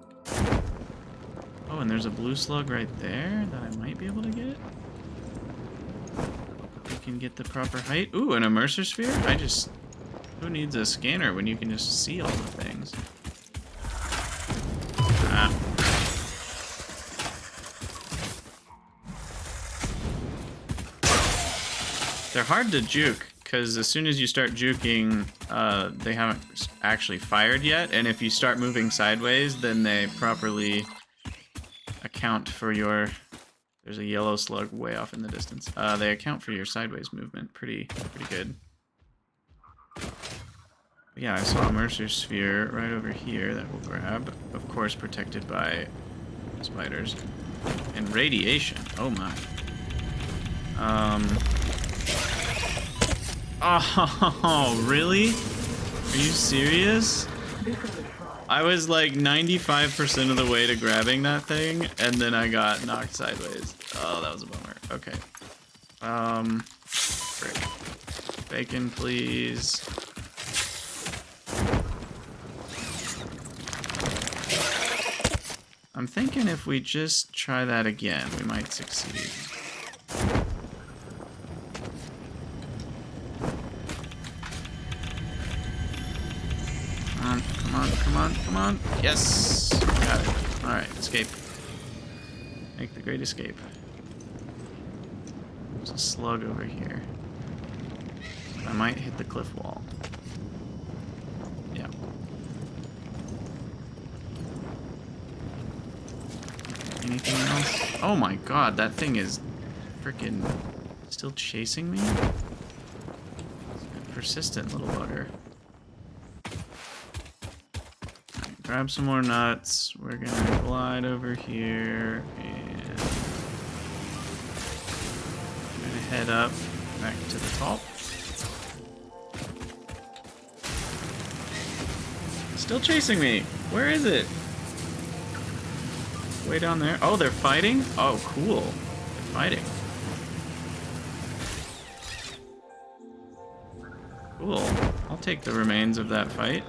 Speaker 1: Oh, and there's a blue slug right there that I might be able to get. We can get the proper height. Ooh, an immerser sphere? Who needs a scanner when you can just see all the things? Ah. They're hard to juke, because as soon as you start juking, they haven't actually fired yet, and if you start moving sideways, then they properly account for your... There's a yellow slug way off in the distance. They account for your sideways movement pretty good. But yeah, I saw a Mercer sphere right over here that we'll grab. Of course, protected by spiders. And radiation. Oh my. Oh, really? Are you serious? I was like 95% of the way to grabbing that thing, and then I got knocked sideways. Oh, that was a bummer. Okay. Frick. Bacon, please. I'm thinking if we just try that again, we might succeed. Come on. Yes! Got it. Alright, escape. Make the great escape. There's a slug over here. I might hit the cliff wall. Yeah. Anything else? Oh my god, that thing is freaking still chasing me? Persistent little bugger. Grab some more nuts. We're gonna glide over here and we're gonna head up back to the top. Still chasing me. Where is it? Way down there. Oh, they're fighting? Oh, cool. They're fighting. Cool. I'll take the remains of that fight.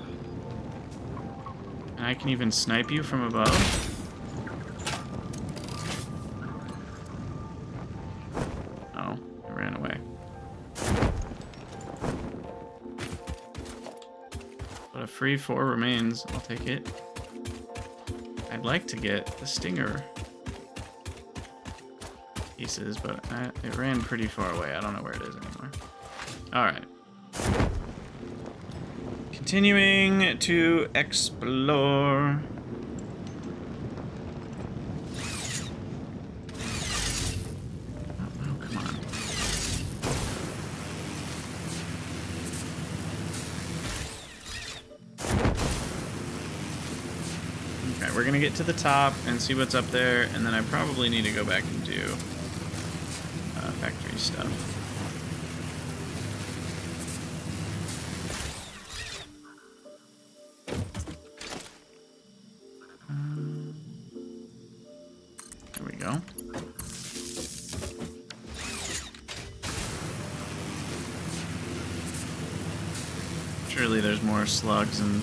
Speaker 1: And I can even snipe you from above. Oh, I ran away. But a free 4 remains. I'll take it. I'd like to get the stinger pieces, but it ran pretty far away. I don't know where it is anymore. Alright. Continuing to explore. Oh, come on. we're gonna get to the top and see what's up there, and then I probably need to go back and do factory stuff. There we go. Surely there's more slugs and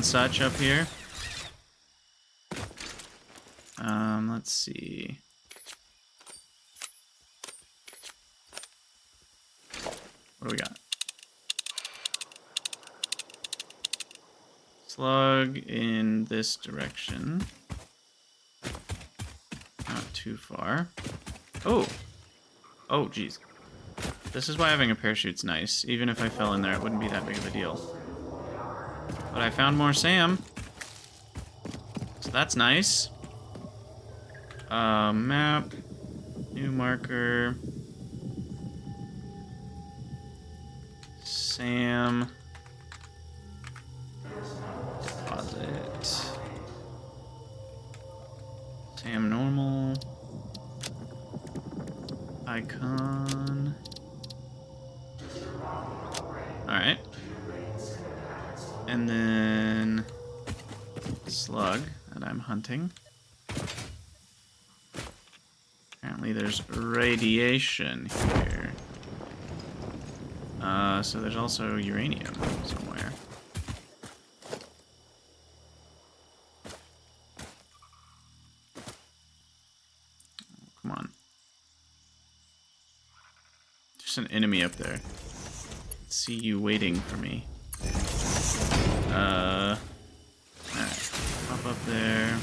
Speaker 1: such up here. Let's see. What do we got? Slug in this direction. Not too far. Oh! Oh, geez. This is why having a parachute's nice. Even if I fell in there, it wouldn't be that big of a deal. But I found more Sam. So that's nice. Map. New marker. Sam. Deposit. Sam normal. Icon. Alright. And then slug that I'm hunting. Apparently there's radiation here. So there's also uranium somewhere. Come on. There's an enemy up there. See you waiting for me. Alright. Pop up there.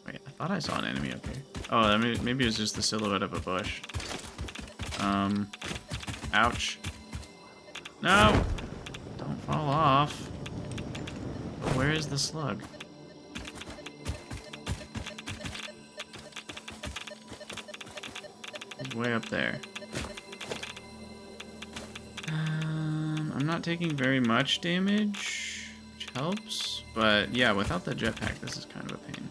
Speaker 1: Wait, I thought I saw an enemy up here. Oh, maybe it was just the silhouette of a bush. Ouch. No! Don't fall off. But where is the slug? He's way up there. I'm not taking very much damage, which helps. But yeah, without the jetpack, this is kind of a pain.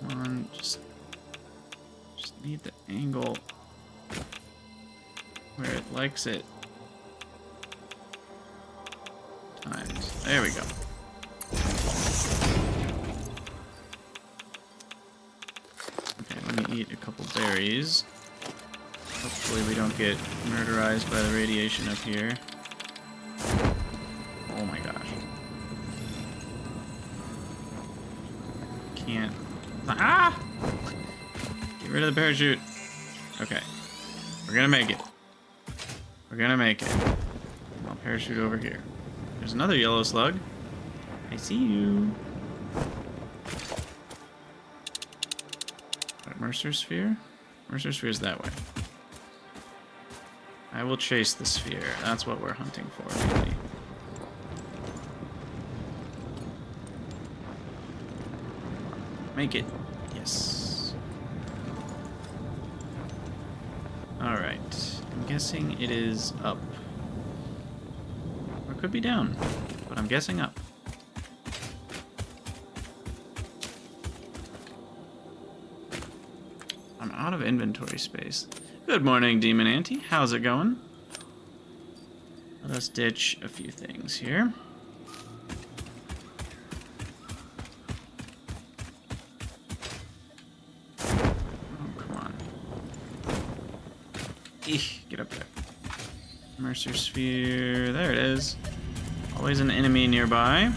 Speaker 1: Come on, just need the angle where it likes it. Times. There we go. Okay, let me eat a couple berries. Hopefully we don't get murderized by the radiation up here. Oh my gosh. Can't. Ah! Get rid of the parachute. Okay. We're gonna make it. We're gonna make it. I'll parachute over here. There's another yellow slug. I see you. Right, Mercer sphere? Mercer sphere is that way. I will chase the sphere. That's what we're hunting for, maybe. Make it. Yes. Alright. I'm guessing it is up. Or it could be down. But I'm guessing up. I'm out of inventory space. Good morning, Demon Auntie. How's it going? Let us ditch a few things here. Get up there. Mercer sphere. There it is. Always an enemy nearby.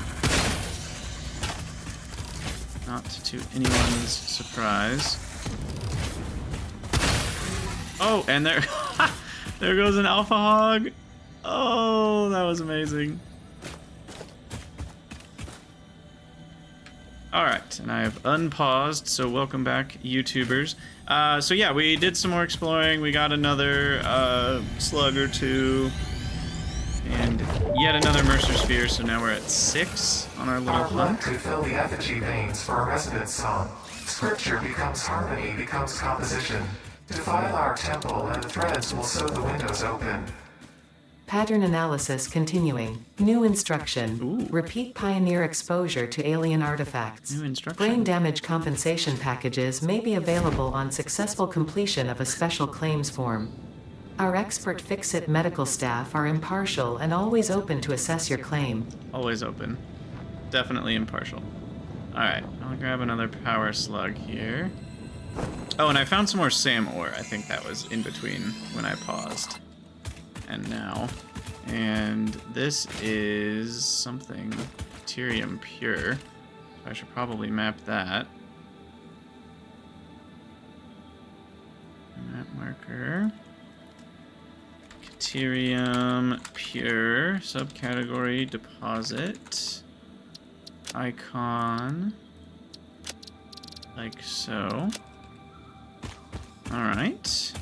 Speaker 1: Not to anyone's surprise. Oh, and there, there goes an alpha hog. Oh, that was amazing. Alright, and I have unpaused, so welcome back, YouTubers. So yeah, we did some more exploring, we got another slug or two, and yet another Mercer sphere, so now we're at 6 on our little
Speaker 2: Our blood
Speaker 1: hunt.
Speaker 2: could fill the effigy veins for a resonance song. Scripture becomes harmony, becomes composition. Defile our temple, and the threads will sew the windows open.
Speaker 3: Pattern analysis continuing. New instruction.
Speaker 1: Ooh.
Speaker 3: Repeat pioneer exposure to alien artifacts.
Speaker 1: New instruction.
Speaker 3: Brain damage compensation packages may be available on successful completion of a special claims form. Our expert Fix-It medical staff are impartial and always open to assess your claim.
Speaker 1: Always open. Definitely impartial. Alright, I'll grab another power slug here. Oh, and I found some more SAM ore. I think that was in between when I paused. And now. And this is something Deuterium pure. I should probably map that. Map marker. Deuterium pure. Subcategory deposit. Icon. Like so. Alright.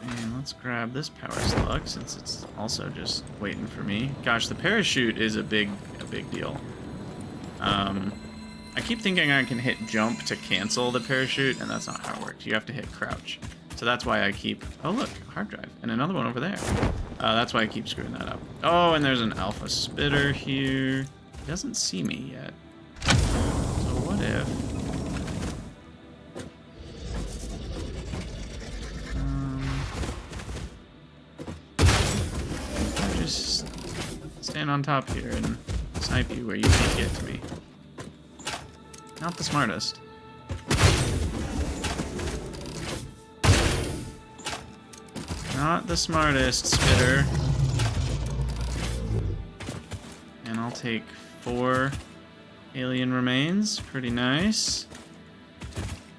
Speaker 1: And let's grab this power slug since it's also just waiting for me. Gosh, the parachute is a big deal. I keep thinking I can hit jump to cancel the parachute, and that's not how it works. You have to hit crouch. So that's why I keep... Oh, look, hard drive. And another one over there. That's why I keep screwing that up. Oh, and there's an alpha spitter here. He doesn't see me yet. So what if... I just stand on top here and snipe you where you can't get to me. Not the smartest. Not the smartest, spitter. And I'll take 4 alien remains. Pretty nice.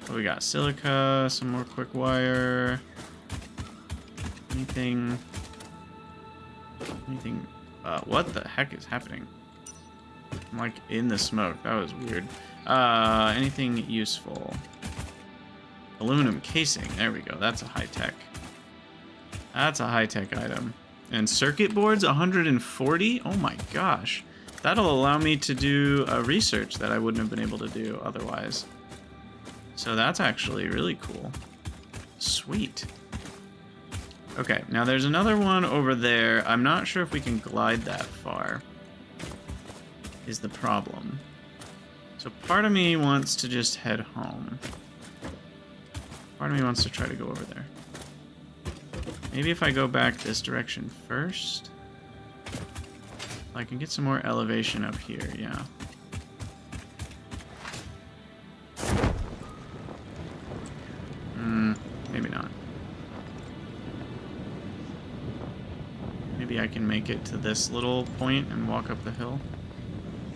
Speaker 1: Oh, we got silica, some more quick wire. Anything... what the heck is happening? I'm like in the smoke. That was weird. Anything useful? Aluminum casing. There we go. That's a high-tech. That's a high-tech item. And circuit boards, 140? Oh my gosh. That'll allow me to do research that I wouldn't have been able to do otherwise. So that's actually really cool. Sweet. Okay, now there's another one over there. I'm not sure if we can glide that far, is the problem. So part of me wants to just head home. Part of me wants to try to go over there. Maybe if I go back this direction first, I can get some more elevation up here, yeah. Maybe not. Maybe I can make it to this little point and walk up the hill.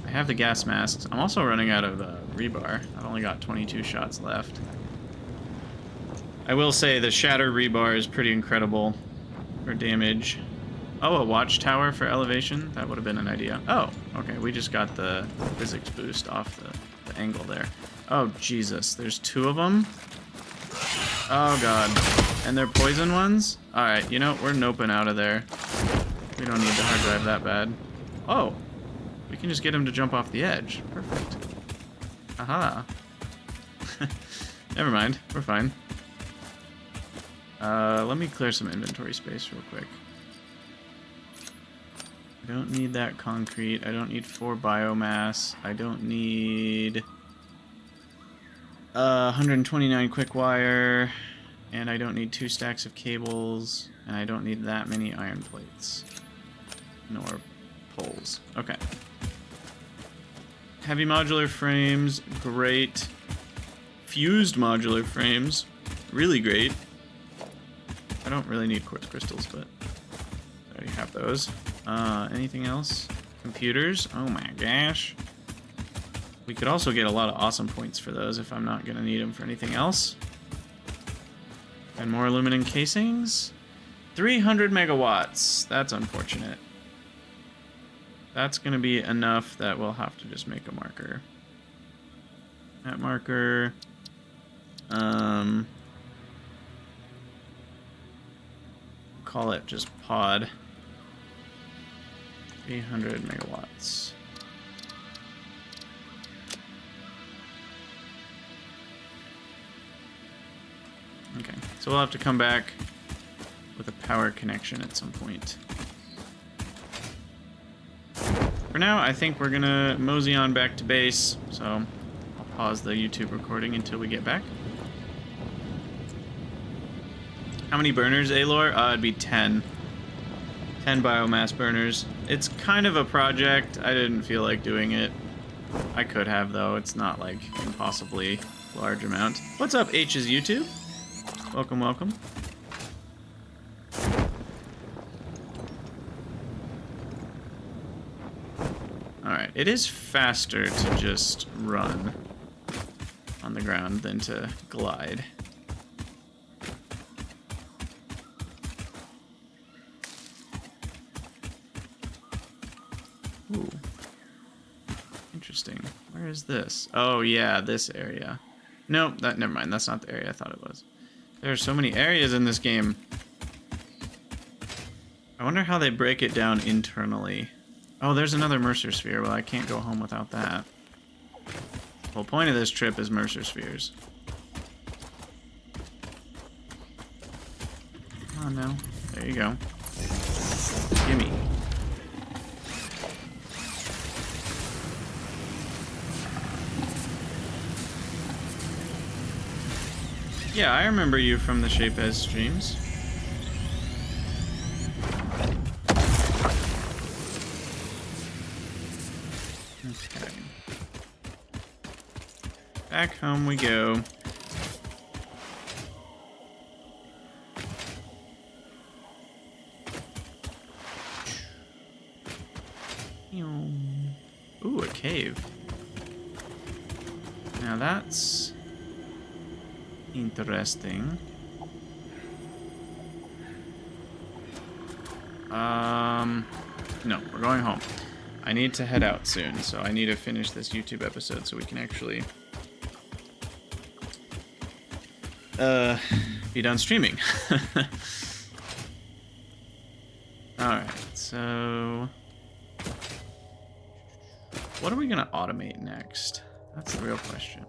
Speaker 1: I have the gas masks. I'm also running out of rebar. I've only got 22 shots left. I will say the shatter rebar is pretty incredible for damage. Oh, a watchtower for elevation? That would have been an idea. Oh, okay. We just got the physics boost off the angle there. Oh, Jesus. There's 2 of them? Oh, God. And they're poison ones? Alright, you know, we're noping out of there. We don't need the hard drive that bad. Oh! We can just get him to jump off the edge. Perfect. Aha. Never mind. We're fine. Let me clear some inventory space real quick. I don't need that concrete. I don't need 4 biomass. I don't need 129 quick wire. And I don't need 2 stacks of cables. And I don't need that many iron plates. Nor poles. Okay. Heavy modular frames, great. Fused modular frames, really great. I don't really need quartz crystals, but I already have those. Anything else? Computers, oh my gosh. We could also get a lot of awesome points for those if I'm not gonna need them for anything else. And more aluminum casings. 300 megawatts, that's unfortunate. That's going to be enough that we'll have to just make a marker. That marker. Call it just pod. 300 megawatts. Okay, so we'll have to come back with a power connection at some point. For now, I think we're gonna mosey on back to base, so I'll pause the YouTube recording until we get back. How many burners, Alor? It'd be 10. 10 biomass burners. It's kind of a project. I didn't feel like doing it. I could have, though. It's not, like, impossibly large amount. What's up, H's YouTube? Welcome, welcome. Alright, it is faster to just run on the ground than to glide. Ooh. Interesting. Where is this? Oh, yeah, this area. Nope, never mind. That's not the area I thought it was. There are so many areas in this game. I wonder how they break it down internally. Oh, there's another Mercer Sphere. Well, I can't go home without that. The whole point of this trip is Mercer Spheres. Come on now. There you go. Gimme. Yeah, I remember you from the Shape As streams. Okay. Back home we go. Ooh, a cave. Now that's interesting. No, we're going home. I need to head out soon, so I need to finish this YouTube episode so we can actually be done streaming. Alright, so what are we gonna automate next? That's the real question.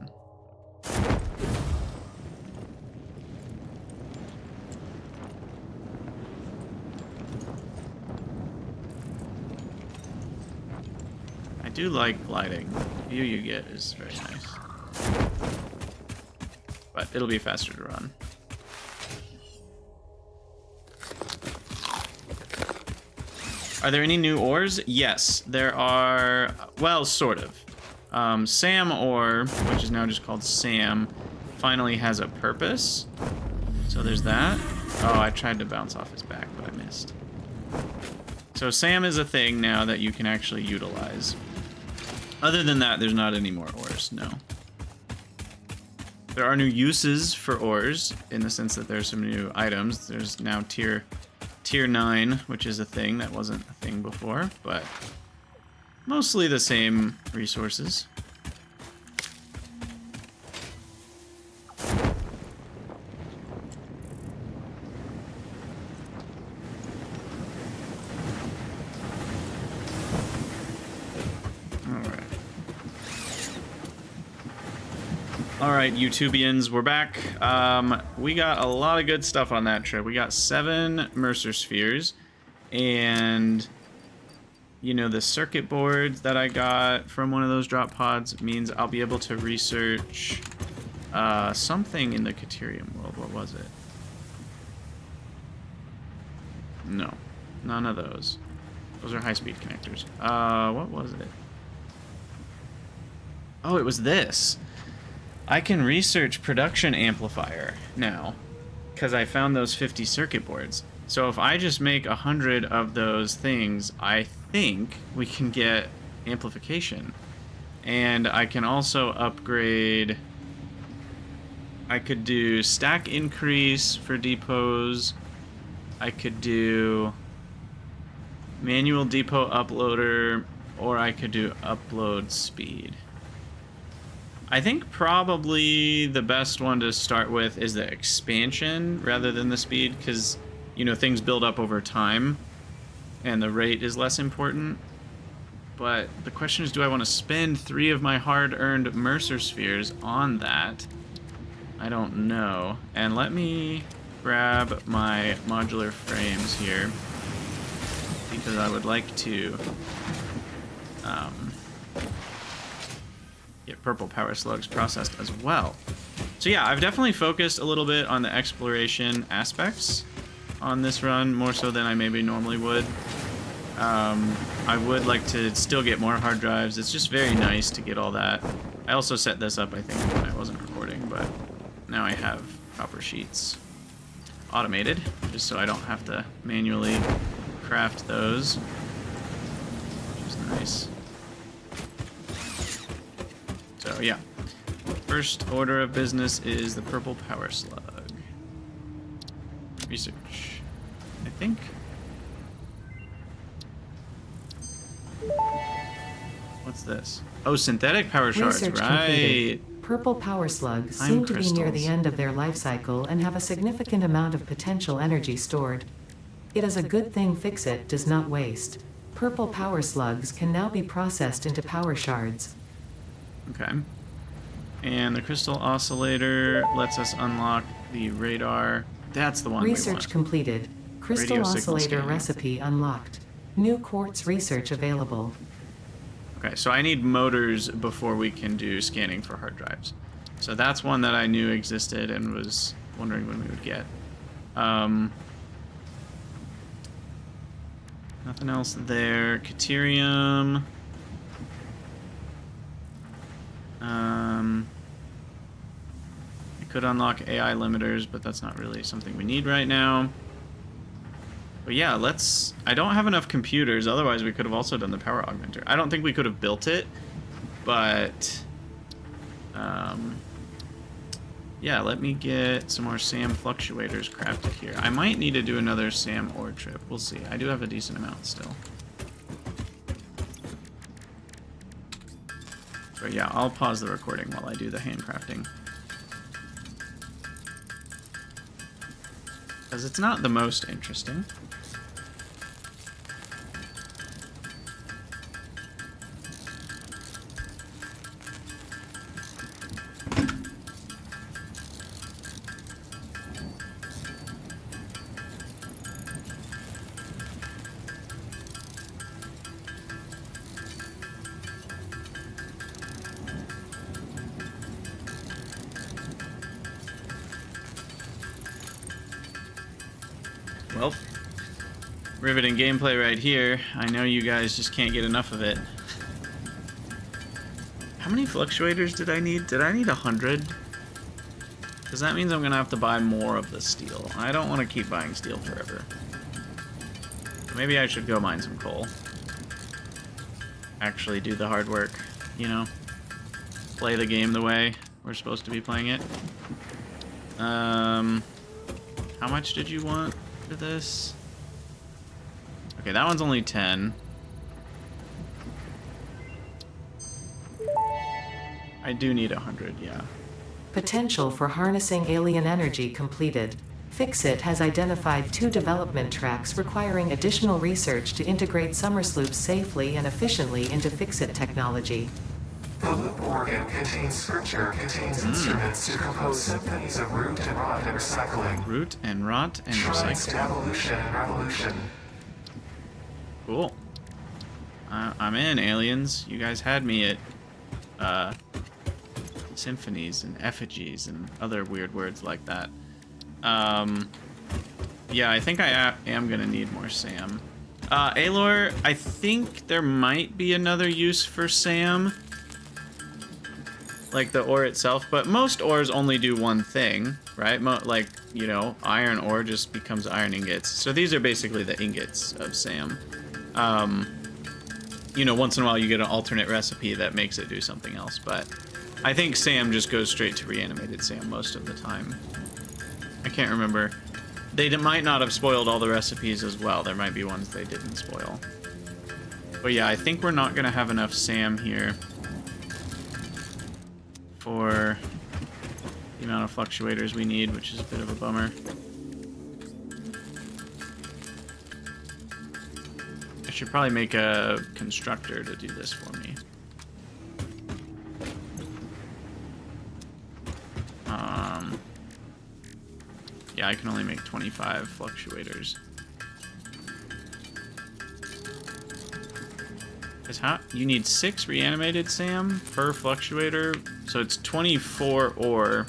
Speaker 1: I do like gliding. The view you get is very nice. But it'll be faster to run. Are there any new ores? Yes, there are. Well, sort of. Sam ore, which is now just called Sam, finally has a purpose. So there's that. Oh, I tried to bounce off his back, but I missed. So Sam is a thing now that you can actually utilize. Other than that, there's not any more ores, no. There are new uses for ores, in the sense that there's some new items. There's now tier 9, which is a thing that wasn't a thing before, but mostly the same resources. Alright, YouTubians, we're back. We got a lot of good stuff on that trip. We got 7 Mercer Spheres, and, you know, the circuit boards that I got from one of those drop pods means I'll be able to research something in the Caterium world. What was it? No, none of those. Those are high-speed connectors. What was it? Oh, it was this. I can research production amplifier now, because I found those 50 circuit boards. So if I just make 100 of those things, I think we can get amplification. And I can also upgrade. I could do stack increase for depots. I could do manual depot uploader, or I could do upload speed. I think probably the best one to start with is the expansion rather than the speed, because, you know, things build up over time and the rate is less important. But the question is, do I want to spend 3 of my hard-earned Mercer Spheres on that? I don't know. And let me grab my modular frames here because I would like to get purple power slugs processed as well. So yeah, I've definitely focused a little bit on the exploration aspects on this run, more so than I maybe normally would. I would like to still get more hard drives. It's just very nice to get all that. I also set this up, I think, when I wasn't recording, but now I have copper sheets automated, just so I don't have to manually craft those, which is nice. So yeah, first order of business is the purple power slug. Research, I think. What's this? Oh, synthetic power shards,
Speaker 3: Research
Speaker 1: right?
Speaker 3: completed. Purple power slugs
Speaker 1: Time
Speaker 3: seem to be near
Speaker 1: crystals.
Speaker 3: the end of their life cycle and have a significant amount of potential energy stored. It is a good thing Fix-It does not waste. Purple power slugs can now be processed into power shards.
Speaker 1: Okay. And the crystal oscillator lets us unlock the radar. That's the one we
Speaker 3: Research
Speaker 1: want.
Speaker 3: completed. Crystal
Speaker 1: Radio signal
Speaker 3: oscillator
Speaker 1: scanning.
Speaker 3: recipe unlocked. New quartz research available.
Speaker 1: Okay, so I need motors before we can do scanning for hard drives. So that's one that I knew existed and was wondering when we would get. Nothing else there. Caterium. I could unlock AI limiters, but that's not really something we need right now. But yeah, let's... I don't have enough computers, otherwise we could have also done the power augmenter. I don't think we could have built it, but... yeah, let me get some more SAM fluctuators crafted here. I might need to do another SAM ore trip. We'll see. I do have a decent amount still. But yeah, I'll pause the recording while I do the handcrafting. Because it's not the most interesting. Well, riveting gameplay right here. I know you guys just can't get enough of it. How many fluctuators did I need? Did I need 100? Because that means I'm going to have to buy more of the steel. I don't want to keep buying steel forever. Maybe I should go mine some coal. Actually do the hard work, you know? Play the game the way we're supposed to be playing it. How much did you want for this? Okay, that one's only 10. I do need 100, yeah.
Speaker 3: Potential for harnessing alien energy completed. Fix-It has identified 2 development tracks requiring additional research to integrate Summersloops safely and efficiently into Fix-It technology.
Speaker 2: The loop organ contains scripture, contains instruments to compose symphonies of root and rot and recycling.
Speaker 1: Root and rot and
Speaker 2: Shrines to
Speaker 1: recycle.
Speaker 2: evolution and revolution.
Speaker 1: Cool. I'm in, aliens. You guys had me at symphonies and effigies and other weird words like that. Yeah, I think I am gonna need more SAM. Alor, I think there might be another use for SAM. Like the ore itself, but most ores only do one thing, right? Like, you know, iron ore just becomes iron ingots. So these are basically the ingots of SAM. You know, once in a while you get an alternate recipe that makes it do something else, but I think SAM just goes straight to reanimated SAM most of the time. I can't remember. They might not have spoiled all the recipes as well. There might be ones they didn't spoil. But yeah, I think we're not gonna have enough SAM here for the amount of fluctuators we need, which is a bit of a bummer. I should probably make a constructor to do this for me. Yeah, I can only make 25 fluctuators. Because how you need 6 reanimated SAM per fluctuator, so it's 24 ore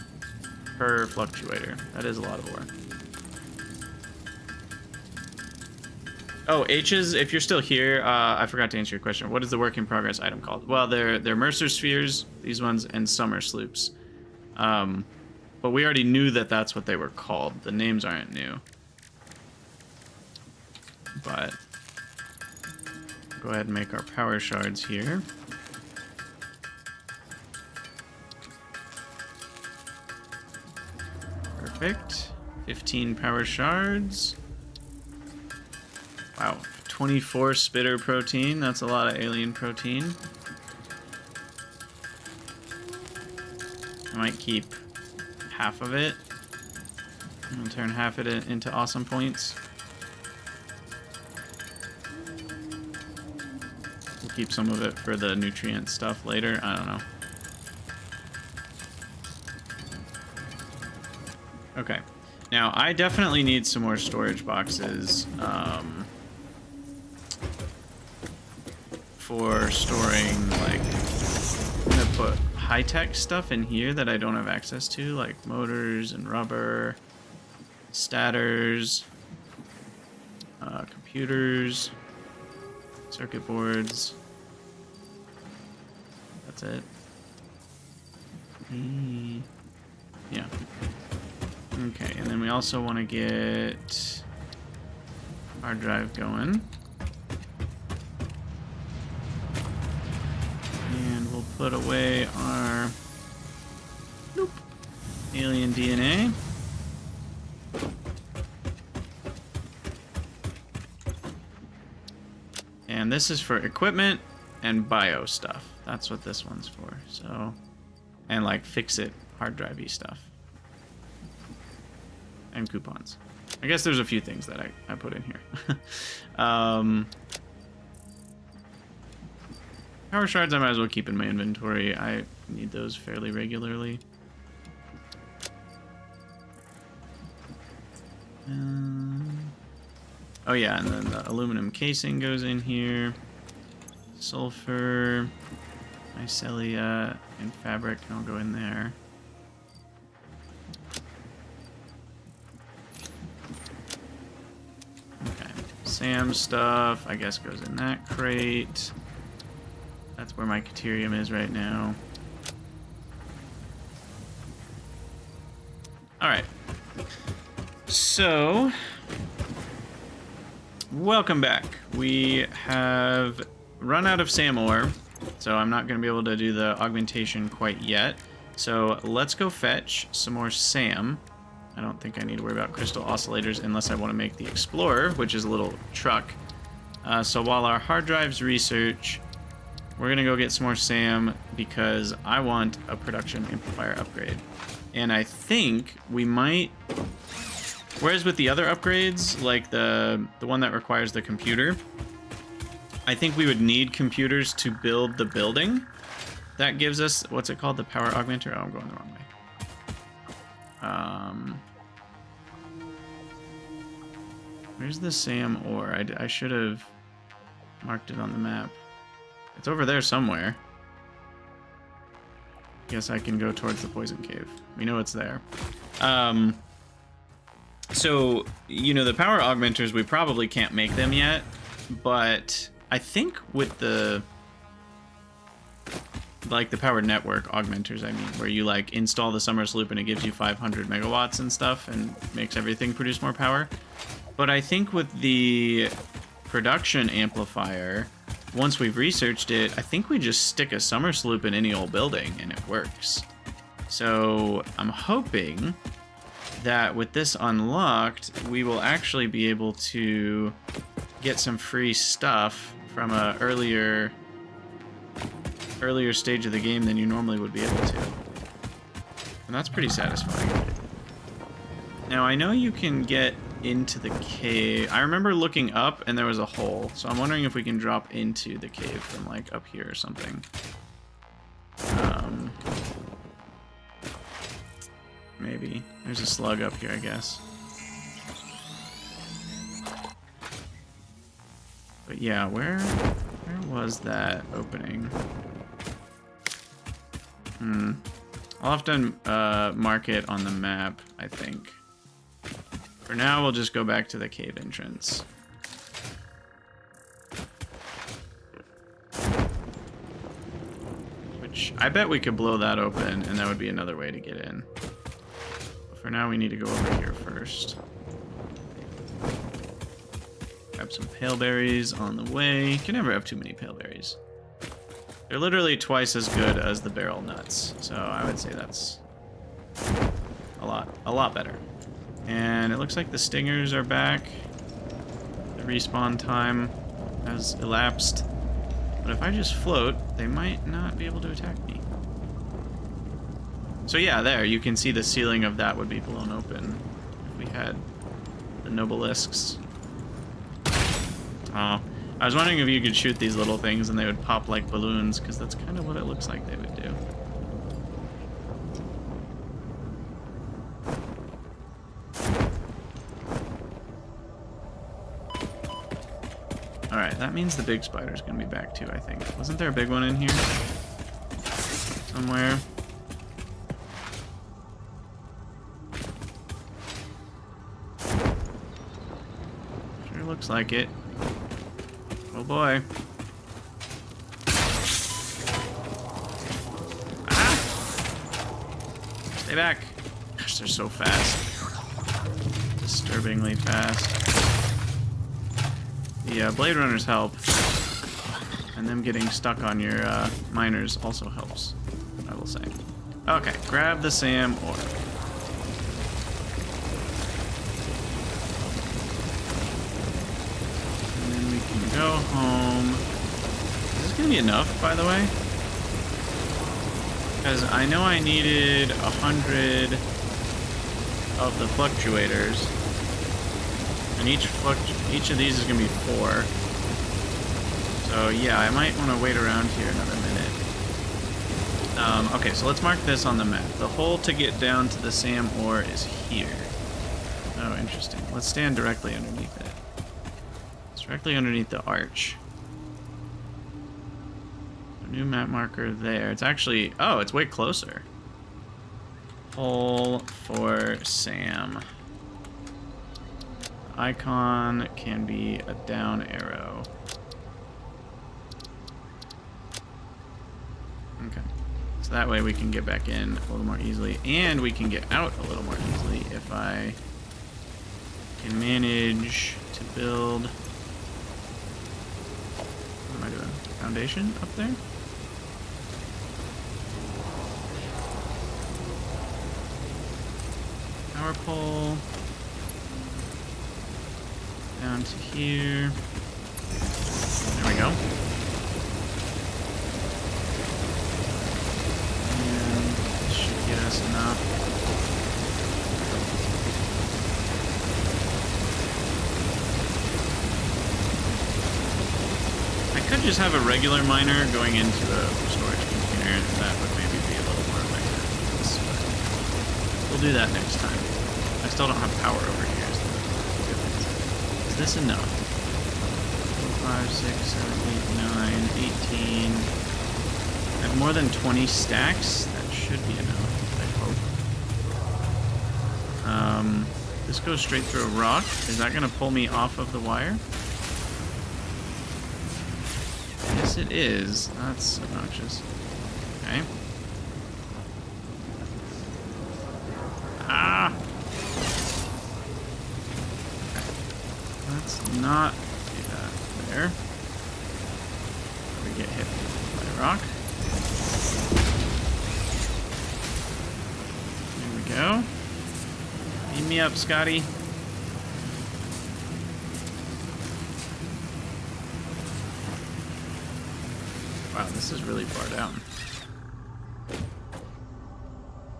Speaker 1: per fluctuator. That is a lot of ore. Oh, H's, if you're still here, I forgot to answer your question. What is the work in progress item called? Well, they're Mercer spheres, these ones, and summer sloops. But we already knew that that's what they were called. The names aren't new. But go ahead and make our power shards here. Perfect. 15 power shards. Wow, 24 spitter protein. That's a lot of alien protein. I might keep half of it. And turn half of it into awesome points. We'll keep some of it for the nutrient stuff later. I don't know. Okay. Now, I definitely need some more storage boxes for storing, like, I'm gonna put high-tech stuff in here that I don't have access to, like motors and rubber, stators, computers, circuit boards. That's it. Yeah. Okay, and then we also want to get hard drive going. And we'll put away our alien DNA. And this is for equipment and bio stuff. That's what this one's for. So, and like fix-it hard drive-y stuff. And coupons. I guess there's a few things that I put in here. Power shards I might as well keep in my inventory. I need those fairly regularly. Oh yeah, and then the aluminum casing goes in here. Sulfur, mycelia, and fabric can all go in there. Okay, SAM stuff, I guess, goes in that crate. That's where my Caterium is right now. Alright. So, welcome back. We have run out of SAM ore, so I'm not going to be able to do the augmentation quite yet. So let's go fetch some more SAM. I don't think I need to worry about crystal oscillators unless I want to make the Explorer, which is a little truck. So while our hard drives research, we're going to go get some more SAM because I want a production amplifier upgrade. And I think we might... Whereas with the other upgrades, like the one that requires the computer, I think we would need computers to build the building. That gives us, what's it called? The power augmenter? Oh, I'm going the wrong way. Where's the SAM ore? I should have marked it on the map. It's over there somewhere. Guess I can go towards the poison cave. We know it's there. So, you know, the power augmenters, we probably can't make them yet, but I think with the, like the power network augmenters, I mean, where you like install the summer sloop and it gives you 500 megawatts and stuff and makes everything produce more power. But I think with the production amplifier, once we've researched it, I think we just stick a summer sloop in any old building and it works. So I'm hoping that with this unlocked, we will actually be able to get some free stuff from a earlier stage of the game than you normally would be able to. And that's pretty satisfying. Now, I know you can get into the cave. I remember looking up and there was a hole, so I'm wondering if we can drop into the cave from like up here or something. Maybe. There's a slug up here, I guess. But yeah, where was that opening? I'll have to mark it on the map, I think. For now, we'll just go back to the cave entrance. Which, I bet we could blow that open, and that would be another way to get in. But for now, we need to go over here first. Grab some pale berries on the way. You can never have too many pale berries. They're literally twice as good as the barrel nuts, so I would say that's a lot better. And it looks like the stingers are back. The respawn time has elapsed. But if I just float, they might not be able to attack me. So yeah, there, you can see the ceiling of that would be blown open if we had the nobelisks. Oh, I was wondering if you could shoot these little things and they would pop like balloons, because that's kind of what it looks like they would do. Alright, that means the big spider's gonna be back too, I think. Wasn't there a big one in here? Somewhere? Sure looks like it. Oh boy. Ah! Stay back. Gosh, they're so fast. Disturbingly fast. The Blade Runners help. And them getting stuck on your miners also helps, I will say. Okay, grab the SAM ore. Go home. Is this gonna be enough, by the way? Because I know I needed 100 of the fluctuators, and each of these is gonna be 4. So yeah, I might want to wait around here another minute. Okay, so let's mark this on the map. The hole to get down to the SAM ore is here. Oh, interesting. Let's stand directly underneath it. Directly underneath the arch. A new map marker there. It's actually... Oh, it's way closer. Hole for SAM. Icon can be a down arrow. Okay. So that way we can get back in a little more easily. And we can get out a little more easily if I can manage to build... What am I doing? Foundation up there? Power pole. Down to here. There we go. And this should get us enough. I could just have a regular miner going into a storage container. That would maybe be a little more effective. We'll do that next time. I still don't have power over here. Is the difference. Is this enough? 4, 5, 6, 7, 8, 9, 18. I have more than 20 stacks. That should be enough, I hope. This goes straight through a rock. Is that going to pull me off of the wire? Yes, it is. That's obnoxious. Okay. Ah! Okay. Let's not do that there. We get hit by a rock. There we go. Beam me up, Scotty. Wow, this is really far down.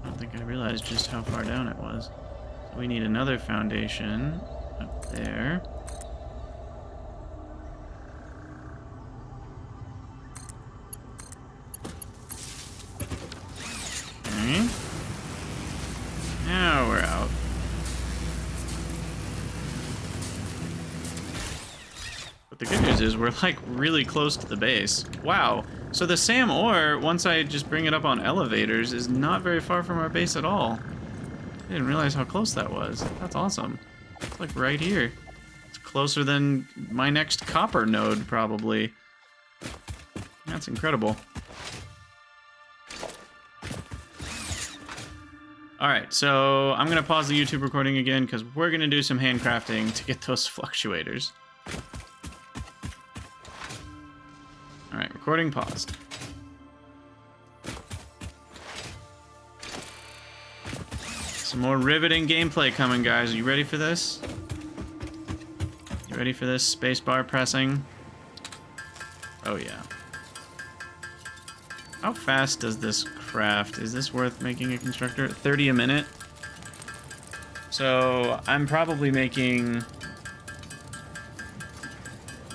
Speaker 1: I don't think I realized just how far down it was. So we need another foundation up there. Okay. Now we're out. But the good news is we're like really close to the base. Wow. So the SAM ore, once I just bring it up on elevators, is not very far from our base at all. I didn't realize how close that was. That's awesome. It's like right here. It's closer than my next copper node, probably. That's incredible. Alright, so I'm going to pause the YouTube recording again because we're going to do some handcrafting to get those fluctuators. Alright, recording paused. Some more riveting gameplay coming, guys. Are you ready for this? You ready for this spacebar pressing? Oh, yeah. How fast does this craft? Is this worth making a constructor? 30 a minute? So I'm probably making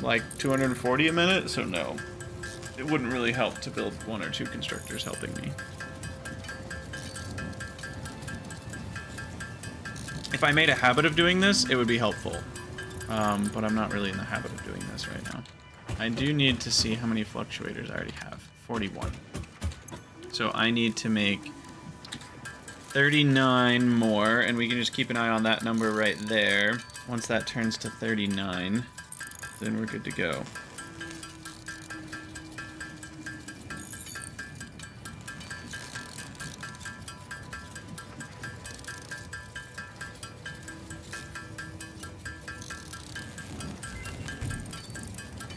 Speaker 1: like 240 a minute, so no. It wouldn't really help to build 1 or 2 constructors helping me. If I made a habit of doing this, it would be helpful. But I'm not really in the habit of doing this right now. I do need to see how many fluctuators I already have. 41. So I need to make 39 more, and we can just keep an eye on that number right there. Once that turns to 39, then we're good to go.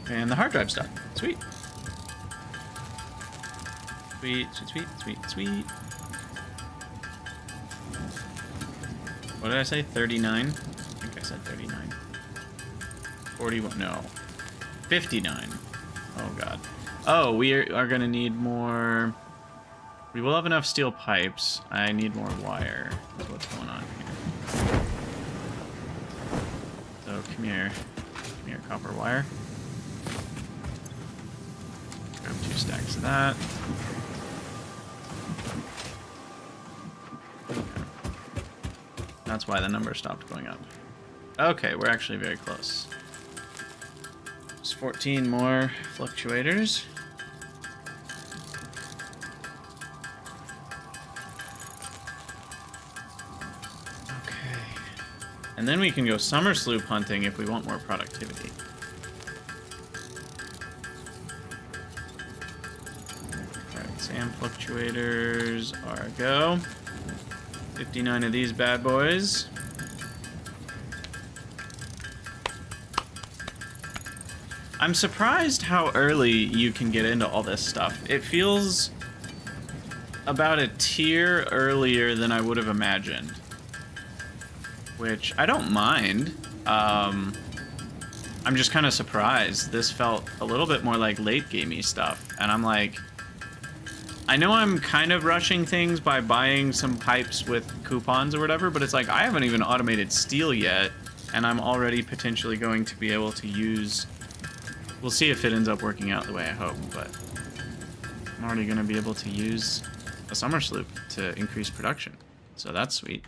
Speaker 1: And the hard drive's done. Sweet. Sweet, sweet, sweet, sweet, sweet. What did I say? 39? I think I said 39. 41, no. 59. Oh, God. Oh, we are going to need more... We will have enough steel pipes. I need more wire. That's what's going on here. So, come here. Come here, copper wire. Grab 2 stacks of that. That's why the number stopped going up. Okay, we're actually very close. Just 14 more fluctuators. Okay. And then we can go summer sloop hunting if we want more productivity. Alright, SAM fluctuators are a go. 59 of these bad boys. I'm surprised how early you can get into all this stuff. It feels about a tier earlier than I would have imagined. Which I don't mind. I'm just kind of surprised. This felt a little bit more like late gamey stuff. And I'm like, I know I'm kind of rushing things by buying some pipes with coupons or whatever, but it's like I haven't even automated steel yet, and I'm already potentially going to be able to use... We'll see if it ends up working out the way I hope, but I'm already going to be able to use a summer sloop to increase production. So that's sweet.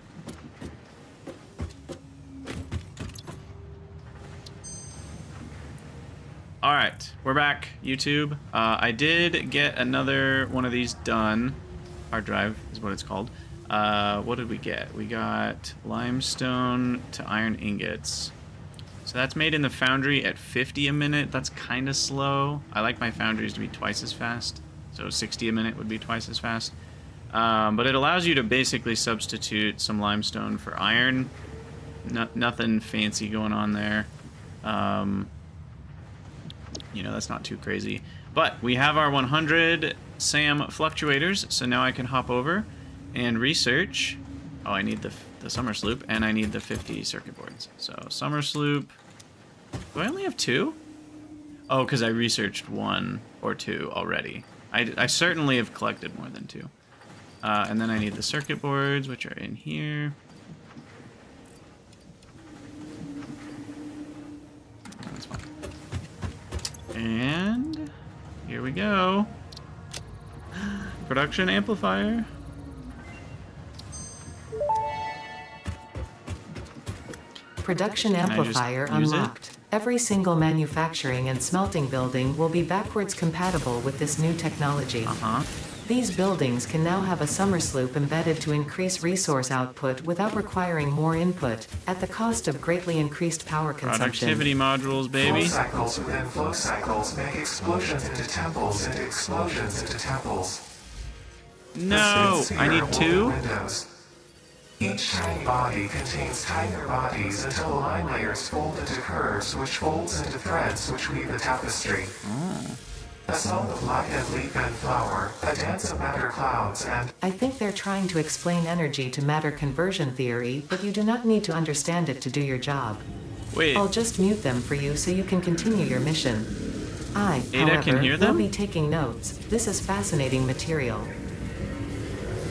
Speaker 1: Alright, we're back, YouTube. I did get another one of these done. Hard drive is what it's called. What did we get? We got limestone to iron ingots. So that's made in the foundry at 50 a minute. That's kind of slow. I like my foundries to be twice as fast. So 60 a minute would be twice as fast. But it allows you to basically substitute some limestone for iron. Nothing fancy going on there. You know, that's not too crazy. But we have our 100 SAM fluctuators, so now I can hop over and research. Oh, I need the summer sloop, and I need the 50 circuit boards. So, summer sloop. Do I only have 2? Oh, because I researched 1 or 2 already. I certainly have collected more than 2. And then I need the circuit boards, which are in here. That's fine. And here we go. Production amplifier.
Speaker 3: Production amplifier unlocked. Every single manufacturing and smelting building will be backwards compatible with this new technology. These buildings can now have a summer sloop embedded to increase resource output without requiring more input, at the cost of greatly increased power consumption.
Speaker 1: Productivity modules, baby.
Speaker 2: Flow cycles within flow cycles make explosions into temples into explosions into temples.
Speaker 1: No, I need 2.
Speaker 2: Windows. Each tiny body contains tinier bodies until line layers fold into curves, which folds into threads which weave the tapestry. A song of light and leaf and flower, a dance of matter clouds, and...
Speaker 3: I think they're trying to explain energy to matter conversion theory, but you do not need to understand it to do your job.
Speaker 1: Wait.
Speaker 3: I'll just mute them for you so you can continue your mission. I,
Speaker 1: Ada
Speaker 3: however,
Speaker 1: can hear them?
Speaker 3: will be taking notes. This is fascinating material.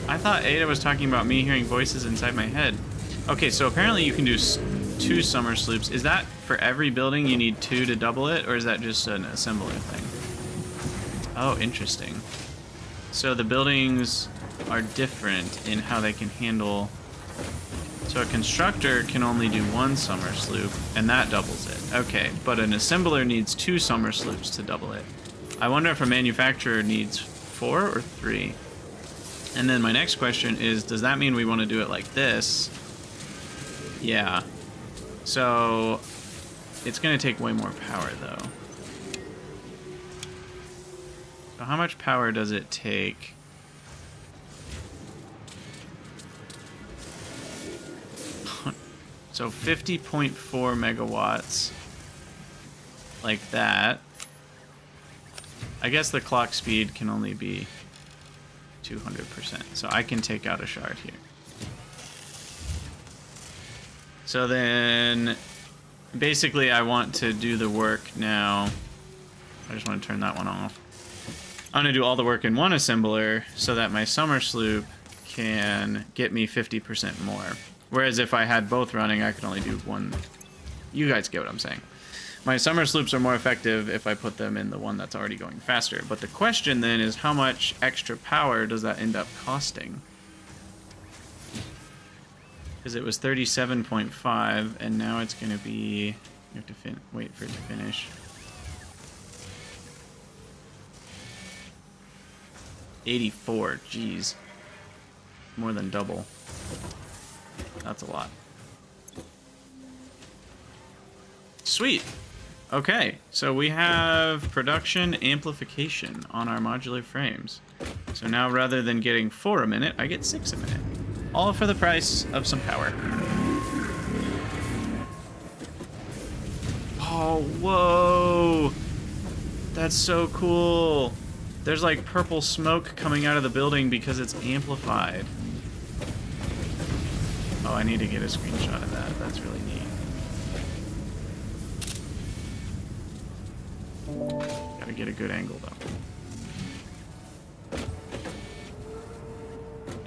Speaker 1: I thought Ada was talking about me hearing voices inside my head. Okay, so apparently you can do 2 summer sloops. Is that for every building you need 2 to double it, or is that just an assembler thing? Oh, interesting. So the buildings are different in how they can handle... So a constructor can only do 1 summer sloop, and that doubles it. Okay, but an assembler needs 2 summer sloops to double it. I wonder if a manufacturer needs 4 or 3. And then my next question is, does that mean we want to do it like this? Yeah. So it's going to take way more power, though. So how much power does it take? So 50.4 megawatts. Like that. I guess the clock speed can only be 200%. So I can take out a shard here. So then basically I want to do the work now. I just want to turn that one off. I'm going to do all the work in one assembler so that my summer sloop can get me 50% more. Whereas if I had both running, I could only do one. You guys get what I'm saying. My summer sloops are more effective if I put them in the one that's already going faster. But the question then is, how much extra power does that end up costing? Because it was 37.5, and now it's going to be... You have to wait for it to finish. 84, geez. More than double. That's a lot. Sweet. Okay, so we have production amplification on our modular frames. So now rather than getting 4 a minute, I get 6 a minute. All for the price of some power. Oh, whoa! That's so cool! There's like purple smoke coming out of the building because it's amplified. Oh, I need to get a screenshot of that. That's really neat. Gotta get a good angle though.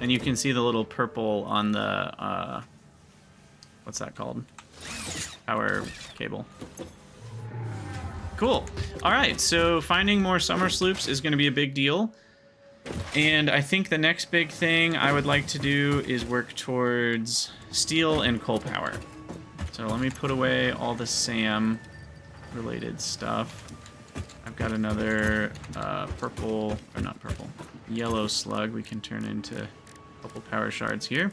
Speaker 1: And you can see the little purple on the, what's that called? Power cable. Cool. All right, so finding more summer sloops is going to be a big deal. And I think the next big thing I would like to do is work towards steel and coal power. So let me put away all the SAM related stuff. I've got another purple, or not purple, yellow slug we can turn into a couple power shards here.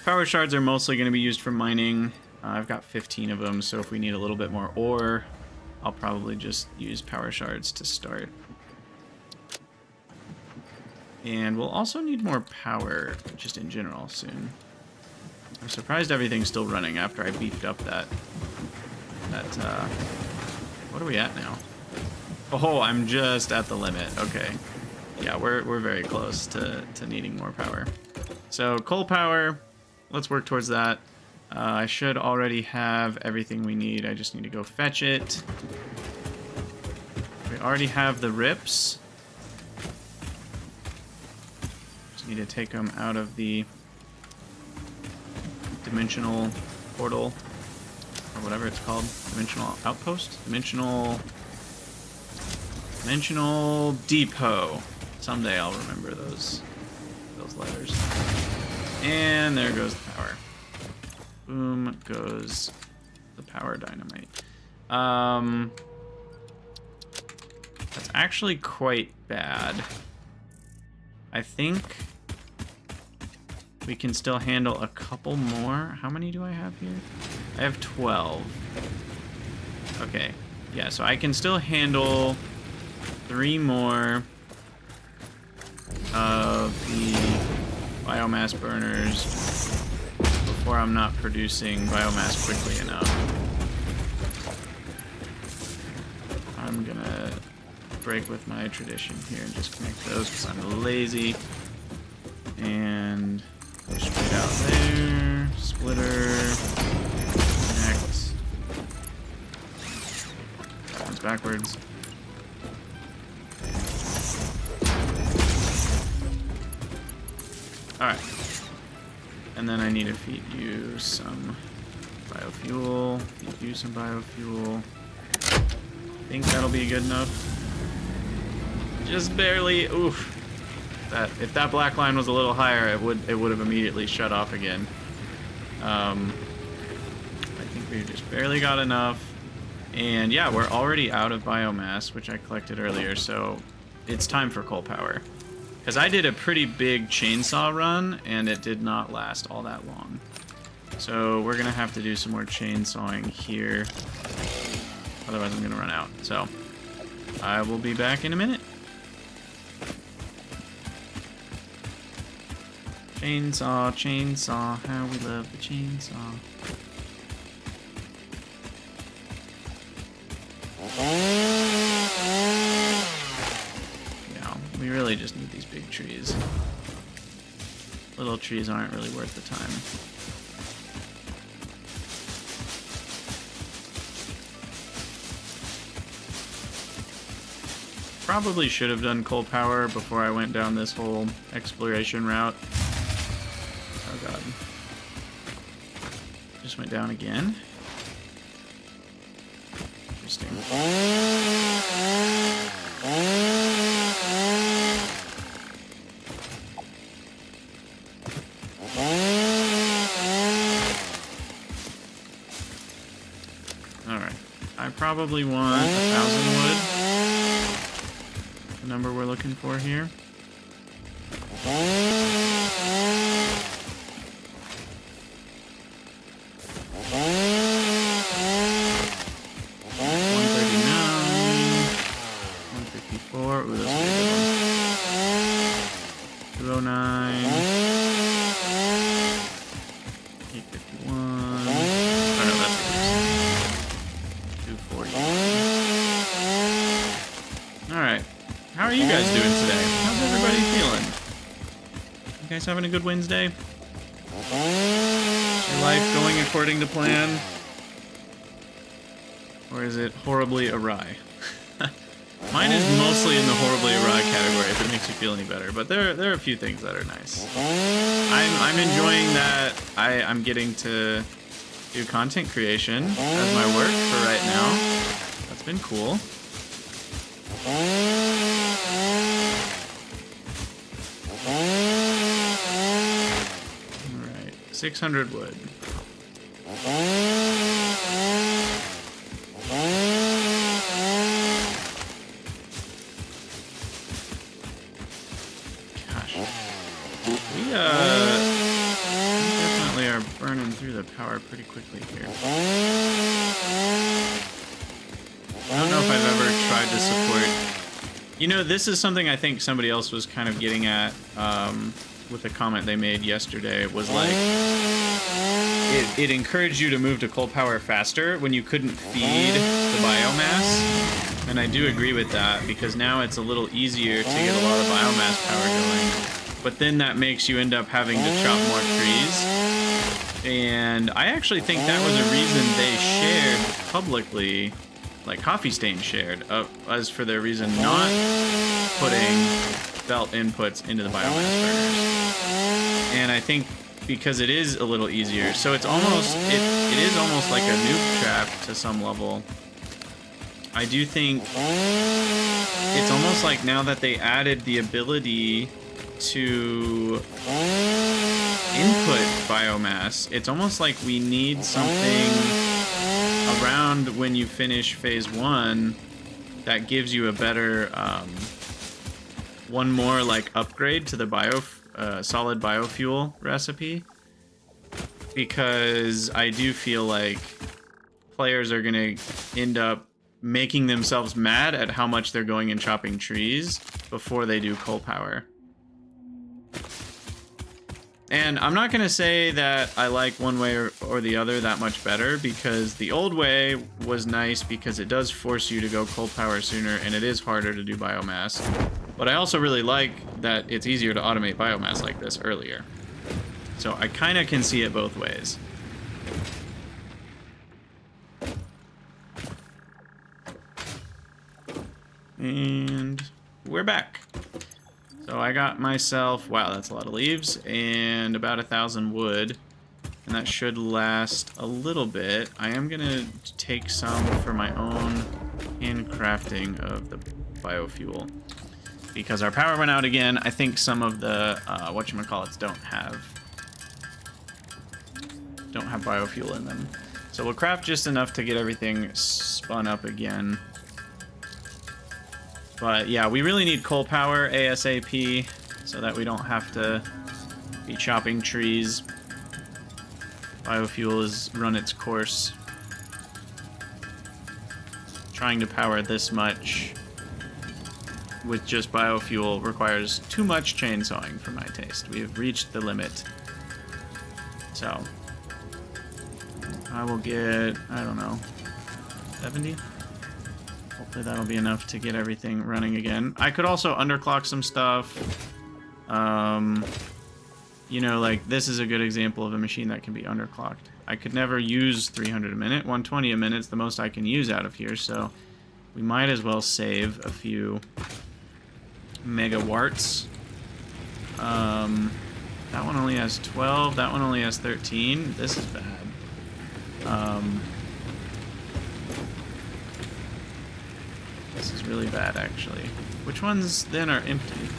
Speaker 1: Power shards are mostly going to be used for mining. I've got 15 of them, so if we need a little bit more ore, I'll probably just use power shards to start. And we'll also need more power, just in general, soon. I'm surprised everything's still running after I beefed up that what are we at now? Oh, I'm just at the limit. Okay. Yeah, we're very close to needing more power. So, coal power, let's work towards that. I should already have everything we need. I just need to go fetch it. We already have the rips. Just need to take them out of the dimensional portal, or whatever it's called. Dimensional outpost? Dimensional depot. Someday I'll remember those letters. And there goes the power. Boom goes the power dynamite. That's actually quite bad. I think we can still handle a couple more. How many do I have here? I have 12. Okay. Yeah, so I can still handle 3 more of the biomass burners before I'm not producing biomass quickly enough. I'm gonna break with my tradition here and just connect those because I'm lazy. And straight out there, splitter, connect. That one's backwards. Alright. And then I need to feed you some biofuel. Feed you some biofuel. I think that'll be good enough. Just barely. Oof. That if that black line was a little higher, it would have immediately shut off again. I think we just barely got enough. And yeah, we're already out of biomass, which I collected earlier, so it's time for coal power. Because I did a pretty big chainsaw run, and it did not last all that long. So we're going to have to do some more chainsawing here. Otherwise I'm going to run out. So I will be back in a minute. Chainsaw, chainsaw, how we love the chainsaw. Yeah, we really just need these big trees. Little trees aren't really worth the time. Probably should have done coal power before I went down this whole exploration route. Oh god. Just went down again. Interesting. Alright. I probably want 1,000 wood. The number we're looking for here. Having a good Wednesday? Is your life going according to plan? Or is it horribly awry? Mine is mostly in the horribly awry category, if it makes you feel any better, but there are a few things that are nice. I'm enjoying that I'm getting to do content creation as my work for right now. That's been cool. Alright, 600 wood. Gosh. We definitely are burning through the power pretty quickly here. I don't know if I've ever tried to support... You know, this is something I think somebody else was kind of getting at with a comment they made yesterday, was like, it encouraged you to move to coal power faster when you couldn't feed the biomass. And I do agree with that, because now it's a little easier to get a lot of biomass power going. But then that makes you end up having to chop more trees. And I actually think that was a reason they shared publicly, like Coffee Stain shared, as for their reason not putting belt inputs into the biomass burners. And I think because it is a little easier, so it's almost, it is almost like a noob trap to some level. I do think it's almost like now that they added the ability to input biomass, it's almost like we need something around when you finish phase 1, that gives you a better one more like upgrade to the solid biofuel recipe, because I do feel like players are gonna end up making themselves mad at how much they're going and chopping trees before they do coal power. And I'm not going to say that I like one way or the other that much better, because the old way was nice because it does force you to go coal power sooner, and it is harder to do biomass. But I also really like that it's easier to automate biomass like this earlier. So I kind of can see it both ways. And we're back. So I got myself, wow, that's a lot of leaves, and about 1,000 wood, and that should last a little bit. I am gonna take some for my own handcrafting of the biofuel, because our power went out again. I think some of the whatchamacallits don't have biofuel in them. So we'll craft just enough to get everything spun up again. But yeah, we really need coal power ASAP so that we don't have to be chopping trees. Biofuel has run its course. Trying to power this much with just biofuel requires too much chainsawing for my taste. We have reached the limit. So I will get, I don't know, 70? Hopefully that'll be enough to get everything running again. I could also underclock some stuff. You know, like this is a good example of a machine that can be underclocked. I could never use 300 a minute. 120 a minute's the most I can use out of here, so we might as well save a few megawatts. That one only has 12. That one only has 13. This is bad. This is really bad, actually. Which ones then are empty?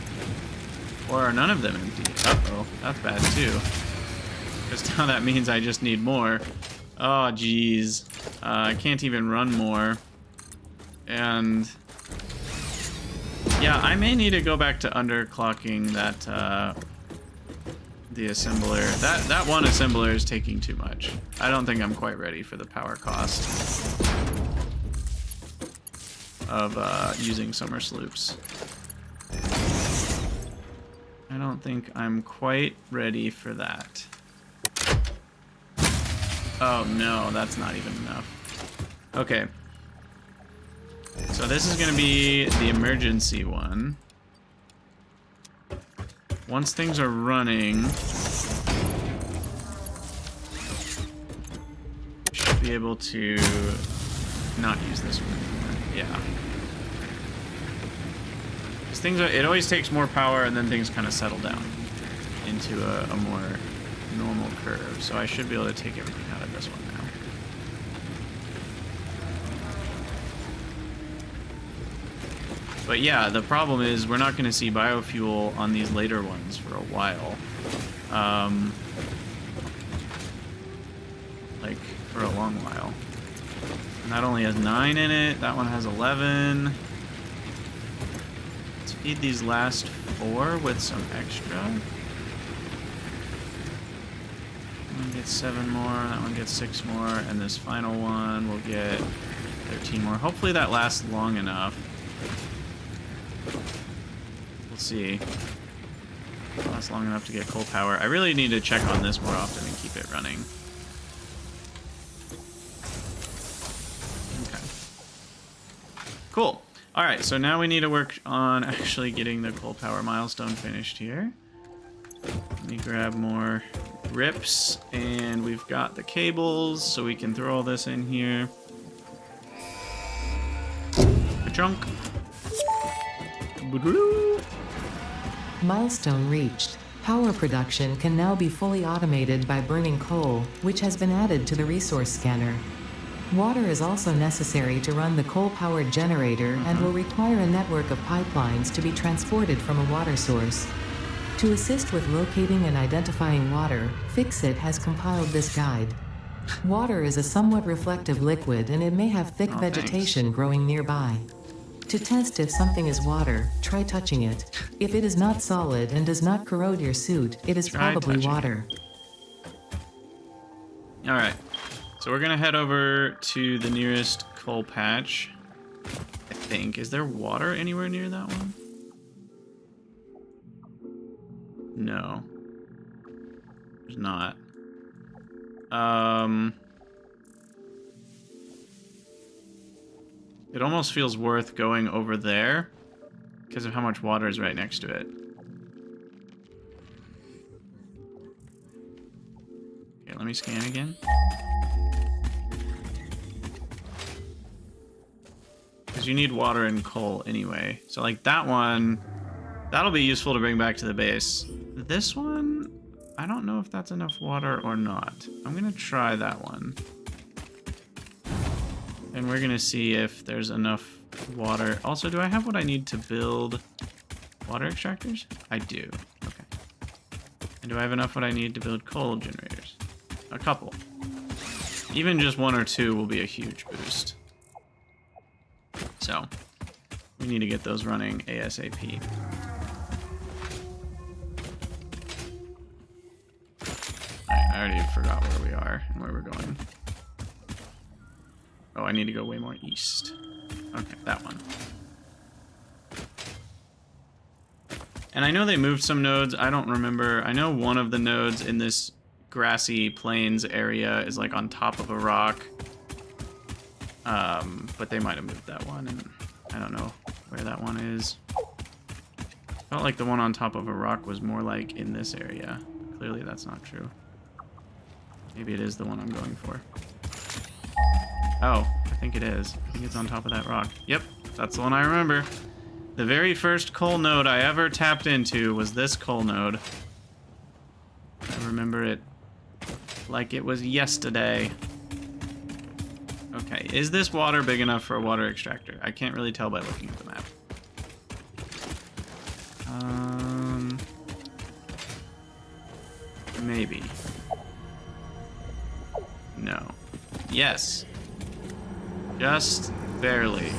Speaker 1: Or are none of them empty? Uh-oh, that's bad too. Because now that means I just need more. Oh, geez. I can't even run more. And yeah, I may need to go back to underclocking that the assembler. That one assembler is taking too much. I don't think I'm quite ready for the power cost of using summer sloops. I don't think I'm quite ready for that. Oh no, that's not even enough. Okay. So this is gonna be the emergency one. Once things are running, should be able to not use this one anymore. Yeah. Because things are, it always takes more power and then things kind of settle down into a more normal curve. So I should be able to take everything out of this one now. But yeah, the problem is we're not going to see biofuel on these later ones for a while. Like, for a long while. And that only has 9 in it. That one has 11. Let's feed these last 4 with some extra. That one gets 7 more. That one gets 6 more. And this final one will get 13 more. Hopefully that lasts long enough. We'll see. Lasts long enough to get coal power. I really need to check on this more often and keep it running. Okay. Cool. Alright, so now we need to work on actually getting the coal power milestone finished here. Let me grab more rips, and we've got the cables, so we can throw all this in here. Ka-chunk.
Speaker 3: Milestone reached. Power production can now be fully automated by burning coal, which has been added to the resource scanner. Water is also necessary to run the coal-powered generator and will require a network of pipelines to be transported from a water source. To assist with locating and identifying water, Fixit has compiled this guide. Water is a somewhat reflective liquid and it may have thick
Speaker 1: Oh,
Speaker 3: vegetation growing nearby. To test if something is water, try touching it. If it is not solid and does not corrode your suit, it is
Speaker 1: Try
Speaker 3: probably
Speaker 1: touching
Speaker 3: water.
Speaker 1: Alright. So we're gonna head over to the nearest coal patch. I think. Is there water anywhere near that one? No. There's not. It almost feels worth going over there because of how much water is right next to it. Okay, let me scan again. Because you need water and coal anyway. So like that one, that'll be useful to bring back to the base. This one, I don't know if that's enough water or not. I'm gonna try that one. And we're gonna see if there's enough water. Also, do I have what I need to build water extractors? I do. Okay. And do I have enough what I need to build coal generators? A couple. Even just one or two will be a huge boost. So, we need to get those running ASAP. I already forgot where we are and where we're going. Oh, I need to go way more east. Okay, that one. And I know they moved some nodes. I don't remember. I know one of the nodes in this grassy plains area is like on top of a rock. But they might have moved that one, and I don't know where that one is. Felt like the one on top of a rock was more like in this area. Clearly that's not true. Maybe it is the one I'm going for. Oh, I think it is. I think it's on top of that rock. Yep, that's the one I remember. The very first coal node I ever tapped into was this coal node. I remember it like it was yesterday. Okay, is this water big enough for a water extractor? I can't really tell by looking at the map. Maybe. No. Yes. Just barely.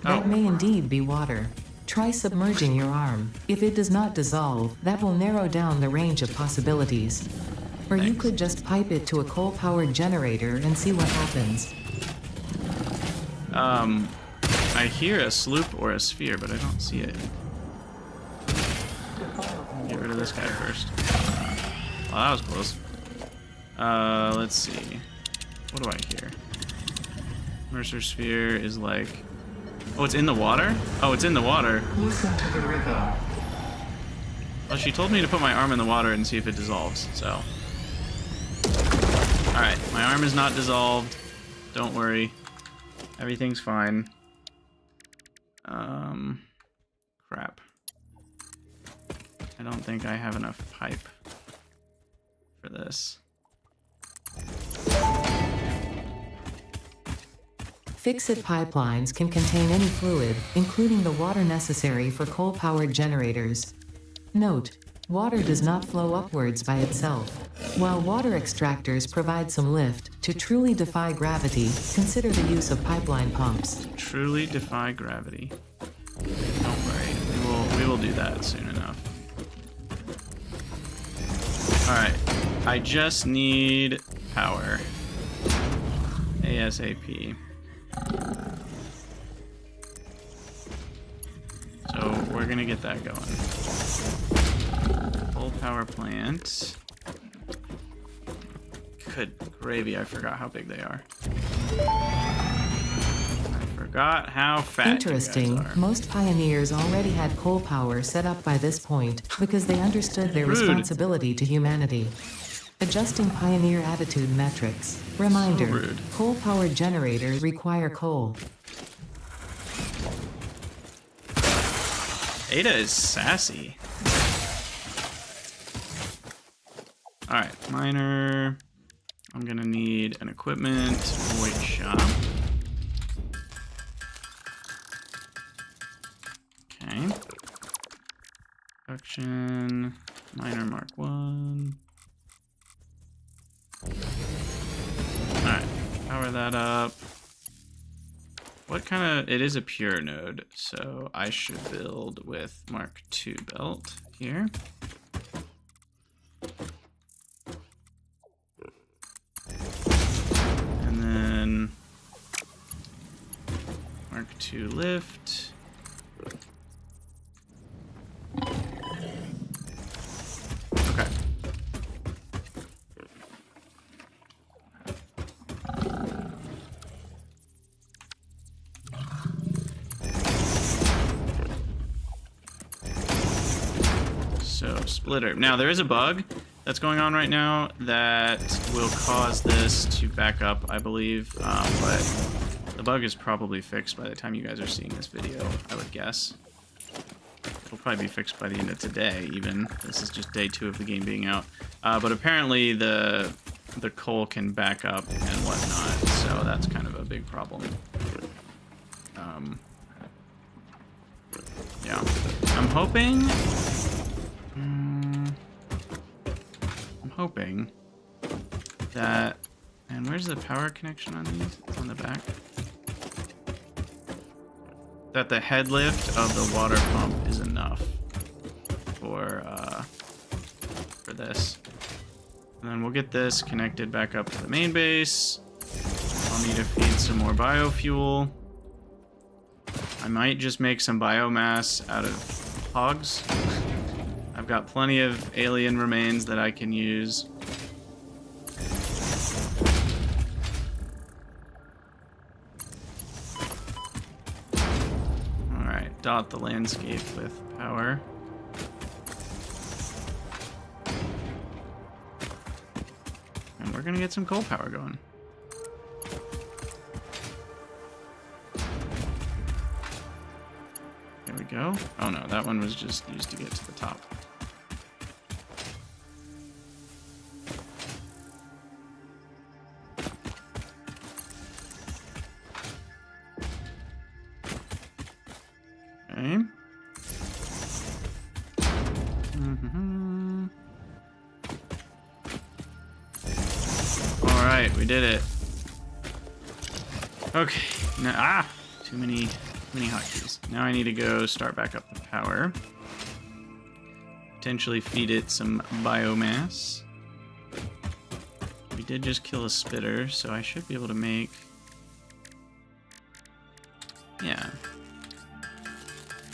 Speaker 3: That may indeed be water. Try submerging your arm. If it does not dissolve, that will narrow down the range of possibilities. Or you could just pipe it to a coal-powered generator and see what happens.
Speaker 1: I hear a sloop or a sphere, but I don't see it. Get rid of this guy first. Well, that was close. Let's see. What do I hear? Mercer sphere is like... Oh, it's in the water? Oh, it's in the water.
Speaker 2: Listen to the rhythm.
Speaker 1: Well, she told me to put my arm in the water and see if it dissolves, so... Alright, my arm is not dissolved. Don't worry. Everything's fine. Crap. I don't think I have enough pipe for this.
Speaker 3: Fix-it pipelines can contain any fluid, including the water necessary for coal-powered generators. Note: water does not flow upwards by itself. While water extractors provide some lift, to truly defy gravity, consider the use of pipeline pumps.
Speaker 1: Truly defy gravity. Don't worry, we will do that soon enough. Alright, I just need power. ASAP. So we're gonna get that going. Full power plant. Good gravy, I forgot how big they are. I forgot how fat
Speaker 3: Interesting.
Speaker 1: you guys are.
Speaker 3: Most pioneers already had coal power set up by this point, because they understood their
Speaker 1: Rude.
Speaker 3: responsibility to humanity. Adjusting pioneer attitude metrics. Reminder:
Speaker 1: So rude.
Speaker 3: coal-powered generators require coal.
Speaker 1: Ada is sassy. Alright, miner. I'm gonna need an equipment void shop. Okay. Production. Miner Mark 1. power that up. What kind of... It is a pure node, so I should build with Mark II belt here. And then Mark II lift. Okay. So, splitter. Now, there is a bug that's going on right now that will cause this to back up, I believe. But the bug is probably fixed by the time you guys are seeing this video, I would guess. It'll probably be fixed by the end of today, even. This is just day 2 of the game being out. But apparently the coal can back up and whatnot, so that's kind of a big problem. Yeah. I'm hoping that... And where's the power connection on these? It's on the back. That the head lift of the water pump is enough for this. And then we'll get this connected back up to the main base. I'll need to feed some more biofuel. I might just make some biomass out of hogs. I've got plenty of alien remains that I can use. Alright, dot the landscape with power. And we're gonna get some coal power going. There we go. Oh no, that one was just used to get to the top. Okay. Alright, we did it. Okay. Now, too many hotkeys. Now I need to go start back up the power. Potentially feed it some biomass. We did just kill a spitter, so I should be able to make... Yeah.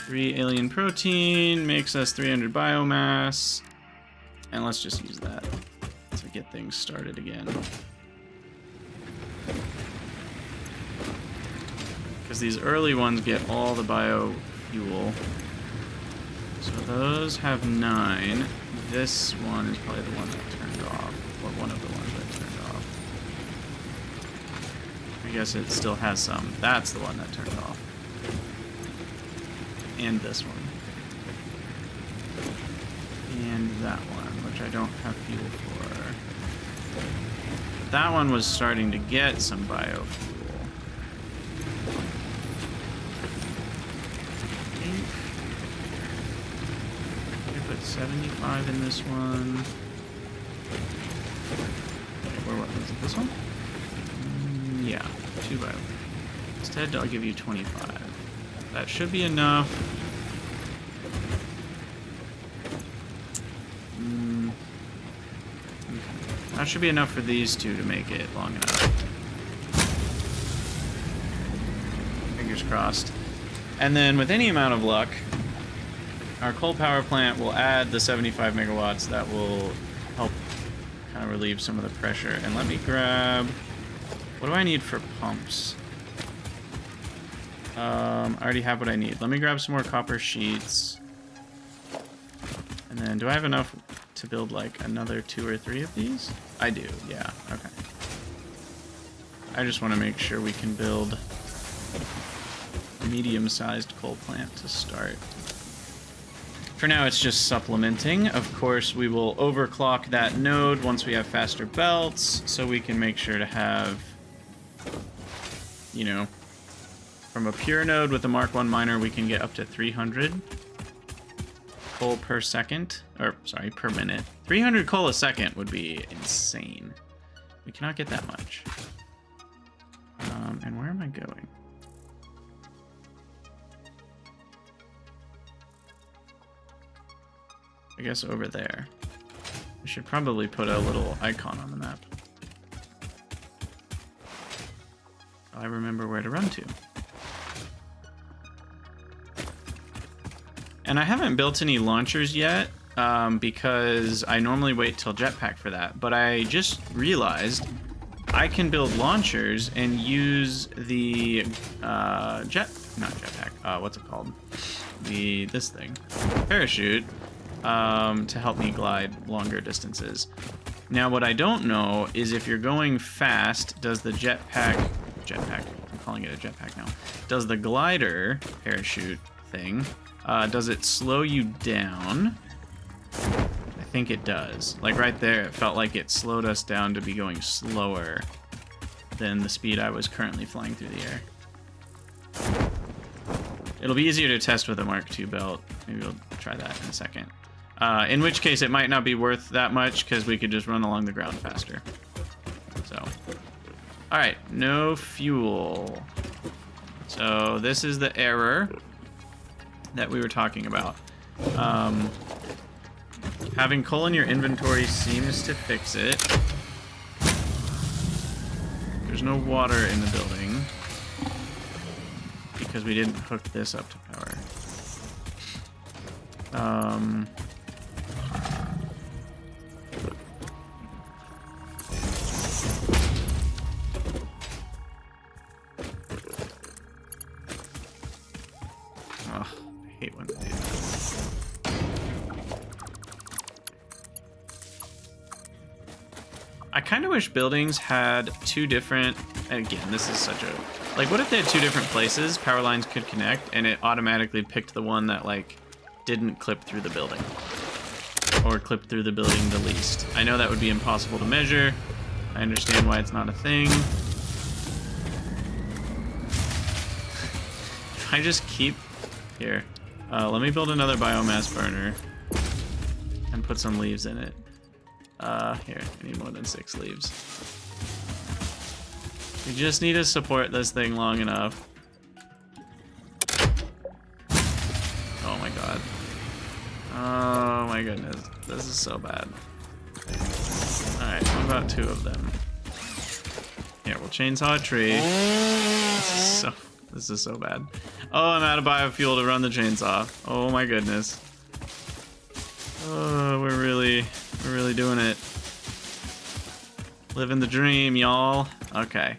Speaker 1: 3 alien protein makes us 300 biomass. And let's just use that to get things started again. Because these early ones get all the biofuel. So those have 9. This one is probably the one that turned off. Or one of the ones that turned off. I guess it still has some. That's the one that turned off. And this one. And that one, which I don't have fuel for. But that one was starting to get some biofuel. I put 75 in this one. Okay, where was it? This one? Yeah, 2 bio. Instead, I'll give you 25. That should be enough. Okay. That should be enough for these two to make it long enough. Fingers crossed. And then with any amount of luck, our coal power plant will add the 75 megawatts that will help kind of relieve some of the pressure. And let me grab... What do I need for pumps? I already have what I need. Let me grab some more copper sheets. And then, do I have enough to build like another 2 or 3 of these? I do, yeah, okay. I just want to make sure we can build a medium-sized coal plant to start. For now, it's just supplementing. Of course, we will overclock that node once we have faster belts, so we can make sure to have, you know, from a pure node with a Mark 1 miner, we can get up to 300 coal per second. Or, sorry, per minute. 300 coal a second would be insane. We cannot get that much. And where am I going? I guess over there. We should probably put a little icon on the map. So I remember where to run to. And I haven't built any launchers yet because I normally wait till jetpack for that. But I just realized I can build launchers and use the not jetpack, what's it called? This thing, parachute, to help me glide longer distances. Now what I don't know is if you're going fast, does the jetpack, I'm calling it a jetpack now, does the glider parachute thing, does it slow you down? I think it does. Like right there, it felt like it slowed us down to be going slower than the speed I was currently flying through the air. It'll be easier to test with a Mark II belt. Maybe we'll try that in a second. In which case, it might not be worth that much because we could just run along the ground faster. So, all right, no fuel. So this is the error that we were talking about. Having coal in your inventory seems to fix it. There's no water in the building because we didn't hook this up to power. Ugh, I hate when they do that. I kind of wish buildings had two different, and again, this is such a, like, what if they had two different places power lines could connect and it automatically picked the one that, like, didn't clip through the building or clip through the building the least? I know that would be impossible to measure. I understand why it's not a thing. If I just keep here, let me build another biomass burner and put some leaves in it. Here, I need more than 6 leaves. We just need to support this thing long enough. Oh my god. Oh my goodness. This is so bad. Alright, what about 2 of them? Here, we'll chainsaw a tree. This is so bad. Oh, I'm out of biofuel to run the chainsaw. Oh my goodness. Oh, we're really doing it. Living the dream, y'all. Okay.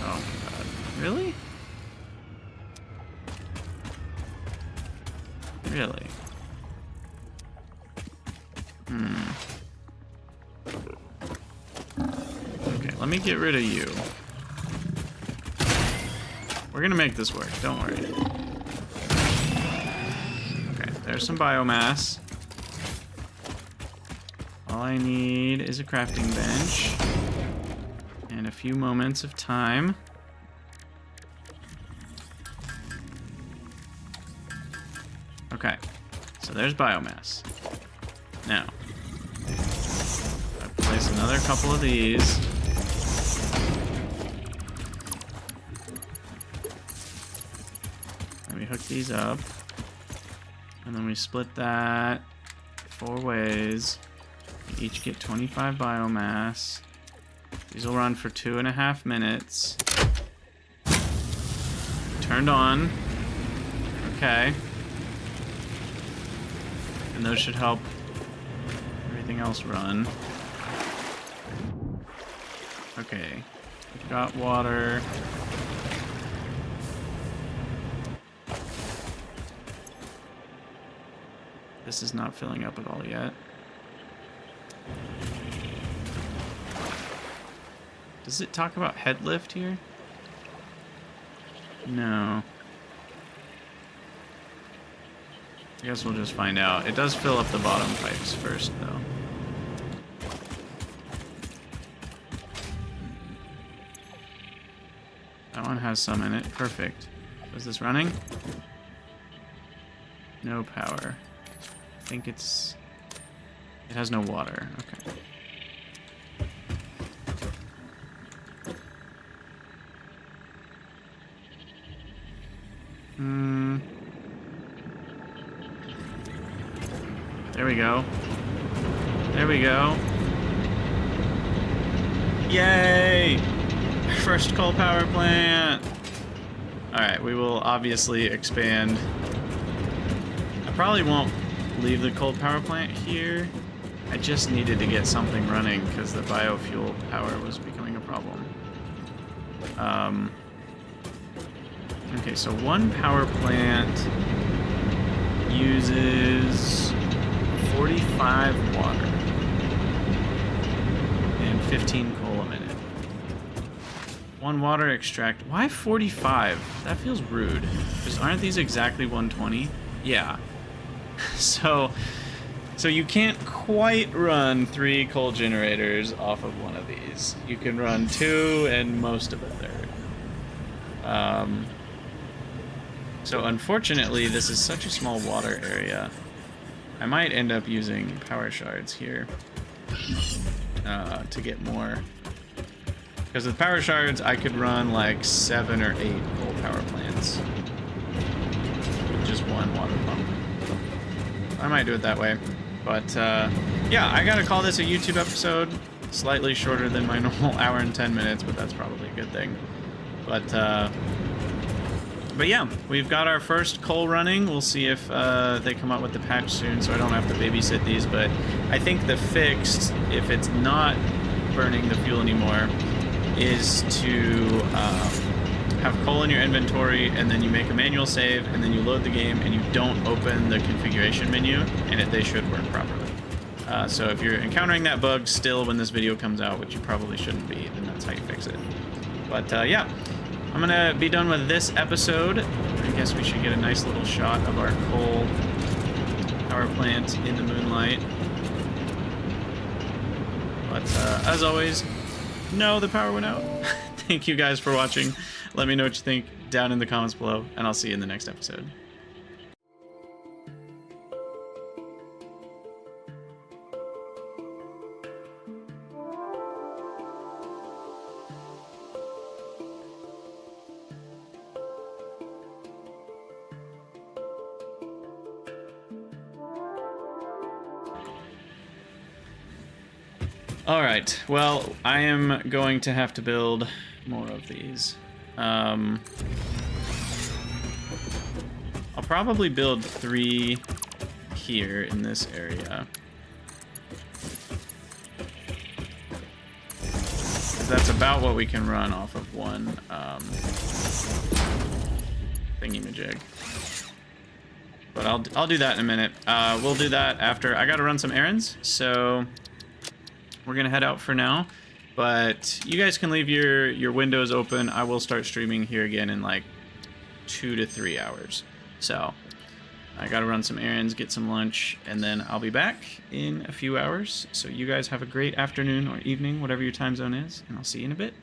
Speaker 1: Oh my god. Really? Really? Okay, let me get rid of you. We're gonna make this work, don't worry. Okay, there's some biomass. All I need is a crafting bench and a few moments of time. Okay, so there's biomass. Now, I place another couple of these. Let me hook these up. And then we split that 4 ways. We each get 25 biomass. These will run for 2.5 minutes. Turned on. Okay. And those should help everything else run. Okay. We've got water. This is not filling up at all yet. Does it talk about head lift here? No. I guess we'll just find out. It does fill up the bottom pipes first, though. That one has some in it. Perfect. Is this running? No power. I think it's... It has no water. Okay. There we go. There we go. Yay! First coal power plant! Alright, we will obviously expand. I probably won't leave the coal power plant here. I just needed to get something running because the biofuel power was becoming a problem. Okay, so one power plant uses 45 water and 15 coal a minute. One water extract. Why 45? That feels rude. Because aren't these exactly 120? Yeah. So you can't quite run 3 coal generators off of one of these. You can run 2 and most of a third. So unfortunately, this is such a small water area. I might end up using power shards here to get more. Because with power shards, I could run like 7 or 8 coal power plants. With just one water pump. I might do it that way. But yeah, I gotta call this a YouTube episode. Slightly shorter than my normal hour and 10 minutes, but that's probably a good thing. But yeah, we've got our first coal running. We'll see if they come out with the patch soon, so I don't have to babysit these. But I think the fix, if it's not burning the fuel anymore, is to have coal in your inventory, and then you make a manual save, and then you load the game, and you don't open the configuration menu, and they should work properly. So if you're encountering that bug still when this video comes out, which you probably shouldn't be, then that's how you fix it. But yeah, I'm gonna be done with this episode. I guess we should get a nice little shot of our coal power plant in the moonlight. But as always, no, the power went out. Thank you guys for watching. Let me know what you think down in the comments below, and I'll see you in the next episode. Alright, well, I am going to have to build more of these. I'll probably build 3 here in this area. That's about what we can run off of one thingy-majig. But I'll do that in a minute. We'll do that after. I gotta run some errands, so we're gonna head out for now. But you guys can leave your windows open. I will start streaming here again in like 2 to 3 hours. So I gotta run some errands, get some lunch, and then I'll be back in a few hours. So you guys have a great afternoon or evening, whatever your time zone is, and I'll see you in a bit.